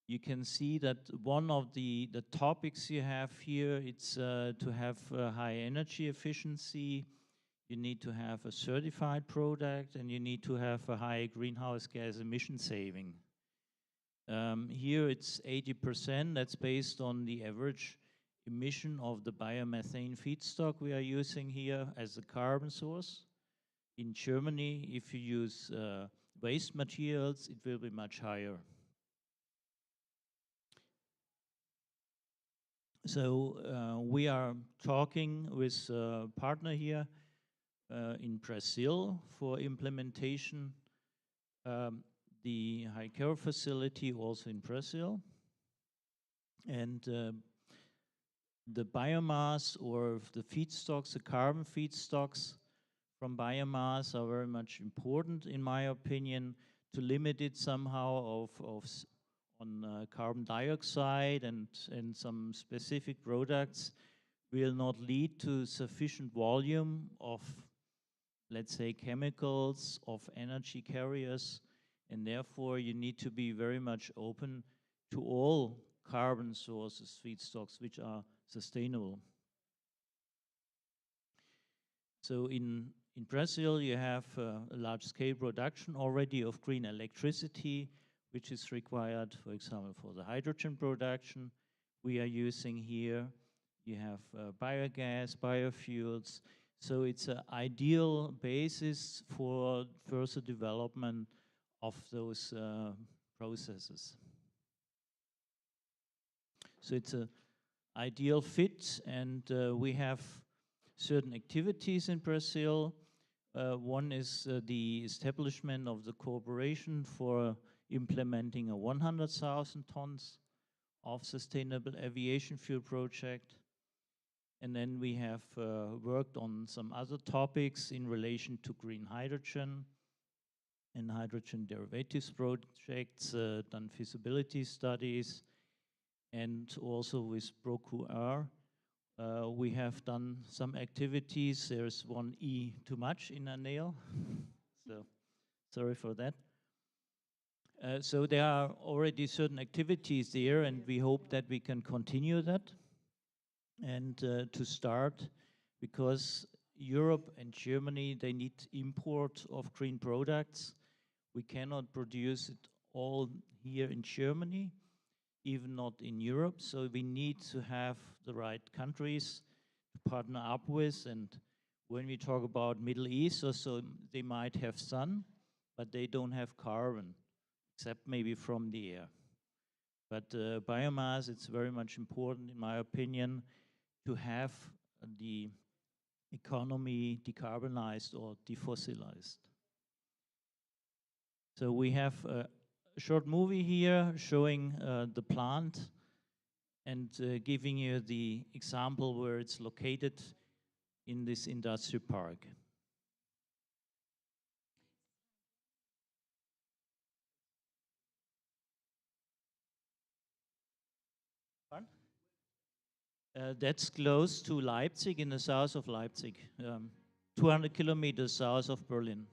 you can see that one of the topics you have here, it's to have high energy efficiency. You need to have a certified product, and you need to have a high greenhouse gas emission saving. Here it's 80%. That's based on the average emission of the biomethane feedstock we are using here as a carbon source. In Germany, if you use waste materials, it will be much higher. So we are talking with a partner here in Brazil for implementation. The High-Kero facility also in Brazil. And the biomass or the feedstocks, the carbon feedstocks from biomass are very much important, in my opinion, to limit it somehow on carbon dioxide and some specific products will not lead to sufficient volume of, let's say, chemicals, of energy carriers, and therefore you need to be very much open to all carbon sources, feedstocks, which are sustainable. So in Brazil, you have a large-scale production already of green electricity, which is required, for example, for the hydrogen production we are using here. You have biogas, biofuels. So it's an ideal basis for further development of those processes. So it's an ideal fit, and we have certain activities in Brazil. One is the establishment of the cooperation for implementing a 100,000 tons of sustainable aviation fuel project. And then we have worked on some other topics in relation to green hydrogen and hydrogen derivatives projects, done feasibility studies, and also with Procure. We have done some activities. There's one E too much in a nail, so sorry for that. So there are already certain activities there, and we hope that we can continue that. And to start, because Europe and Germany, they need import of green products. We cannot produce it all here in Germany, even not in Europe. So we need to have the right countries to partner up with. And when we talk about Middle East, also they might have sun, but they don't have carbon, except maybe from the air. But biomass, it's very much important, in my opinion, to have the economy decarbonized or defossilized. So we have a short movie here showing the plant and giving you the example where it's located in this industrial park. That's close to Leipzig, in the south of Leipzig, 200 kilometers south of Berlin.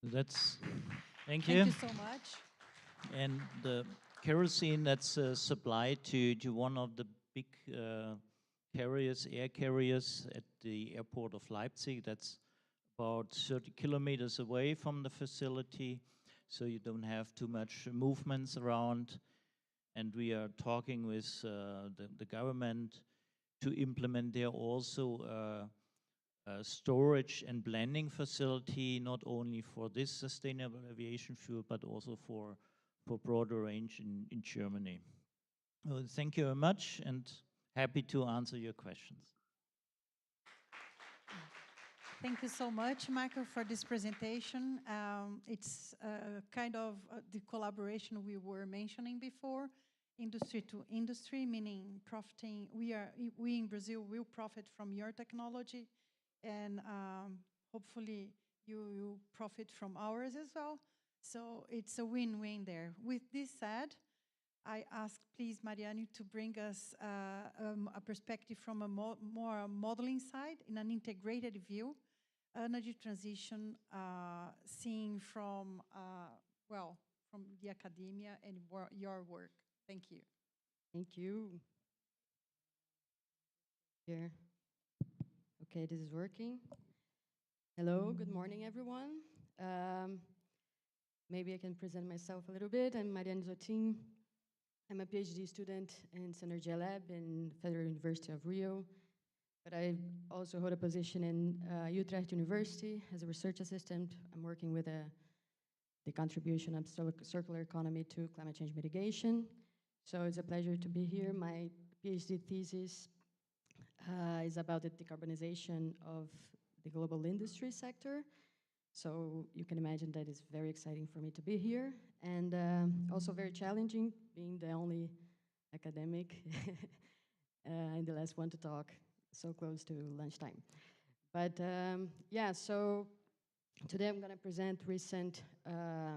That's, thank you. Thank you so much. And the kerosene that's supplied to one of the big carriers, air carriers at the airport of Leipzig, that's about 30 kilometers away from the facility, so you don't have too much movements around. And we are talking with the government to implement there also a storage and blending facility, not only for this sustainable aviation fuel, but also for broader range in Germany. Well, thank you very much, and happy to answer your questions. Thank you so much, Michael, for this presentation. It's kind of the collaboration we were mentioning before, industry to industry, meaning profiting. We in Brazil will profit from your technology, and hopefully you profit from ours as well. So it's a win-win there. With this said, I ask, please, Mariane, to bring us a perspective from a more modeling side in an integrated view, energy transition, seen from, well, from the academia and your work. Thank you. Thank you. Here. Okay, this is working. Hello, good morning, everyone. Maybe I can present myself a little bit. I'm Mariane Zotin. I'm a PhD student in Synergy Lab in Federal University of Rio, but I also hold a position in Utrecht University as a research assistant. I'm working with the contribution of circular economy to climate change mitigation. So it's a pleasure to be here. My PhD thesis is about the decarbonization of the global industry sector. So you can imagine that it's very exciting for me to be here, and also very challenging, being the only academic and the last one to talk so close to lunchtime. But yeah, so today I'm going to present recent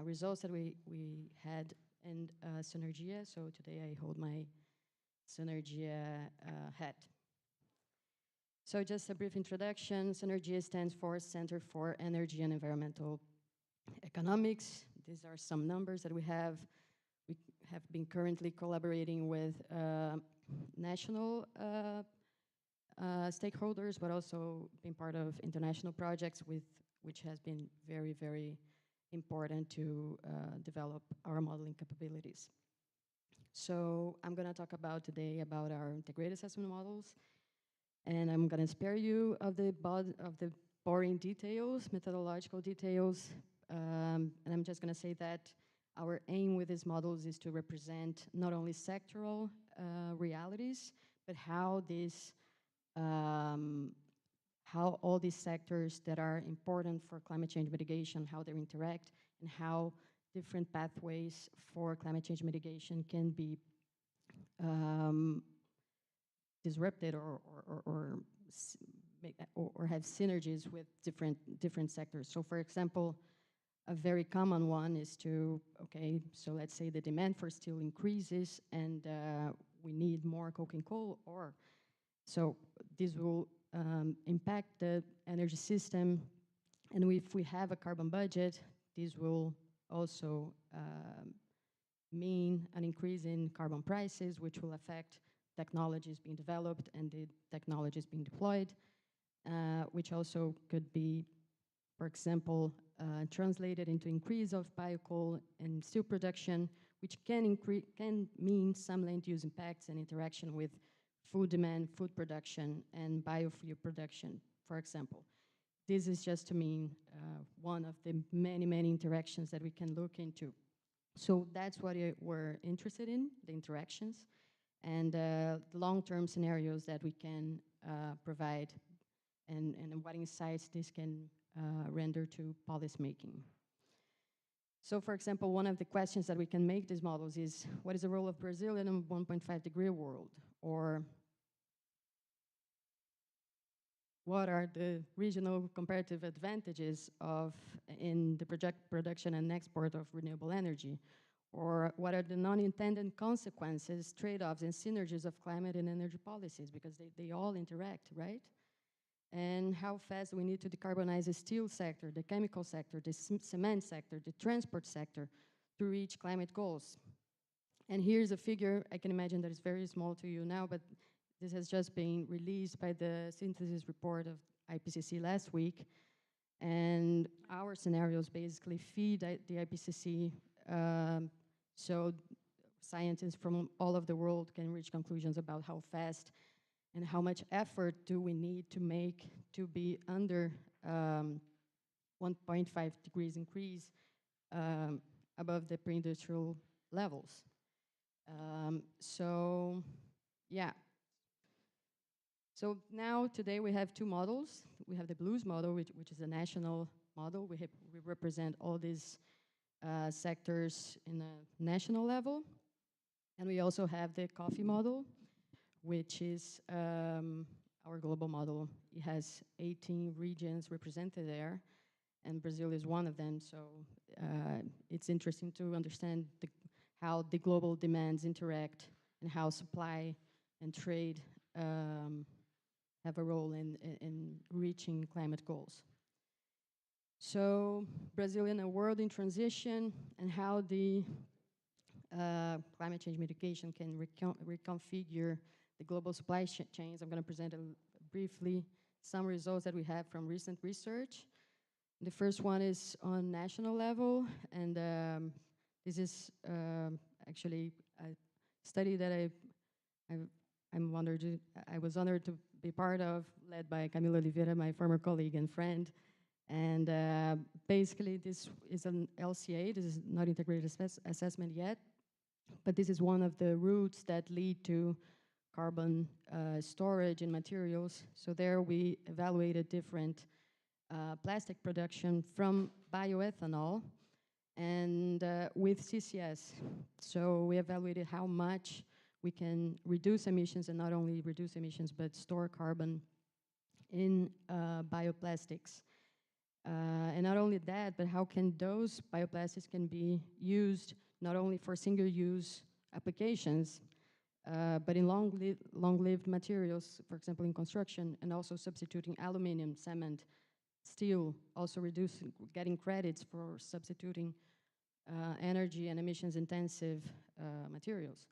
results that we had in Synergia. So today I hold my Synergia hat. So just a brief introduction. Synergia stands for Center for Energy and Environmental economics. These are some numbers that we have. We have been currently collaborating with national stakeholders, but also being part of international projects which has been very, very important to develop our modeling capabilities. So I'm going to talk today about our integrated assessment models, and I'm going to spare you of the boring details, methodological details, and I'm just going to say that our aim with these models is to represent not only sectoral realities, but how all these sectors that are important for climate change mitigation, how they interact, and how different pathways for climate change mitigation can be disrupted or have synergies with different sectors. So for example, a very common one is so let's say the demand for steel increases and we need more coking coal ore. So this will impact the energy system, and if we have a carbon budget, this will also mean an increase in carbon prices, which will affect technologies being developed and the technologies being deployed, which also could be, for example, translated into increase of biocoal and steel production, which can mean some land use impacts and interaction with food demand, food production, and biofuel production, for example. This is just to mean one of the many, many interactions that we can look into. So that's what we're interested in, the interactions, and the long-term scenarios that we can provide, and what insights this can render to policymaking. So for example, one of the questions that we can make these models is, what is the role of Brazil in a 1.5-degree world? Or what are the regional comparative advantages in the production and export of renewable energy? Or what are the non-intended consequences, trade-offs, and synergies of climate and energy policies? Because they all interact, right? And how fast we need to decarbonize the steel sector, the chemical sector, the cement sector, the transport sector to reach climate goals. And here's a figure, I can imagine that is very small to you now, but this has just been released by the synthesis report of IPCC last week. And our scenarios basically feed the IPCC, so scientists from all over the world can reach conclusions about how fast and how much effort do we need to make to be under 1.5 degrees increase above the pre-industrial levels. So, yeah. So now, today, we have two models. We have the BLUES model, which is a national model. We represent all these sectors in a national level. And we also have the COFFEE model, which is our global model. It has 18 regions represented there, and Brazil is one of them. So it's interesting to understand how the global demands interact and how supply and trade have a role in reaching climate goals. So Brazil in a world in transition, and how the climate change mitigation can reconfigure the global supply chains. I'm going to present briefly some results that we have from recent research. The first one is on national level, and this is actually a study that I was honored to be part of, led by Camila Oliveira, my former colleague and friend. And basically, this is an LCA. This is not integrated assessment yet, but this is one of the routes that lead to carbon storage in materials. So there we evaluated different plastic production from bioethanol and with CCS. So we evaluated how much we can reduce emissions, and not only reduce emissions, but store carbon in bioplastics. And not only that, but how can those bioplastics can be used not only for single-use applications, but in long-lived materials, for example, in construction, and also substituting aluminum, cement, steel, also reducing, getting credits for substituting energy and emissions intensive materials.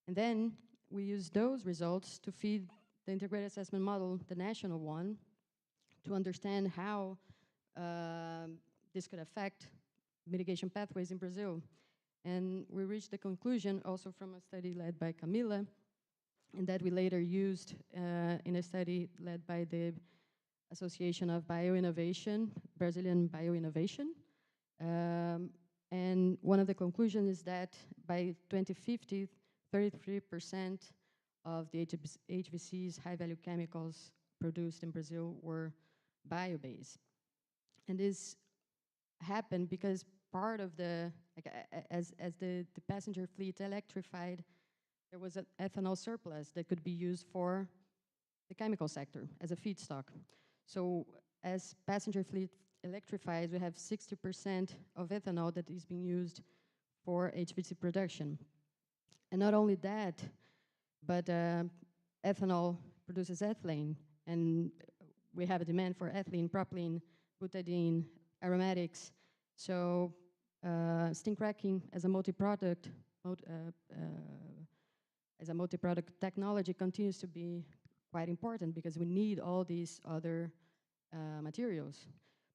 And then we use those results to feed the integrated assessment model, the national one, to understand how this could affect mitigation pathways in Brazil. And we reached the conclusion also from a study led by Camila, and that we later used in a study led by the Association of Bioinnovation, Brazilian Bioinnovation. And one of the conclusions is that by 2050, 33% of the HVC's high-value chemicals produced in Brazil were bio-based. And this happened because part of the, like, as the passenger fleet electrified, there was an ethanol surplus that could be used for the chemical sector as a feedstock. So as passenger fleet electrifies, we have 60% of ethanol that is being used for HVC production. And not only that, but ethanol produces ethylene, and we have a demand for ethylene, propylene, butadiene, aromatics. So steam cracking as a multi-product technology continues to be quite important because we need all these other materials.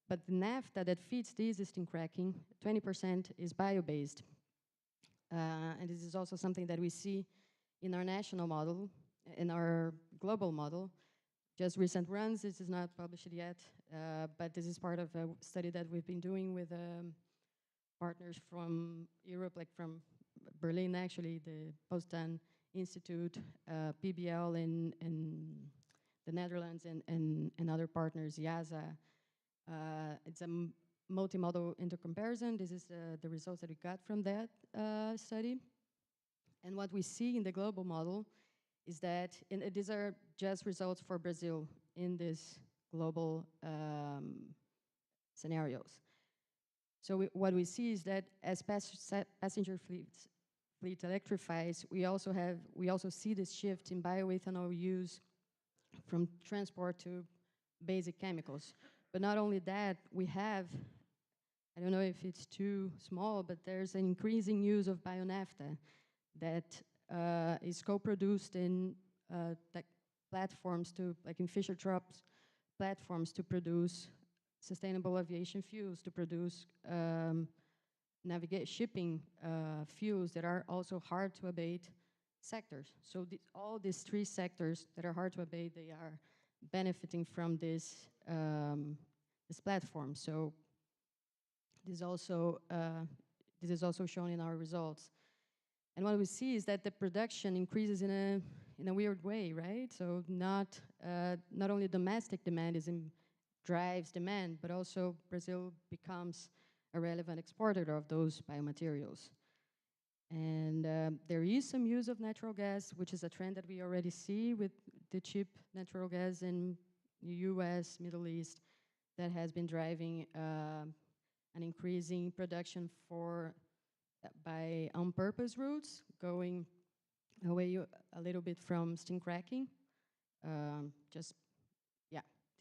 But the naphtha that feeds this steam cracking, 20% is bio-based. And this is also something that we see in our national model, in our global model. Just recent runs, this is not published yet, but this is part of a study that we've been doing with partners from Europe, like from Berlin actually, the Potsdam Institute, PBL in the Netherlands, and other partners, IASA. It's a multi-model intercomparison. This is the results that we got from that study. And what we see in the global model is that, these are just results for Brazil in this global scenarios. So what we see is that as passenger fleet electrifies, we also see this shift in bioethanol use from transport to basic chemicals. But not only that, we have, I don't know if it's too small, but there's an increasing use of bio-naphtha that is co-produced in platforms to, like in Fischer-Tropsch platforms to produce sustainable aviation fuels, to produce shipping fuels that are also hard to abate sectors. So all these three sectors that are hard to abate, they are benefiting from this platform. So this is also shown in our results. And what we see is that the production increases in a weird way, right? So not only domestic demand drives demand, but also Brazil becomes a relevant exporter of those biomaterials. And there is some use of natural gas, which is a trend that we already see with the cheap natural gas in the US, Middle East, that has been driving an increasing production by on-purpose routes, going away a little bit from steam cracking. This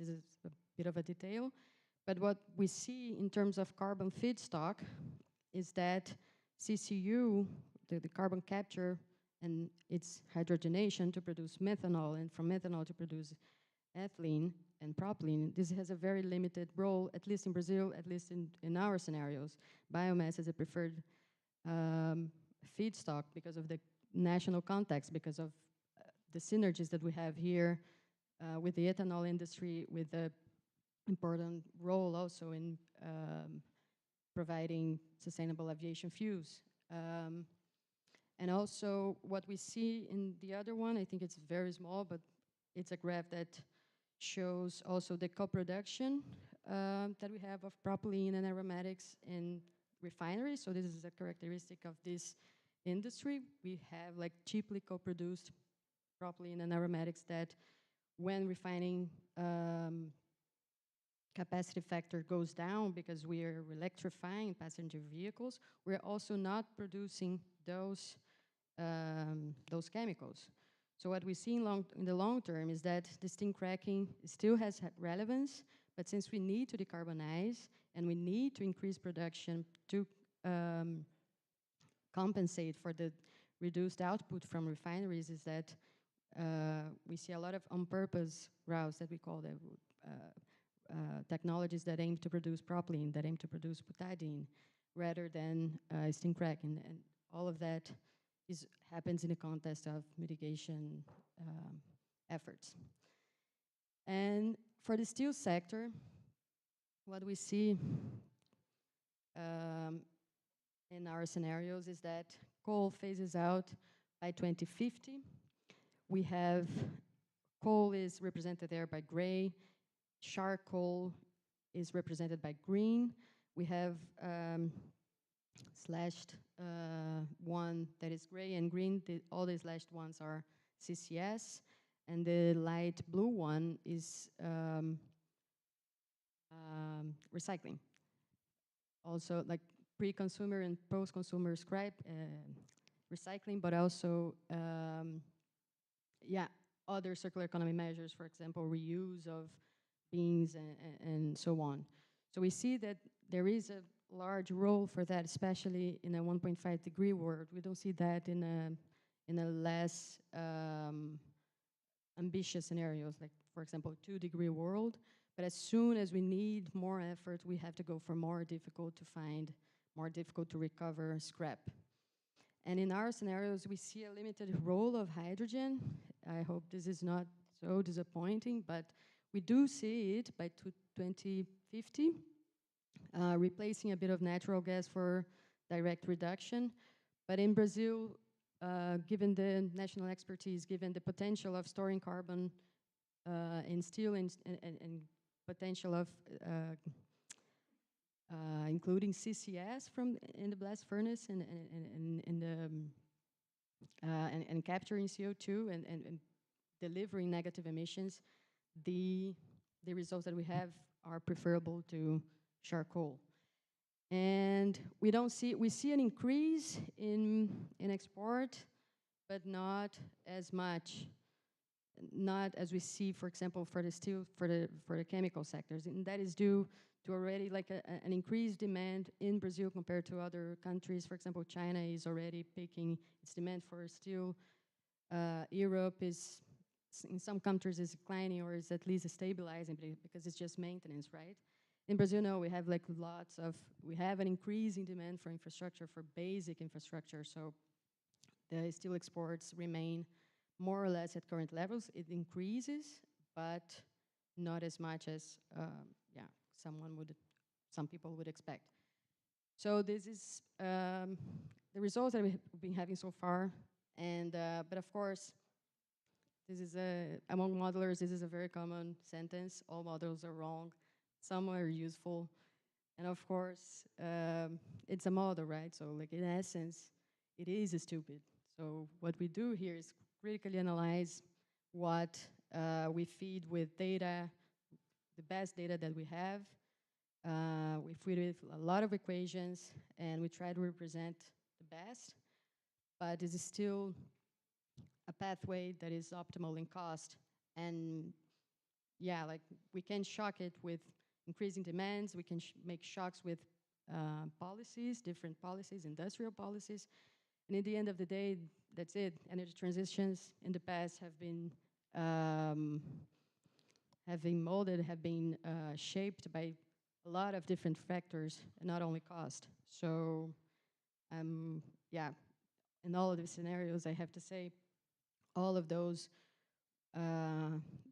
is a bit of a detail. But what we see in terms of carbon feedstock is that CCU, the carbon capture and its hydrogenation to produce methanol, and from methanol to produce ethylene and propylene, this has a very limited role, at least in Brazil, at least in our scenarios. Biomass is a preferred feedstock because of the national context, because of the synergies that we have here with the ethanol industry, with the important role also in providing sustainable aviation fuels. And also what we see in the other one, I think it's very small, but it's a graph that shows also the co-production that we have of propylene and aromatics in refineries. So this is a characteristic of this industry. We have like cheaply co-produced propylene and aromatics that when refining capacity factor goes down because we are electrifying passenger vehicles, we're also not producing those chemicals. So what we see in the long term is that the steam cracking still has relevance, But since we need to decarbonize and we need to increase production to compensate for the reduced output from refineries, is that we see a lot of on-purpose routes that we call the technologies that aim to produce propylene, that aim to produce butadiene, rather than steam cracking. And all of that happens in the context of mitigation efforts. And for the steel sector, what we see in our scenarios is that coal phases out by 2050. We have coal is represented there by gray, charcoal is represented by green. We have slashed one that is gray and green. All the slashed ones are CCS, and the light blue one is recycling. Also, like pre-consumer and post-consumer scrap recycling, but also other circular economy measures, for example, reuse of beans and so on. So we see that there is a large role for that, especially in a 1.5 degree world. We don't see that in a less ambitious scenarios, like, for example, 2 degree world. But as soon as we need more effort, we have to go for more difficult to find, more difficult to recover scrap. And in our scenarios, we see a limited role of hydrogen. I hope this is not so disappointing, but we do see it by 2050, replacing a bit of natural gas for direct reduction. But in Brazil, given the national expertise, given the potential of storing carbon in steel and potential of including CCS in the blast furnace and capturing CO2 and delivering negative emissions, the results that we have are preferable to charcoal. And we see an increase in export, but not as much, not as we see, for example, for the steel, for the chemical sectors. And that is due to already like an increased demand in Brazil compared to other countries. For example, China is already picking its demand for steel. Europe is, in some countries, is declining or is at least stabilizing because it's just maintenance, right? In Brazil, no, we have like we have an increasing demand for infrastructure, for basic infrastructure. So the steel exports remain more or less at current levels. It increases, but not as much as, some people would expect. So this is the results that we've been having so far. And, but of course, this is among modelers, this is a very common sentence. All models are wrong. Some are useful. And of course, it's a model, right? So like in essence, it is stupid. So what we do here is critically analyze what we feed with data, the best data that we have. We feed with a lot of equations, and we try to represent the best, but it is still a pathway that is optimal in cost. And yeah, like we can shock it with increasing demands, we can make shocks with policies, different policies, industrial policies. And at the end of the day, that's it. Energy transitions in the past have been molded, have been shaped by a lot of different factors, and not only cost. So, yeah, in all of these scenarios, I have to say, all of those,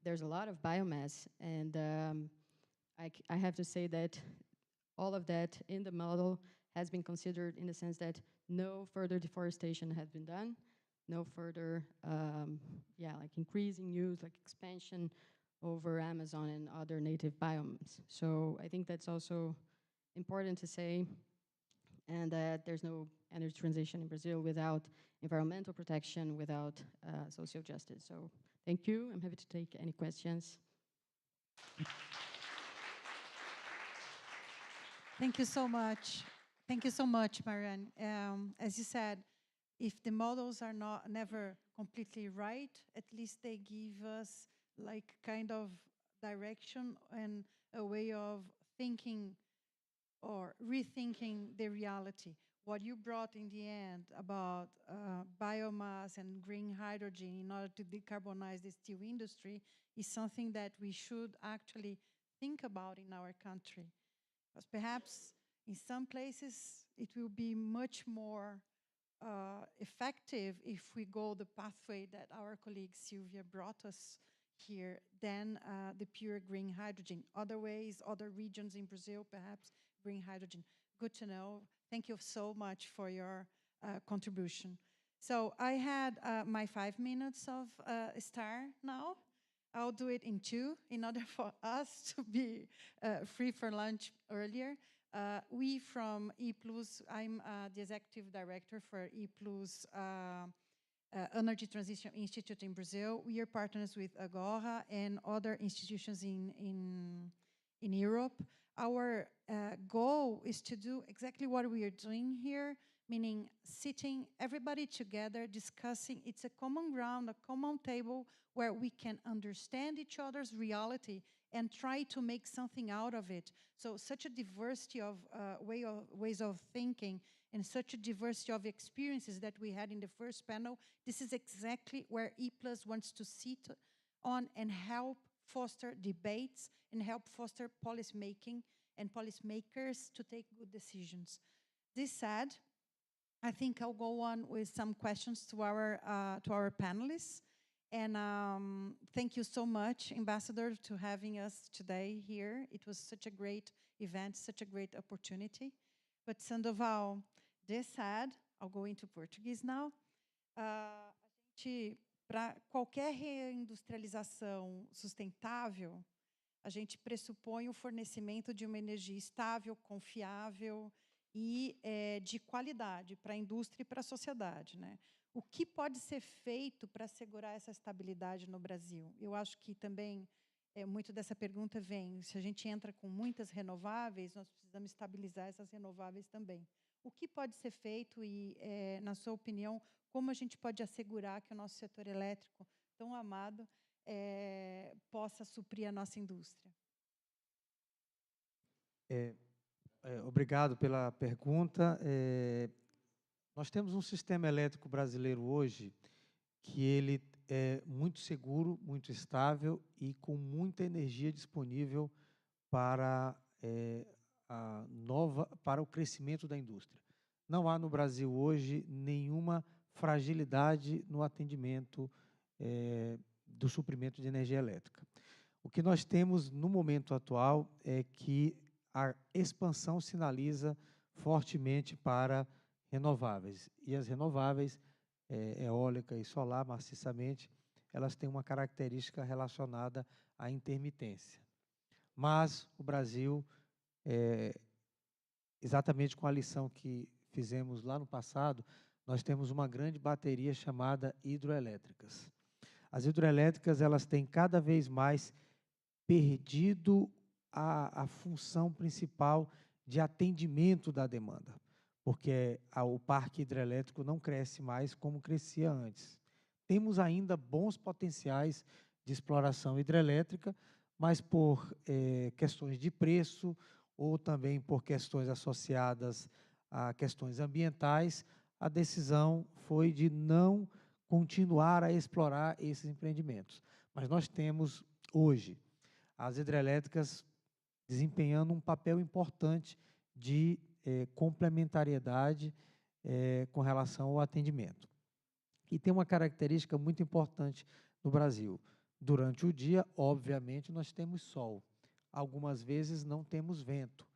there's a lot of biomass, and I have to say that all of that in the model has been considered in the sense that no further deforestation has been done, no further, like increasing use, like expansion over Amazon and other native biomes. So I think that's also important to say, and that there's no energy transition in Brazil without environmental protection, without social justice. So thank you. I'm happy to take any questions. Thank you so much. Thank you so much, Marianne. As you said, if the models are never completely right, at least they give us like kind of direction and a way of thinking or rethinking the reality. What you brought in the end about biomass and green hydrogen in order to decarbonize the steel industry is something that we should actually think about in our country. Because perhaps in some places it will be much more effective if we go the pathway that our colleague Sylvia brought us here than the pure green hydrogen. Other ways, other regions in Brazil, perhaps green hydrogen. Good to know. Thank you so much for your contribution. So I had my 5 minutes of star now. I'll do it in 2 in order for us to be free for lunch earlier. We from E+, I'm the executive director for E+, Energy Transition Institute in Brazil. We are partners with Agora and other institutions in Europe. Our goal is to do exactly what we are doing here, meaning sitting everybody together, discussing. It's a common ground, a common table where we can understand each other's reality and try to make something out of it. So such a diversity of ways of thinking and such a diversity of experiences that we had in the first panel, this is exactly where E+ wants to sit on and help foster debates and help foster policy making and policymakers to take good decisions. This said, I think I'll go on with some questions to our panelists. And thank you so much, Ambassador, to having us today here. It was such a great event, such a great opportunity. But Sandoval, this said, I'll go into Portuguese now. Para qualquer reindustrialização sustentável, a gente pressupõe o fornecimento de uma energia estável, confiável e de qualidade para a indústria e para a sociedade, né? O que pode ser feito para assegurar essa estabilidade no Brasil? Eu acho que também muito dessa pergunta vem, se a gente entra com muitas renováveis, nós precisamos estabilizar essas renováveis também. O que pode ser feito e, na sua opinião, como a gente pode assegurar que o nosso setor elétrico, tão amado, possa suprir a nossa indústria? Obrigado pela pergunta. Nós temos um sistema elétrico brasileiro hoje que ele é muito seguro, muito estável e com muita energia disponível para para o crescimento da indústria. Não há no Brasil hoje nenhuma fragilidade no atendimento do suprimento de energia elétrica. O que nós temos no momento atual é que a expansão sinaliza fortemente para renováveis. E as renováveis, eólica e solar, maciçamente, elas têm uma característica relacionada à intermitência. Mas o Brasil, exatamente com a lição que fizemos lá no passado, nós temos uma grande bateria chamada hidroelétricas. As hidroelétricas, elas têm cada vez mais perdido a função principal de atendimento da demanda, porque o parque hidrelétrico não cresce mais como crescia antes. Temos ainda bons potenciais de exploração hidrelétrica, mas por questões de preço ou também por questões associadas a questões ambientais, a decisão foi de não continuar a explorar esses empreendimentos. Mas nós temos hoje as hidrelétricas desempenhando um papel importante de complementariedade com relação ao atendimento. E tem uma característica muito importante no Brasil. Durante o dia, obviamente, nós temos sol. Algumas vezes não temos vento,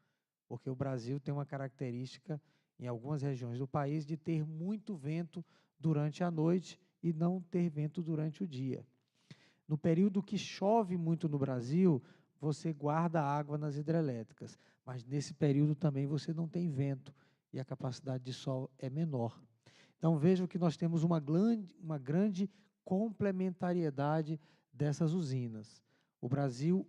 porque o Brasil tem uma característica, em algumas regiões do país, de ter muito vento durante a noite e não ter vento durante o dia. No período que chove muito no Brasil, você guarda água nas hidrelétricas, mas nesse período também você não tem vento e a capacidade de sol é menor. Então, vejam que nós temos uma grande complementariedade dessas usinas. O Brasil,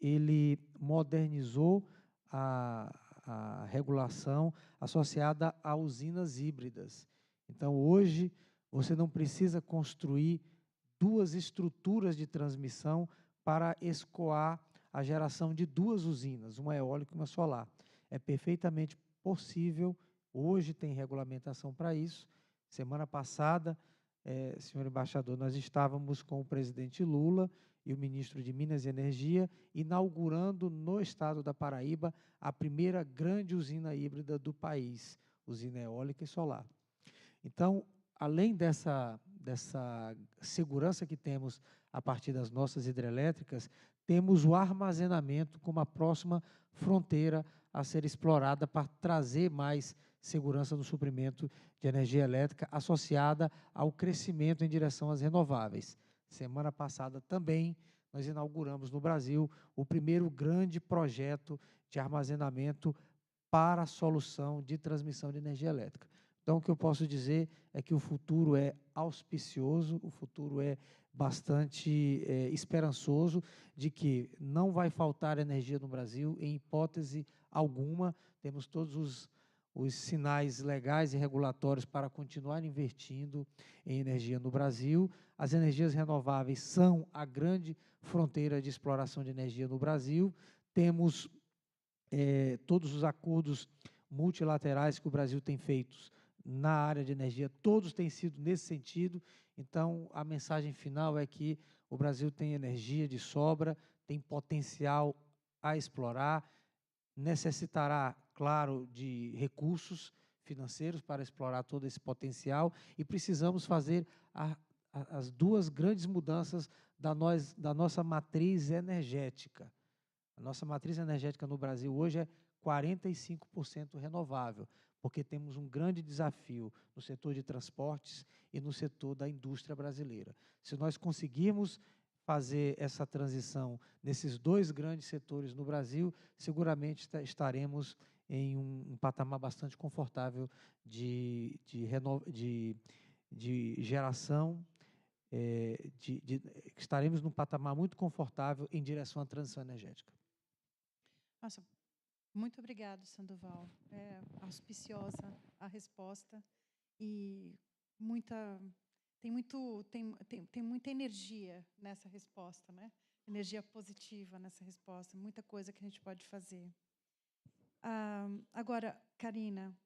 ele modernizou a regulação associada a usinas híbridas. Então, hoje, você não precisa construir duas estruturas de transmissão para escoar a geração de 2 usinas, uma eólica e uma solar. É perfeitamente possível, hoje tem regulamentação para isso. Semana passada, senhor embaixador, nós estávamos com o presidente Lula e o ministro de Minas e Energia, inaugurando no estado da Paraíba a primeira grande usina híbrida do país, usina eólica e solar. Então, além dessa segurança que temos a partir das nossas hidrelétricas, temos o armazenamento como a próxima fronteira a ser explorada para trazer mais segurança no suprimento de energia elétrica associada ao crescimento em direção às renováveis. Semana passada também nós inauguramos no Brasil o primeiro grande projeto de armazenamento para a solução de transmissão de energia elétrica. Então, o que eu posso dizer é que o futuro é auspicioso, o futuro é bastante esperançoso de que não vai faltar energia no Brasil, em hipótese alguma. Temos todos os sinais legais e regulatórios para continuar investindo em energia no Brasil. As energias renováveis são a grande fronteira de exploração de energia no Brasil. Temos todos os acordos multilaterais que o Brasil tem feito na área de energia, todos têm sido nesse sentido. Então, a mensagem final é que o Brasil tem energia de sobra, tem potencial a explorar, necessitará, claro, de recursos financeiros para explorar todo esse potencial e precisamos fazer as 2 grandes mudanças da nossa matriz energética. A nossa matriz energética no Brasil hoje é 45% renovável, porque temos um grande desafio no setor de transportes e no setor da indústria brasileira. Se nós conseguirmos fazer essa transição nesses 2 grandes setores no Brasil, seguramente estaremos em um patamar bastante confortável de geração, estaremos num patamar muito confortável em direção à transição energética. Nossa, muito obrigado, Sandoval. É auspiciosa a resposta e tem muita energia nessa resposta, né? Energia positiva nessa resposta, muita coisa que a gente pode fazer. Agora, Karina,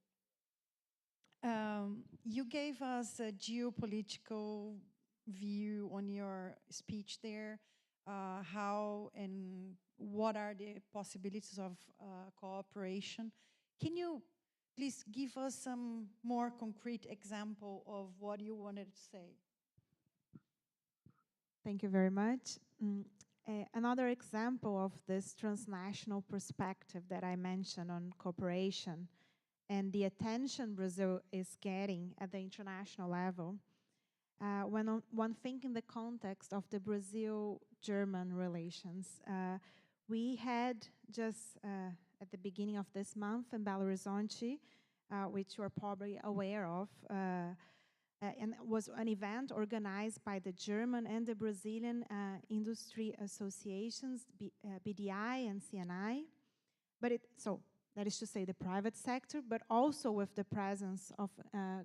you gave us a geopolitical view on your speech there, how and what are the possibilities of cooperation. Can you please give us some more concrete example of what you wanted to say? Thank you very much. Another example of this transnational perspective that I mentioned on cooperation and the attention Brazil is getting at the international level, when one thinks in the context of the Brazil-German relations, we had just at the beginning of this month in Belo Horizonte, which you are probably aware of, and it was an event organized by the German and the Brazilian industry associations, BDI and CNI. So that is to say the private sector, but also with the presence of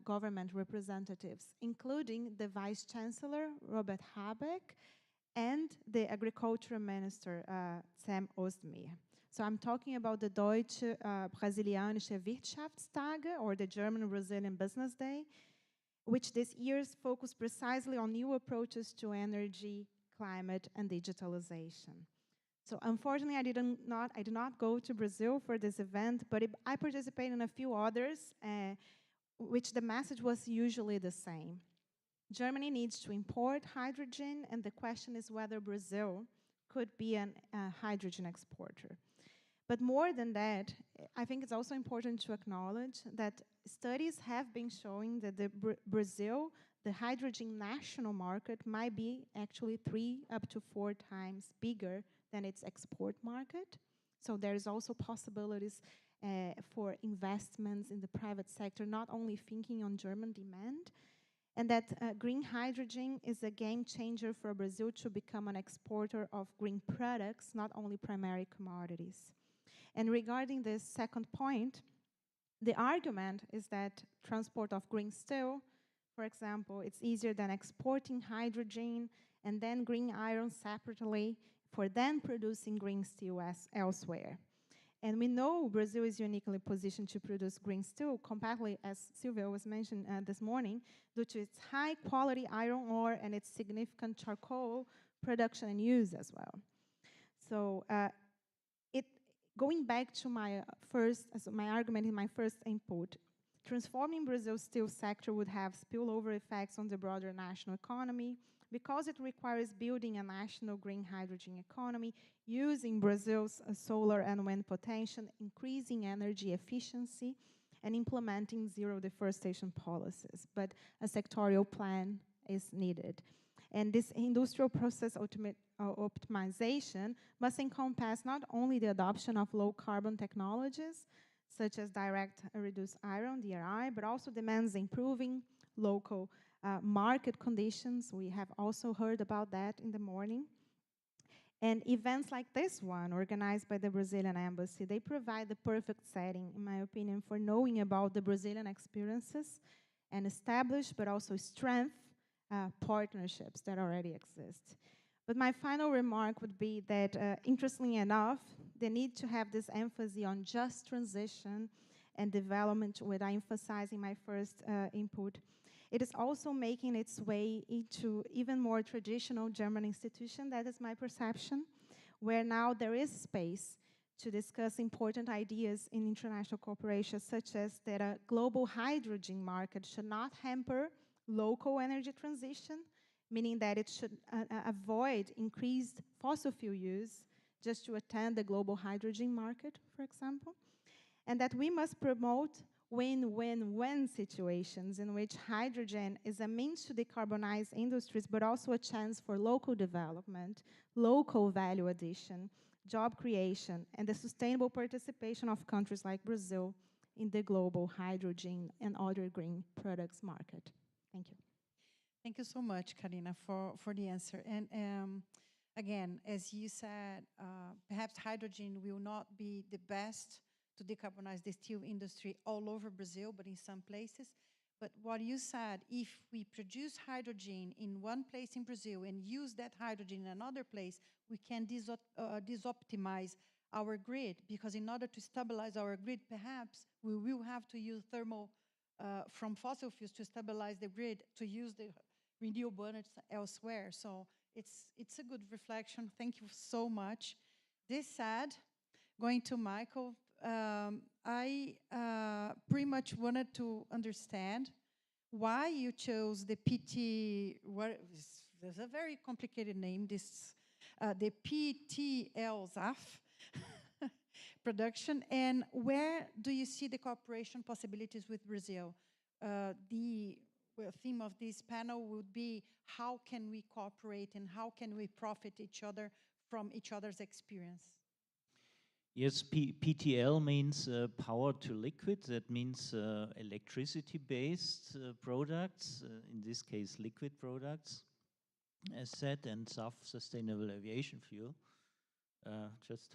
government representatives, including the Vice Chancellor, Robert Habeck, and the Agriculture Minister, Sam Ostmeer. So I'm talking about the Deutsche Brasilianische Wirtschaftstage, or the German-Brazilian Business Day, which this year's focused precisely on new approaches to energy, climate, and digitalization. So unfortunately, I did not go to Brazil for this event, but I participated in a few others, which the message was usually the same. Germany needs to import hydrogen, and the question is whether Brazil could be a hydrogen exporter. But more than that, I think it's also important to acknowledge that studies have been showing that Brazil, the hydrogen national market, might be actually 3 up to 4 times bigger than its export market. So there's also possibilities for investments in the private sector, not only thinking on German demand, and that green hydrogen is a game changer for Brazil to become an exporter of green products, not only primary commodities. And regarding this second point, the argument is that transport of green steel, for example, it's easier than exporting hydrogen and then green iron separately for then producing green steel elsewhere. And we know Brazil is uniquely positioned to produce green steel, compactly, as Silvia was mentioned this morning, due to its high quality iron ore and its significant charcoal production and use as well. So going back to my argument in my first input, transforming Brazil's steel sector would have spillover effects on the broader national economy because it requires building a national green hydrogen economy, using Brazil's solar and wind potential, increasing energy efficiency, and implementing zero deforestation policies. But a sectorial plan is needed. And this industrial process optimization must encompass not only the adoption of low-carbon technologies, such as direct reduced iron, DRI, but also demands improving local market conditions. We have also heard about that in the morning. And events like this one, organized by the Brazilian Embassy, they provide the perfect setting, in my opinion, for knowing about the Brazilian experiences and establish, but also strengthen partnerships that already exist. But my final remark would be that, interestingly enough, the need to have this emphasis on just transition and development, what I emphasized in my first input, it is also making its way into even more traditional German institutions, that is my perception, where now there is space to discuss important ideas in international cooperation, such as that a global hydrogen market should not hamper local energy transition, meaning that it should avoid increased fossil fuel use just to attend the global hydrogen market, for example, and that we must promote win-win-win situations in which hydrogen is a means to decarbonize industries, but also a chance for local development, local value addition, job creation, and the sustainable participation of countries like Brazil in the global hydrogen and other green products market. Thank you. Thank you so much, Karina, for the answer. And again, as you said, perhaps hydrogen will not be the best to decarbonize the steel industry all over Brazil, but in some places. But what you said, if we produce hydrogen in one place in Brazil and use that hydrogen in another place, we can disoptimize our grid, because in order to stabilize our grid, perhaps we will have to use thermal from fossil fuels to stabilize the grid, to use the renewable energy elsewhere. So it's a good reflection. Thank you so much. This said, going to Michael, I pretty much wanted to understand why you chose the there's a very complicated name, the PTLZAF production, and where do you see the cooperation possibilities with Brazil? The theme of this panel would be, how can we cooperate and how can we profit from each other's experience? Yes, PTL means power to liquid. That means electricity-based products, in this case liquid products, as said, and SAF, sustainable aviation fuel. Just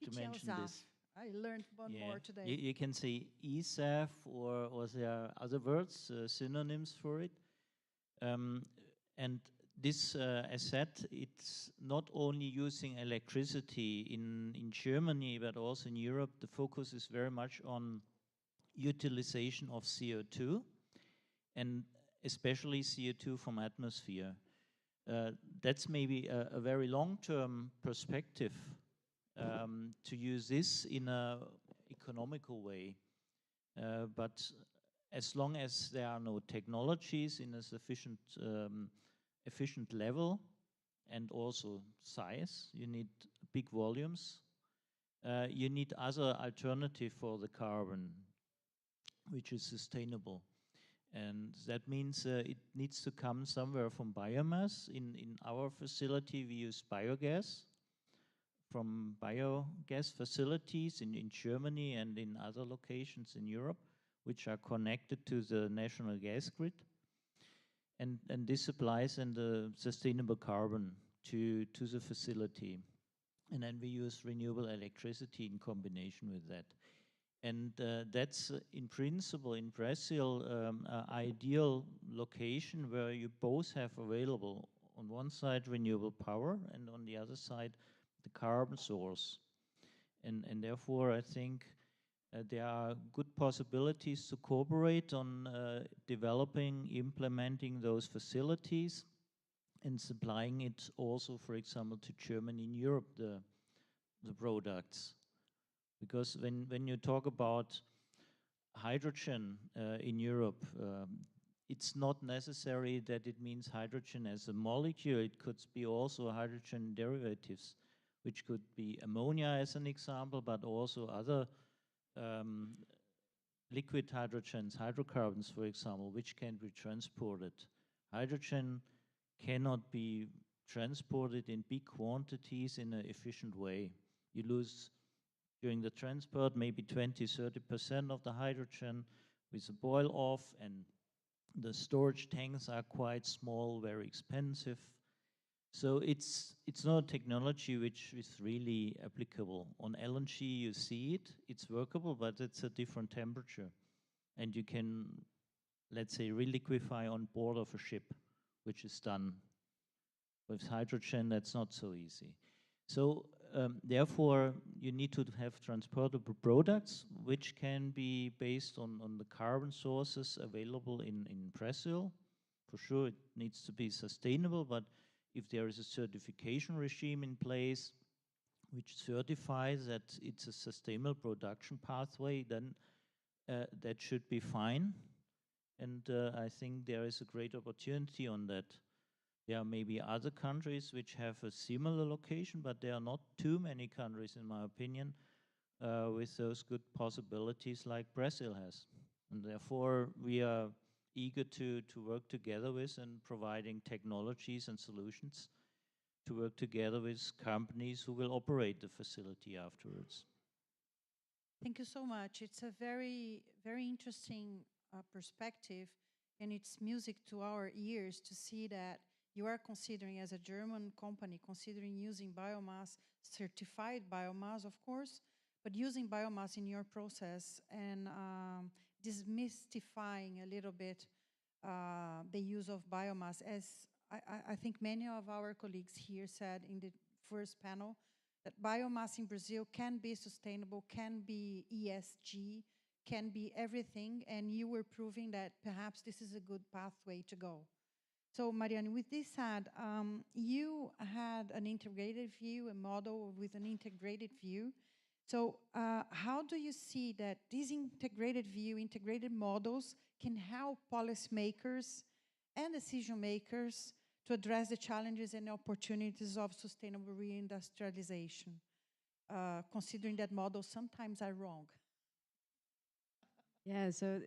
to mention this. I learned one more today. You can say ESAF, or there are other words, synonyms for it. And this, as said, it's not only using electricity in Germany, but also in Europe. The focus is very much on utilization of CO2, and especially CO2 from atmosphere. That's maybe a very long-term perspective to use this in an economical way. But as long as there are no technologies in a sufficient efficient level and also size, you need big volumes, you need other alternative for the carbon, which is sustainable. And that means it needs to come somewhere from biomass. In our facility, we use biogas from biogas facilities in Germany and in other locations in Europe, which are connected to the national gas grid. And this supplies the sustainable carbon to the facility. And then we use renewable electricity in combination with that. And that's in principle in Brazil an ideal location where you both have available on one side renewable power, and on the other side the carbon source. And therefore, I think there are good possibilities to cooperate on developing, implementing those facilities, and supplying it also, for example, to Germany in Europe, the products. Because when you talk about hydrogen in Europe, it's not necessary that it means hydrogen as a molecule. It could be also hydrogen derivatives, which could be ammonia as an example, but also other liquid hydrogens, hydrocarbons, for example, which can be transported. Hydrogen cannot be transported in big quantities in an efficient way. You lose during the transport maybe 20–30% of the hydrogen with the boil off, and the storage tanks are quite small, very expensive. So it's not a technology which is really applicable. On LNG you see it, it's workable, but it's a different temperature. And you can, let's say, reliquefy on board of a ship, which is done. With hydrogen, that's not so easy. So therefore, you need to have transportable products which can be based on the carbon sources available in Brazil. For sure, it needs to be sustainable, but if there is a certification regime in place which certifies that it's a sustainable production pathway, then that should be fine. And I think there is a great opportunity on that. There are maybe other countries which have a similar location, but there are not too many countries, in my opinion, with those good possibilities like Brazil has. And therefore, we are eager to work together with and providing technologies and solutions to work together with companies who will operate the facility afterwards. Thank you so much. It's a very, very interesting perspective, and it's music to our ears to see that you are considering, as a German company, considering using biomass, certified biomass, of course, but using biomass in your process and demystifying a little bit the use of biomass. As I think many of our colleagues here said in the first panel, that biomass in Brazil can be sustainable, can be ESG, can be everything, and you were proving that perhaps this is a good pathway to go. So, Mariane, with this said, you had an integrated view, a model with an integrated view. So how do you see that this integrated view, integrated models can help policymakers and decision makers to address the challenges and opportunities of sustainable reindustrialization, considering that models sometimes are wrong? Yeah, so...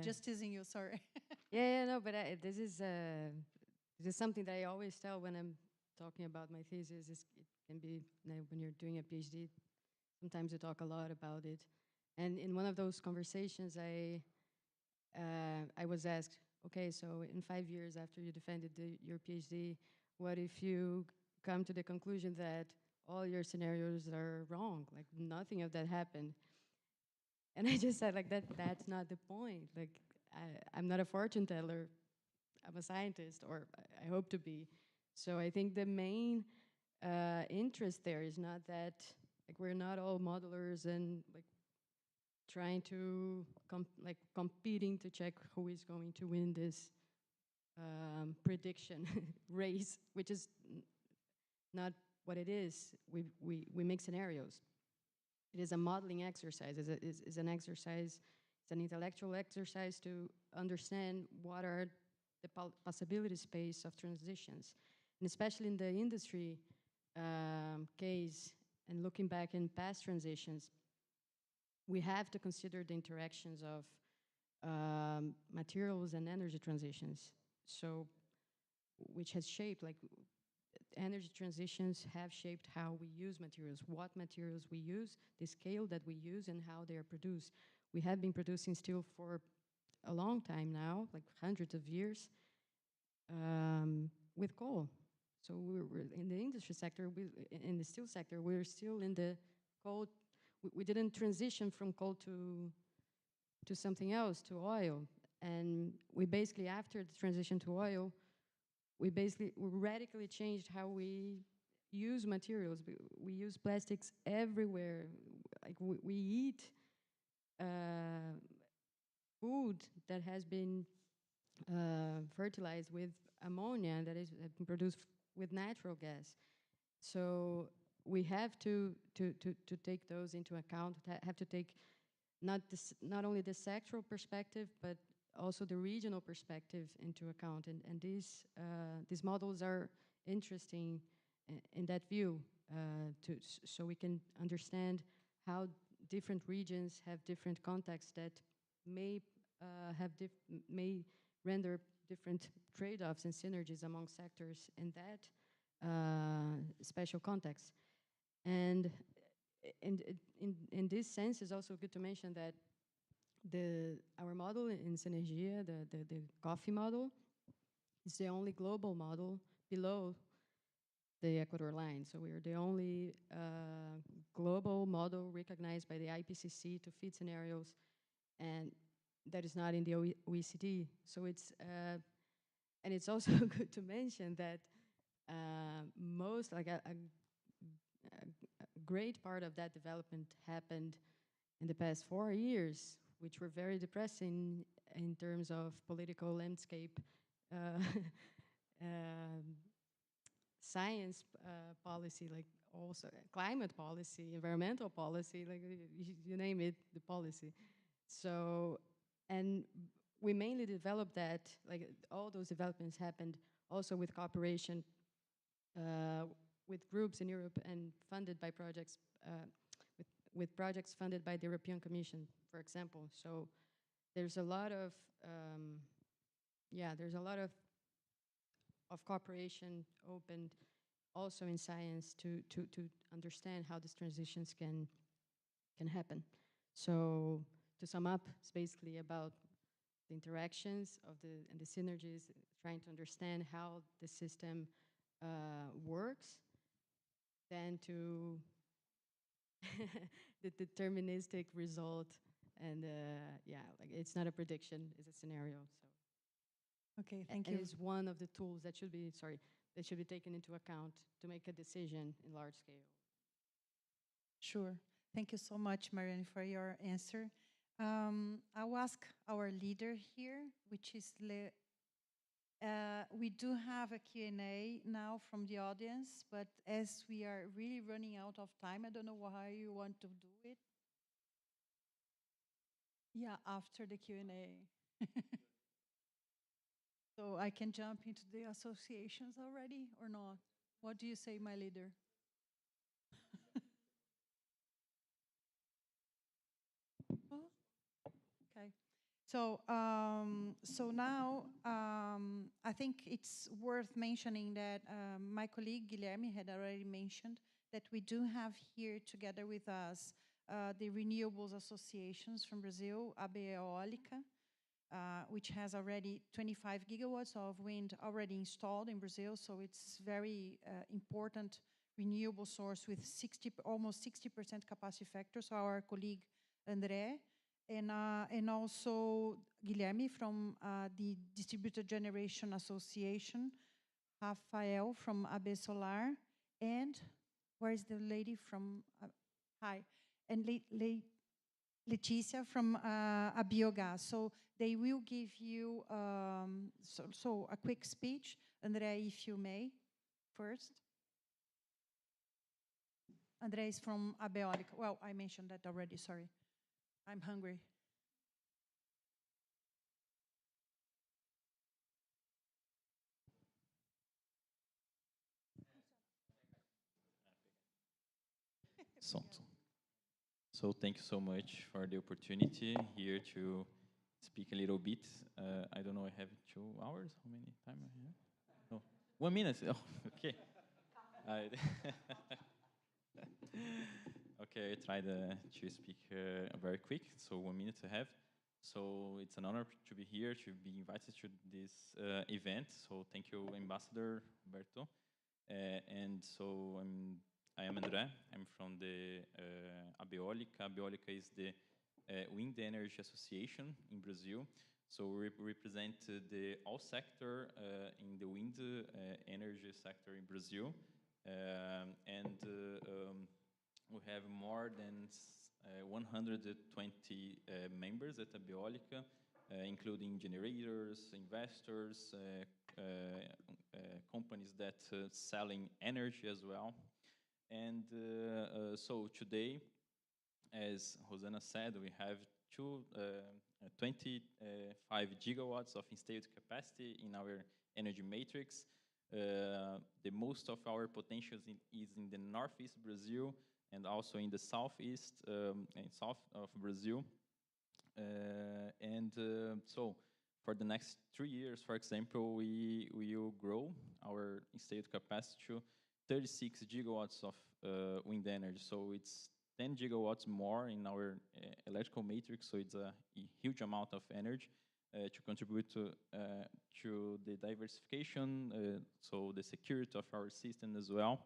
Just teasing you, sorry. Yeah, no, but this is something that I always tell when I'm talking about my thesis. It can be, when you're doing a PhD, sometimes you talk a lot about it. And in one of those conversations, I was asked, okay, so in 5 years after you defended your PhD, what if you come to the conclusion that all your scenarios are wrong, like nothing of that happened? And I just said, like, that's not the point. Like, I'm not a fortune teller. I'm a scientist, or I hope to be. So I think the main interest there is not that, like, we're not all modelers and like trying to competing to check who is going to win this prediction race, which is not what it is. We make scenarios. It is a modeling exercise. It's an exercise. It's an intellectual exercise to understand what are the possibility space of transitions, and especially in the industry case, and looking back in past transitions, we have to consider the interactions of materials and energy transitions. So, which has shaped, like, energy transitions have shaped how we use materials, what materials we use, the scale that we use, and how they are produced. We have been producing steel for a long time now, like hundreds of years, with coal. So we're in the industry sector, in the steel sector, we're still in the coal. We didn't transition from coal to something else, to oil. And we basically, after the transition to oil, we radically changed how we use materials. We use plastics everywhere. Like we eat food that has been fertilized with ammonia that is produced with natural gas. So we have to take those into account. Have to take not only the sectoral perspective, but also the regional perspective into account. And these models are interesting in that view, so we can understand how different regions have different contexts that may may render different trade-offs and synergies among sectors in that special context. And in this sense, it's also good to mention that our model in Synergia, the coffee model, is the only global model below the Ecuador line. So we are the only global model recognized by the IPCC to feed scenarios, and that is not in the OECD. So it's and it's also good to mention that most, like a great part of that development happened in the past 4 years, which were very depressing in terms of political landscape, science policy, like also climate policy, environmental policy, like you name it, the policy. So, and we mainly developed that, like all those developments happened also with cooperation with groups in Europe and funded by projects, with projects funded by the European Commission, for example. So there's a lot of, there's a lot of cooperation opened also in science to understand how these transitions can happen. So to sum up, it's basically about the interactions of and the synergies, trying to understand how the system works, then to the deterministic result, and like it's not a prediction, it's a scenario. So okay, thank you. It's one of the tools that should be taken into account to make a decision in large scale. Sure. Thank you so much, Marianne, for your answer. I'll ask our leader here, which is we do have a Q&A now from the audience, but as we are really running out of time, I don't know how you want to do it. Yeah, after the Q&A. So I can jump into the associations already or not? What do you say, my leader? Oh, okay. So, so now I think it's worth mentioning that my colleague Guilherme had already mentioned that we do have here together with us the renewables associations from Brazil, AB Eólica, which has already 25 gigawatts of wind already installed in Brazil. So it's very important renewable source with almost 60% capacity factor. So our colleague André, and also Guilherme from the Distributed Generation Association, Rafael from AB Solar, and where is the lady from? Hi, and Leticia from a Biogas. So they will give you so a quick speech. André, if you may, first. André is from AB Eólica. Well, I mentioned that already, sorry. I'm hungry. So thank you so much for the opportunity here to speak a little bit. I don't know, I have 2 hours? How many time I have? No, 1 minute. Oh, okay. Okay, I tried to speak very quick, so 1 minute to have. So it's an honor to be here, to be invited to this event. So thank you, Ambassador Roberto. And so I am André. I'm from the AB Eólica. AB Eólica is the wind energy association in Brazil. So we represent the all sector in the wind energy sector in Brazil. We have more than 120 members at Abeólica, including generators, investors, companies that selling energy as well. And so today, as Rosana said, we have 25 gigawatts of installed capacity in our energy matrix. The most of our potential is in the northeast Brazil and also in the southeast and south of Brazil. So for the next 3 years, for example, we will grow our installed capacity to 36 gigawatts of wind energy. So it's 10 gigawatts more in our electrical matrix. So it's a huge amount of energy to contribute to the diversification, so the security of our system as well.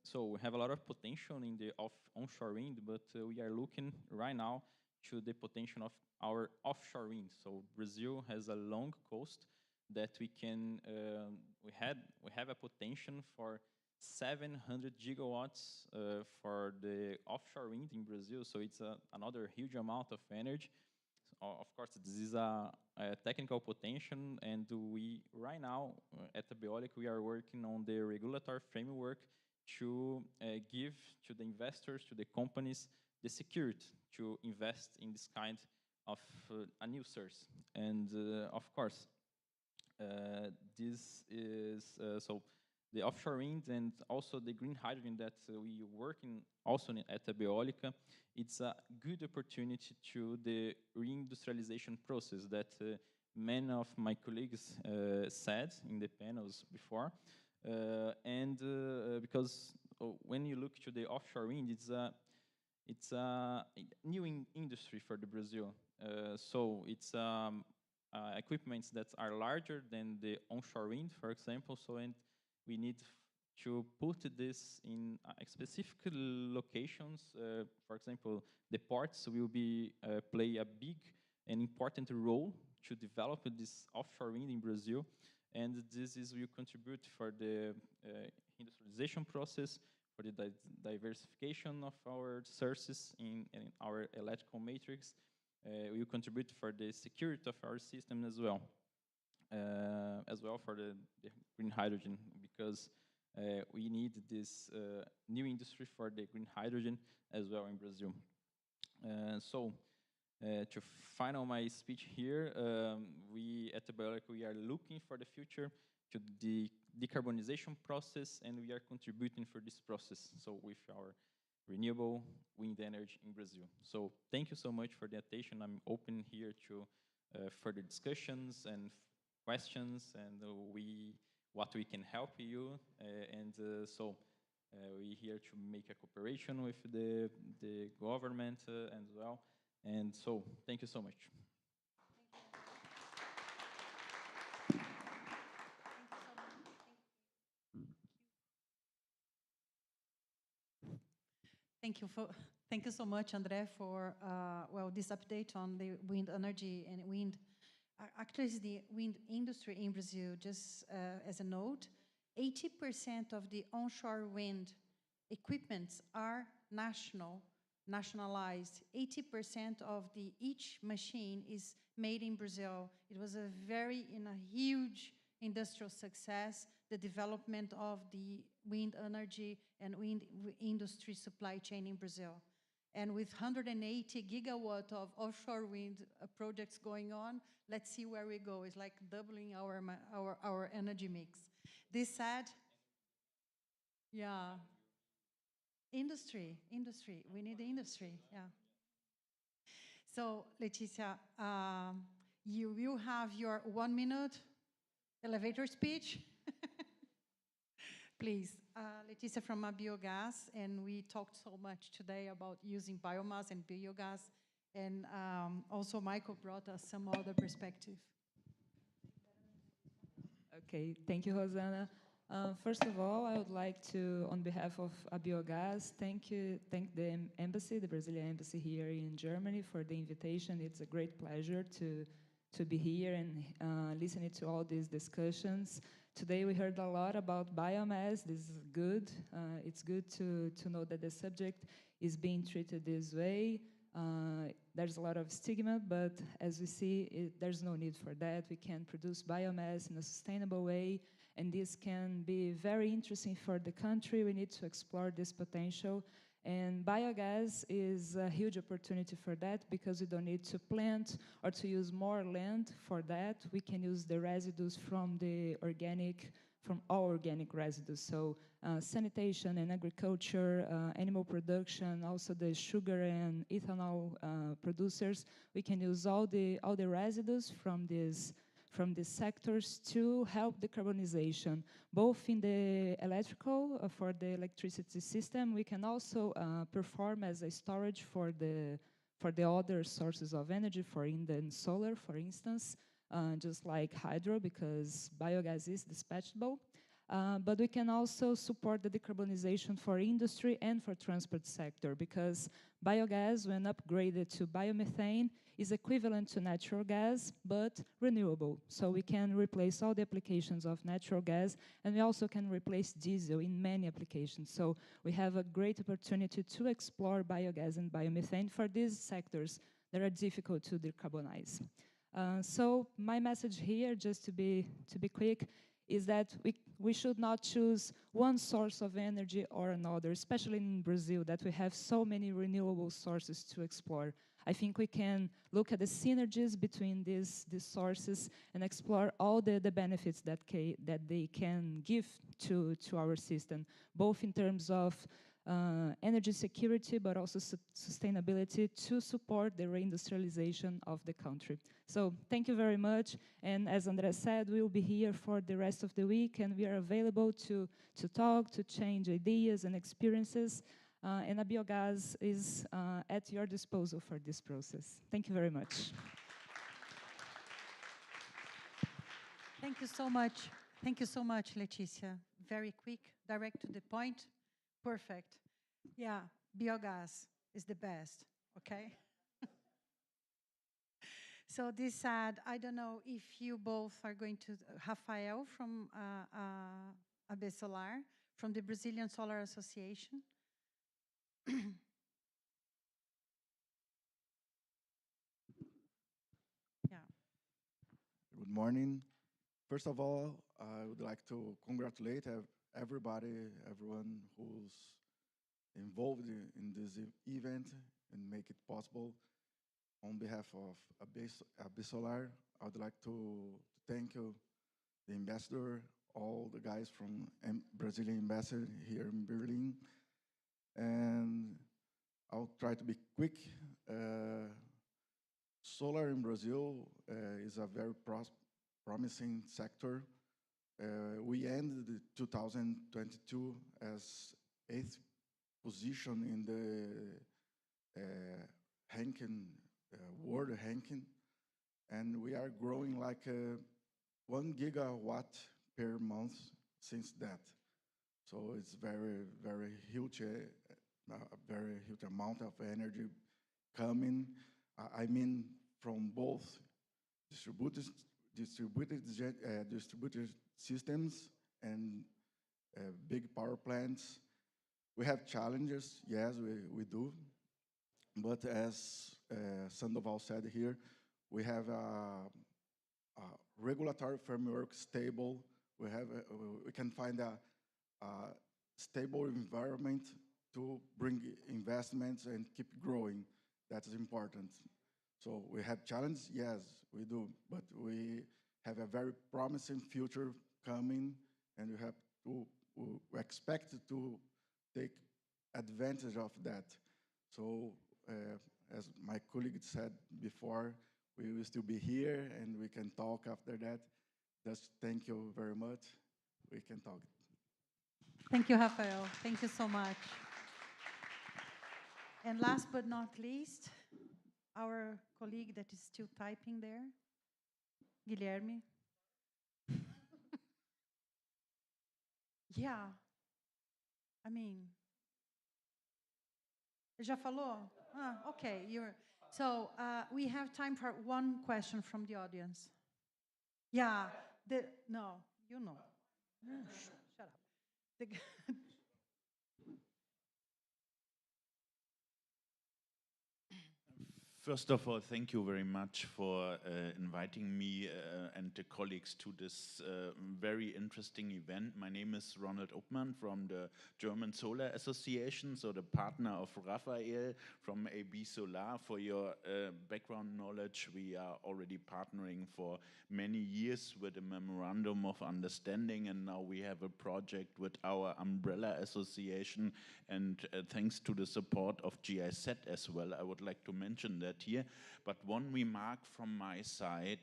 So we have a lot of potential in the onshore wind, but we are looking right now to the potential of our offshore wind. So Brazil has a long coast that we can, we have a potential for 700 gigawatts for the offshore wind in Brazil. So it's another huge amount of energy. Of course, this is a technical potential, and we right now at Abeólica we are working on the regulatory framework to give to the investors, to the companies, the security to invest in this kind of a new source. And of course, this is so the offshore wind and also the green hydrogen that we working also at Abeólica. It's a good opportunity to the reindustrialization process that many of my colleagues said in the panels before. Because when you look to the offshore wind, it's a new industry for the Brazil. So it's equipments that are larger than the onshore wind, for example. So and we need to put this in specific locations. For example, the ports will be play a big and important role to develop this offshore wind in Brazil, and this will contribute for the industrialization process, for the diversification of our sources in our electrical matrix. We will contribute for the security of our system as well for the green hydrogen, because we need this new industry for the green hydrogen as well in Brazil. So to final my speech here, we at Abeólica, we are looking for the future to the decarbonization process, and we are contributing for this process. So with our renewable wind energy in Brazil. So thank you so much for the attention. I'm open here to further discussions and questions, and what we can help you. So we're here to make a cooperation with the government as well. And so thank you so much. Thank you so much, André, for this update on the wind energy and wind. Actually, the wind industry in Brazil, just as a note, 80% of the onshore wind equipments are nationalized. 80% of each machine is made in Brazil. It was a huge industrial success, the development of the wind energy and wind industry supply chain in Brazil. And with 180 gigawatt of offshore wind projects going on, let's see where we go. It's like doubling our energy mix. This said, yeah, industry. We need the industry, yeah. So, Leticia, you will have your 1 minute elevator speech. Please, Leticia from Biogas, and we talked so much today about using biomass and biogas, and also Michael brought us some other perspective. Okay, thank you, Rosana. First of all, I would like to, on behalf of Biogas, thank the embassy, the Brazilian embassy here in Germany for the invitation. It's a great pleasure to be here and listening to all these discussions. Today we heard a lot about biomass. This is good. It's good to know that the subject is being treated this way. There's a lot of stigma, but as we see, there's no need for that. We can produce biomass in a sustainable way, and this can be very interesting for the country. We need to explore this potential. And biogas is a huge opportunity for that because we don't need to plant or to use more land for that. We can use the residues from all organic residues. So sanitation and agriculture, animal production, also the sugar and ethanol producers. We can use all the residues from these sectors to help decarbonization, both in the electrical, for the electricity system. We can also perform as a storage for the other sources of energy, for wind and solar, for instance, just like hydro, because biogas is dispatchable. But we can also support the decarbonization for industry and for transport sector, because biogas, when upgraded to biomethane, is equivalent to natural gas, but renewable. So we can replace all the applications of natural gas, and we also can replace diesel in many applications. So we have a great opportunity to explore biogas and biomethane for these sectors that are difficult to decarbonize. So my message here, just to be quick, is that we should not choose one source of energy or another, especially in Brazil, that we have so many renewable sources to explore. I think we can look at the synergies between these sources and explore all the benefits that they can give to our system, both in terms of energy security, but also sustainability to support the reindustrialization of the country. So thank you very much. And as André said, we will be here for the rest of the week, and we are available to talk, to change ideas and experiences. And Biogas is at your disposal for this process. Thank you very much. Thank you so much. Thank you so much, Letícia. Very quick, direct to the point. Perfect. Yeah, biogas is the best, okay? So this said, I don't know if you both are going to, Rafael from AB Solar, from the Brazilian Solar Association. Yeah. Good morning. First of all, I would like to congratulate everyone who's involved in this event and make it possible. On behalf of AB Solar, I would like to thank you, the ambassador, all the guys from Brazilian embassy here in Berlin. And I'll try to be quick. Solar in Brazil is a very promising sector. We ended 2022 as 8th position in the world ranking, and we are growing like 1 gigawatt per month since that. So it's very, very huge, a very huge amount of energy coming. I mean, from both distributed systems and big power plants. We have challenges, yes, we do. But as Sandoval said here, we have a regulatory framework stable. We can find a stable environment to bring investments and keep growing. That is important. So we have challenges, yes, we do, but we have a very promising future coming, and we expect to take advantage of that. So as my colleague said before, we will still be here and we can talk after that. Just thank you very much. We can talk. Thank you, Rafael. Thank you so much. And last but not least, our colleague that is still typing there, Guilherme. Yeah. I mean, já falou? Ah, okay. So we have time for one question from the audience. Yeah. No, you know. Shut up. First of all, thank you very much for inviting me and the colleagues to this very interesting event. My name is Ronald Uppmann from the German Solar Association, so the partner of Raphael from AB Solar. For your background knowledge, we are already partnering for many years with a memorandum of understanding, and now we have a project with our umbrella association, and thanks to the support of GIZ as well, I would like to mention that here. But one remark from my side,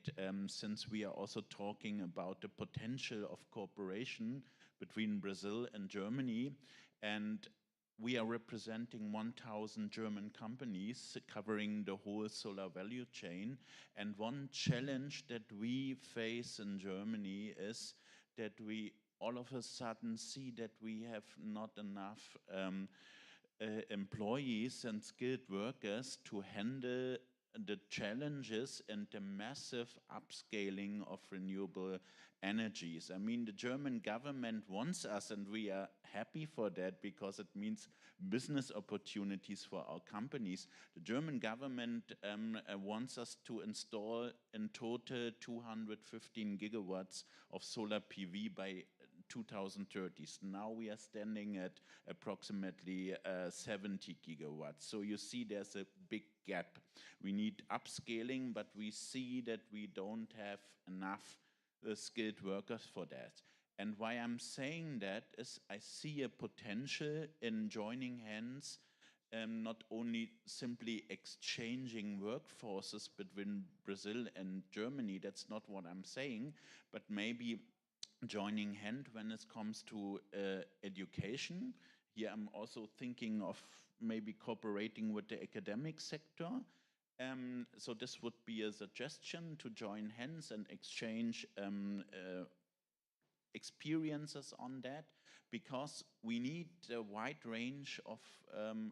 since we are also talking about the potential of cooperation between Brazil and Germany, and we are representing 1,000 German companies covering the whole solar value chain. And one challenge that we face in Germany is that we all of a sudden see that we have not enough employees and skilled workers to handle the challenges and the massive upscaling of renewable energies. I mean, the German government wants us, and we are happy for that because it means business opportunities for our companies. The German government wants us to install in total 215 gigawatts of solar PV by 2030. Now we are standing at approximately 70 gigawatts. So you see there's a big gap. We need upscaling, but we see that we don't have enough skilled workers for that. And why I'm saying that is I see a potential in joining hands, not only simply exchanging workforces between Brazil and Germany, that's not what I'm saying, but maybe joining hand when it comes to education. Here I'm also thinking of maybe cooperating with the academic sector. So this would be a suggestion to join hands and exchange experiences on that, because we need a wide range of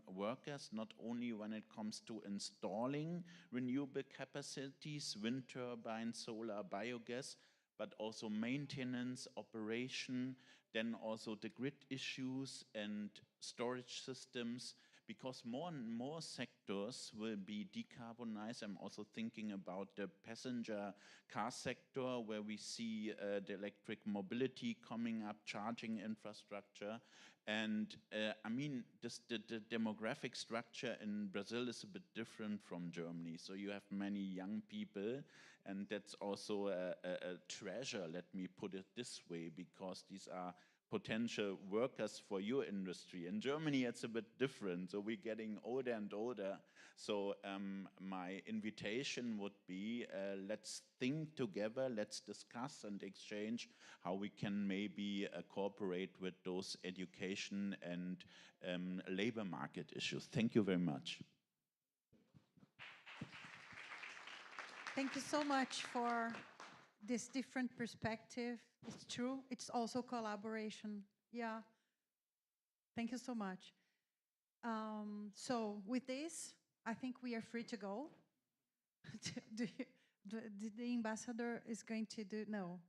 workers, not only when it comes to installing renewable capacities, wind turbines, solar, biogas, but also maintenance, operation, then also the grid issues and storage systems, because more and more sectors will be decarbonized. I'm also thinking about the passenger car sector, where we see the electric mobility coming up, charging infrastructure. And I mean, the demographic structure in Brazil is a bit different from Germany. So you have many young people, and that's also a treasure, let me put it this way, because these are potential workers for your industry. In Germany, it's a bit different. So we're getting older and older. So my invitation would be, let's think together, let's discuss and exchange how we can maybe cooperate with those education and labor market issues. Thank you very much. Thank you so much for this different perspective. It's true. It's also collaboration. Yeah. Thank you so much. So with this, I think we are free to go. The ambassador is going to do, no,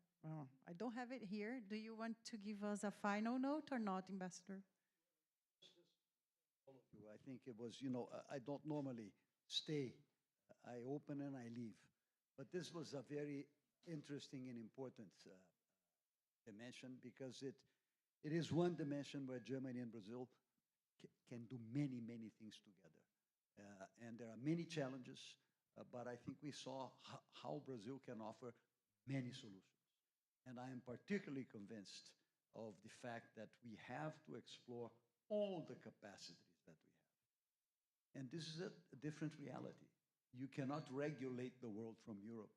I don't have it here. Do you want to give us a final note or not, Ambassador? I think it was, I don't normally stay. I open and I leave. But this was a very interesting and important dimension, because it is one dimension where Germany and Brazil can do many, many things together. And there are many challenges, but I think we saw how Brazil can offer many solutions. And I am particularly convinced of the fact that we have to explore all the capacities that we have. And this is a different reality. You cannot regulate the world from Europe,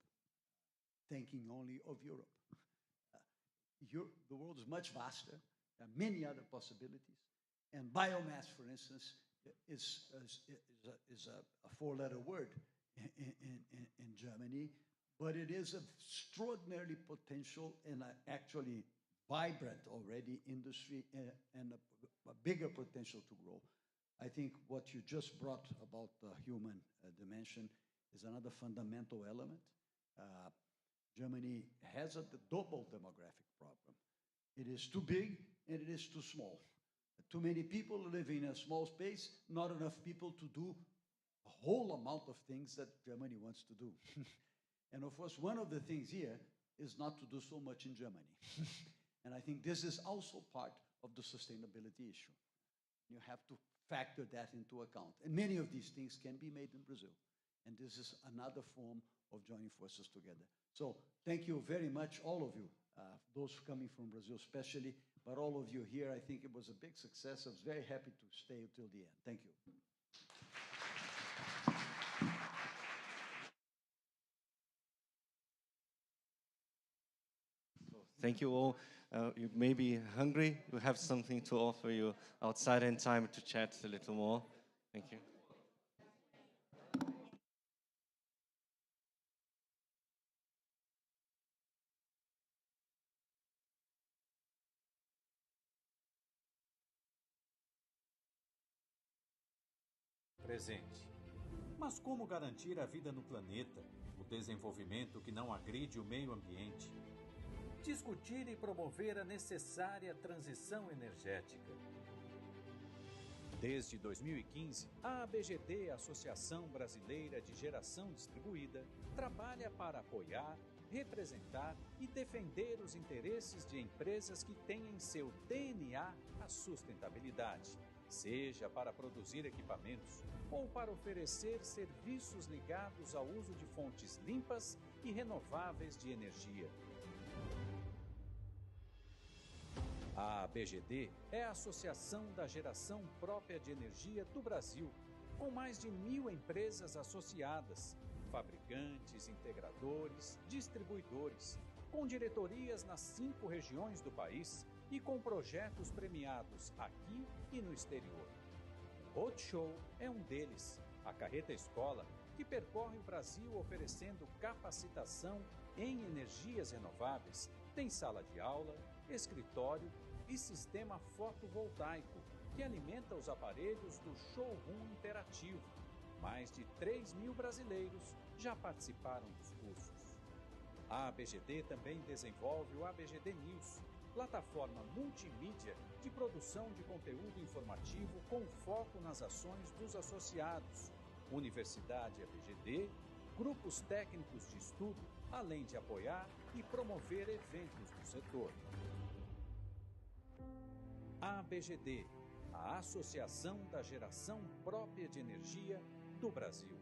thinking only of Europe. The world is much vaster. There are many other possibilities. And biomass, for instance, is a four-letter word in Germany, but it is of extraordinary potential and actually vibrant already industry and a bigger potential to grow. I think what you just brought about the human dimension is another fundamental element. Germany has a double demographic problem. It is too big and it is too small. Too many people living in a small space, not enough people to do a whole amount of things that Germany wants to do. And of course, one of the things here is not to do so much in Germany. And I think this is also part of the sustainability issue. You have to factor that into account. And many of these things can be made in Brazil. And this is another form of joining forces together. So thank you very much, all of you, those coming from Brazil especially, but all of you here. I think it was a big success. I was very happy to stay until the end. Thank you. Thank you all. You may be hungry. We have something to offer you outside in time to chat a little more. Thank you. Presente. Mas como garantir a vida no planeta, o desenvolvimento que não agride o meio ambiente? Discutir e promover a necessária transição energética. Desde 2015, a ABGD, Associação Brasileira de Geração Distribuída, trabalha para apoiar, representar e defender os interesses de empresas que têm em seu DNA a sustentabilidade, seja para produzir equipamentos ou para oferecer serviços ligados ao uso de fontes limpas e renováveis de energia. A ABGD é a Associação da Geração Própria de Energia do Brasil, com mais de 1.000 empresas associadas, fabricantes, integradores, distribuidores, com diretorias nas 5 regiões do país e com projetos premiados aqui e no exterior. O Roadshow é um deles, a carreta escola que percorre o Brasil oferecendo capacitação em energias renováveis, tem sala de aula, escritório e sistema fotovoltaico, que alimenta os aparelhos do showroom interativo. Mais de 3.000 brasileiros já participaram dos cursos. A ABGD também desenvolve o ABGD News, plataforma multimídia de produção de conteúdo informativo com foco nas ações dos associados, Universidade ABGD, grupos técnicos de estudo, além de apoiar e promover eventos do setor. A ABGD, a Associação da Geração Própria de Energia do Brasil.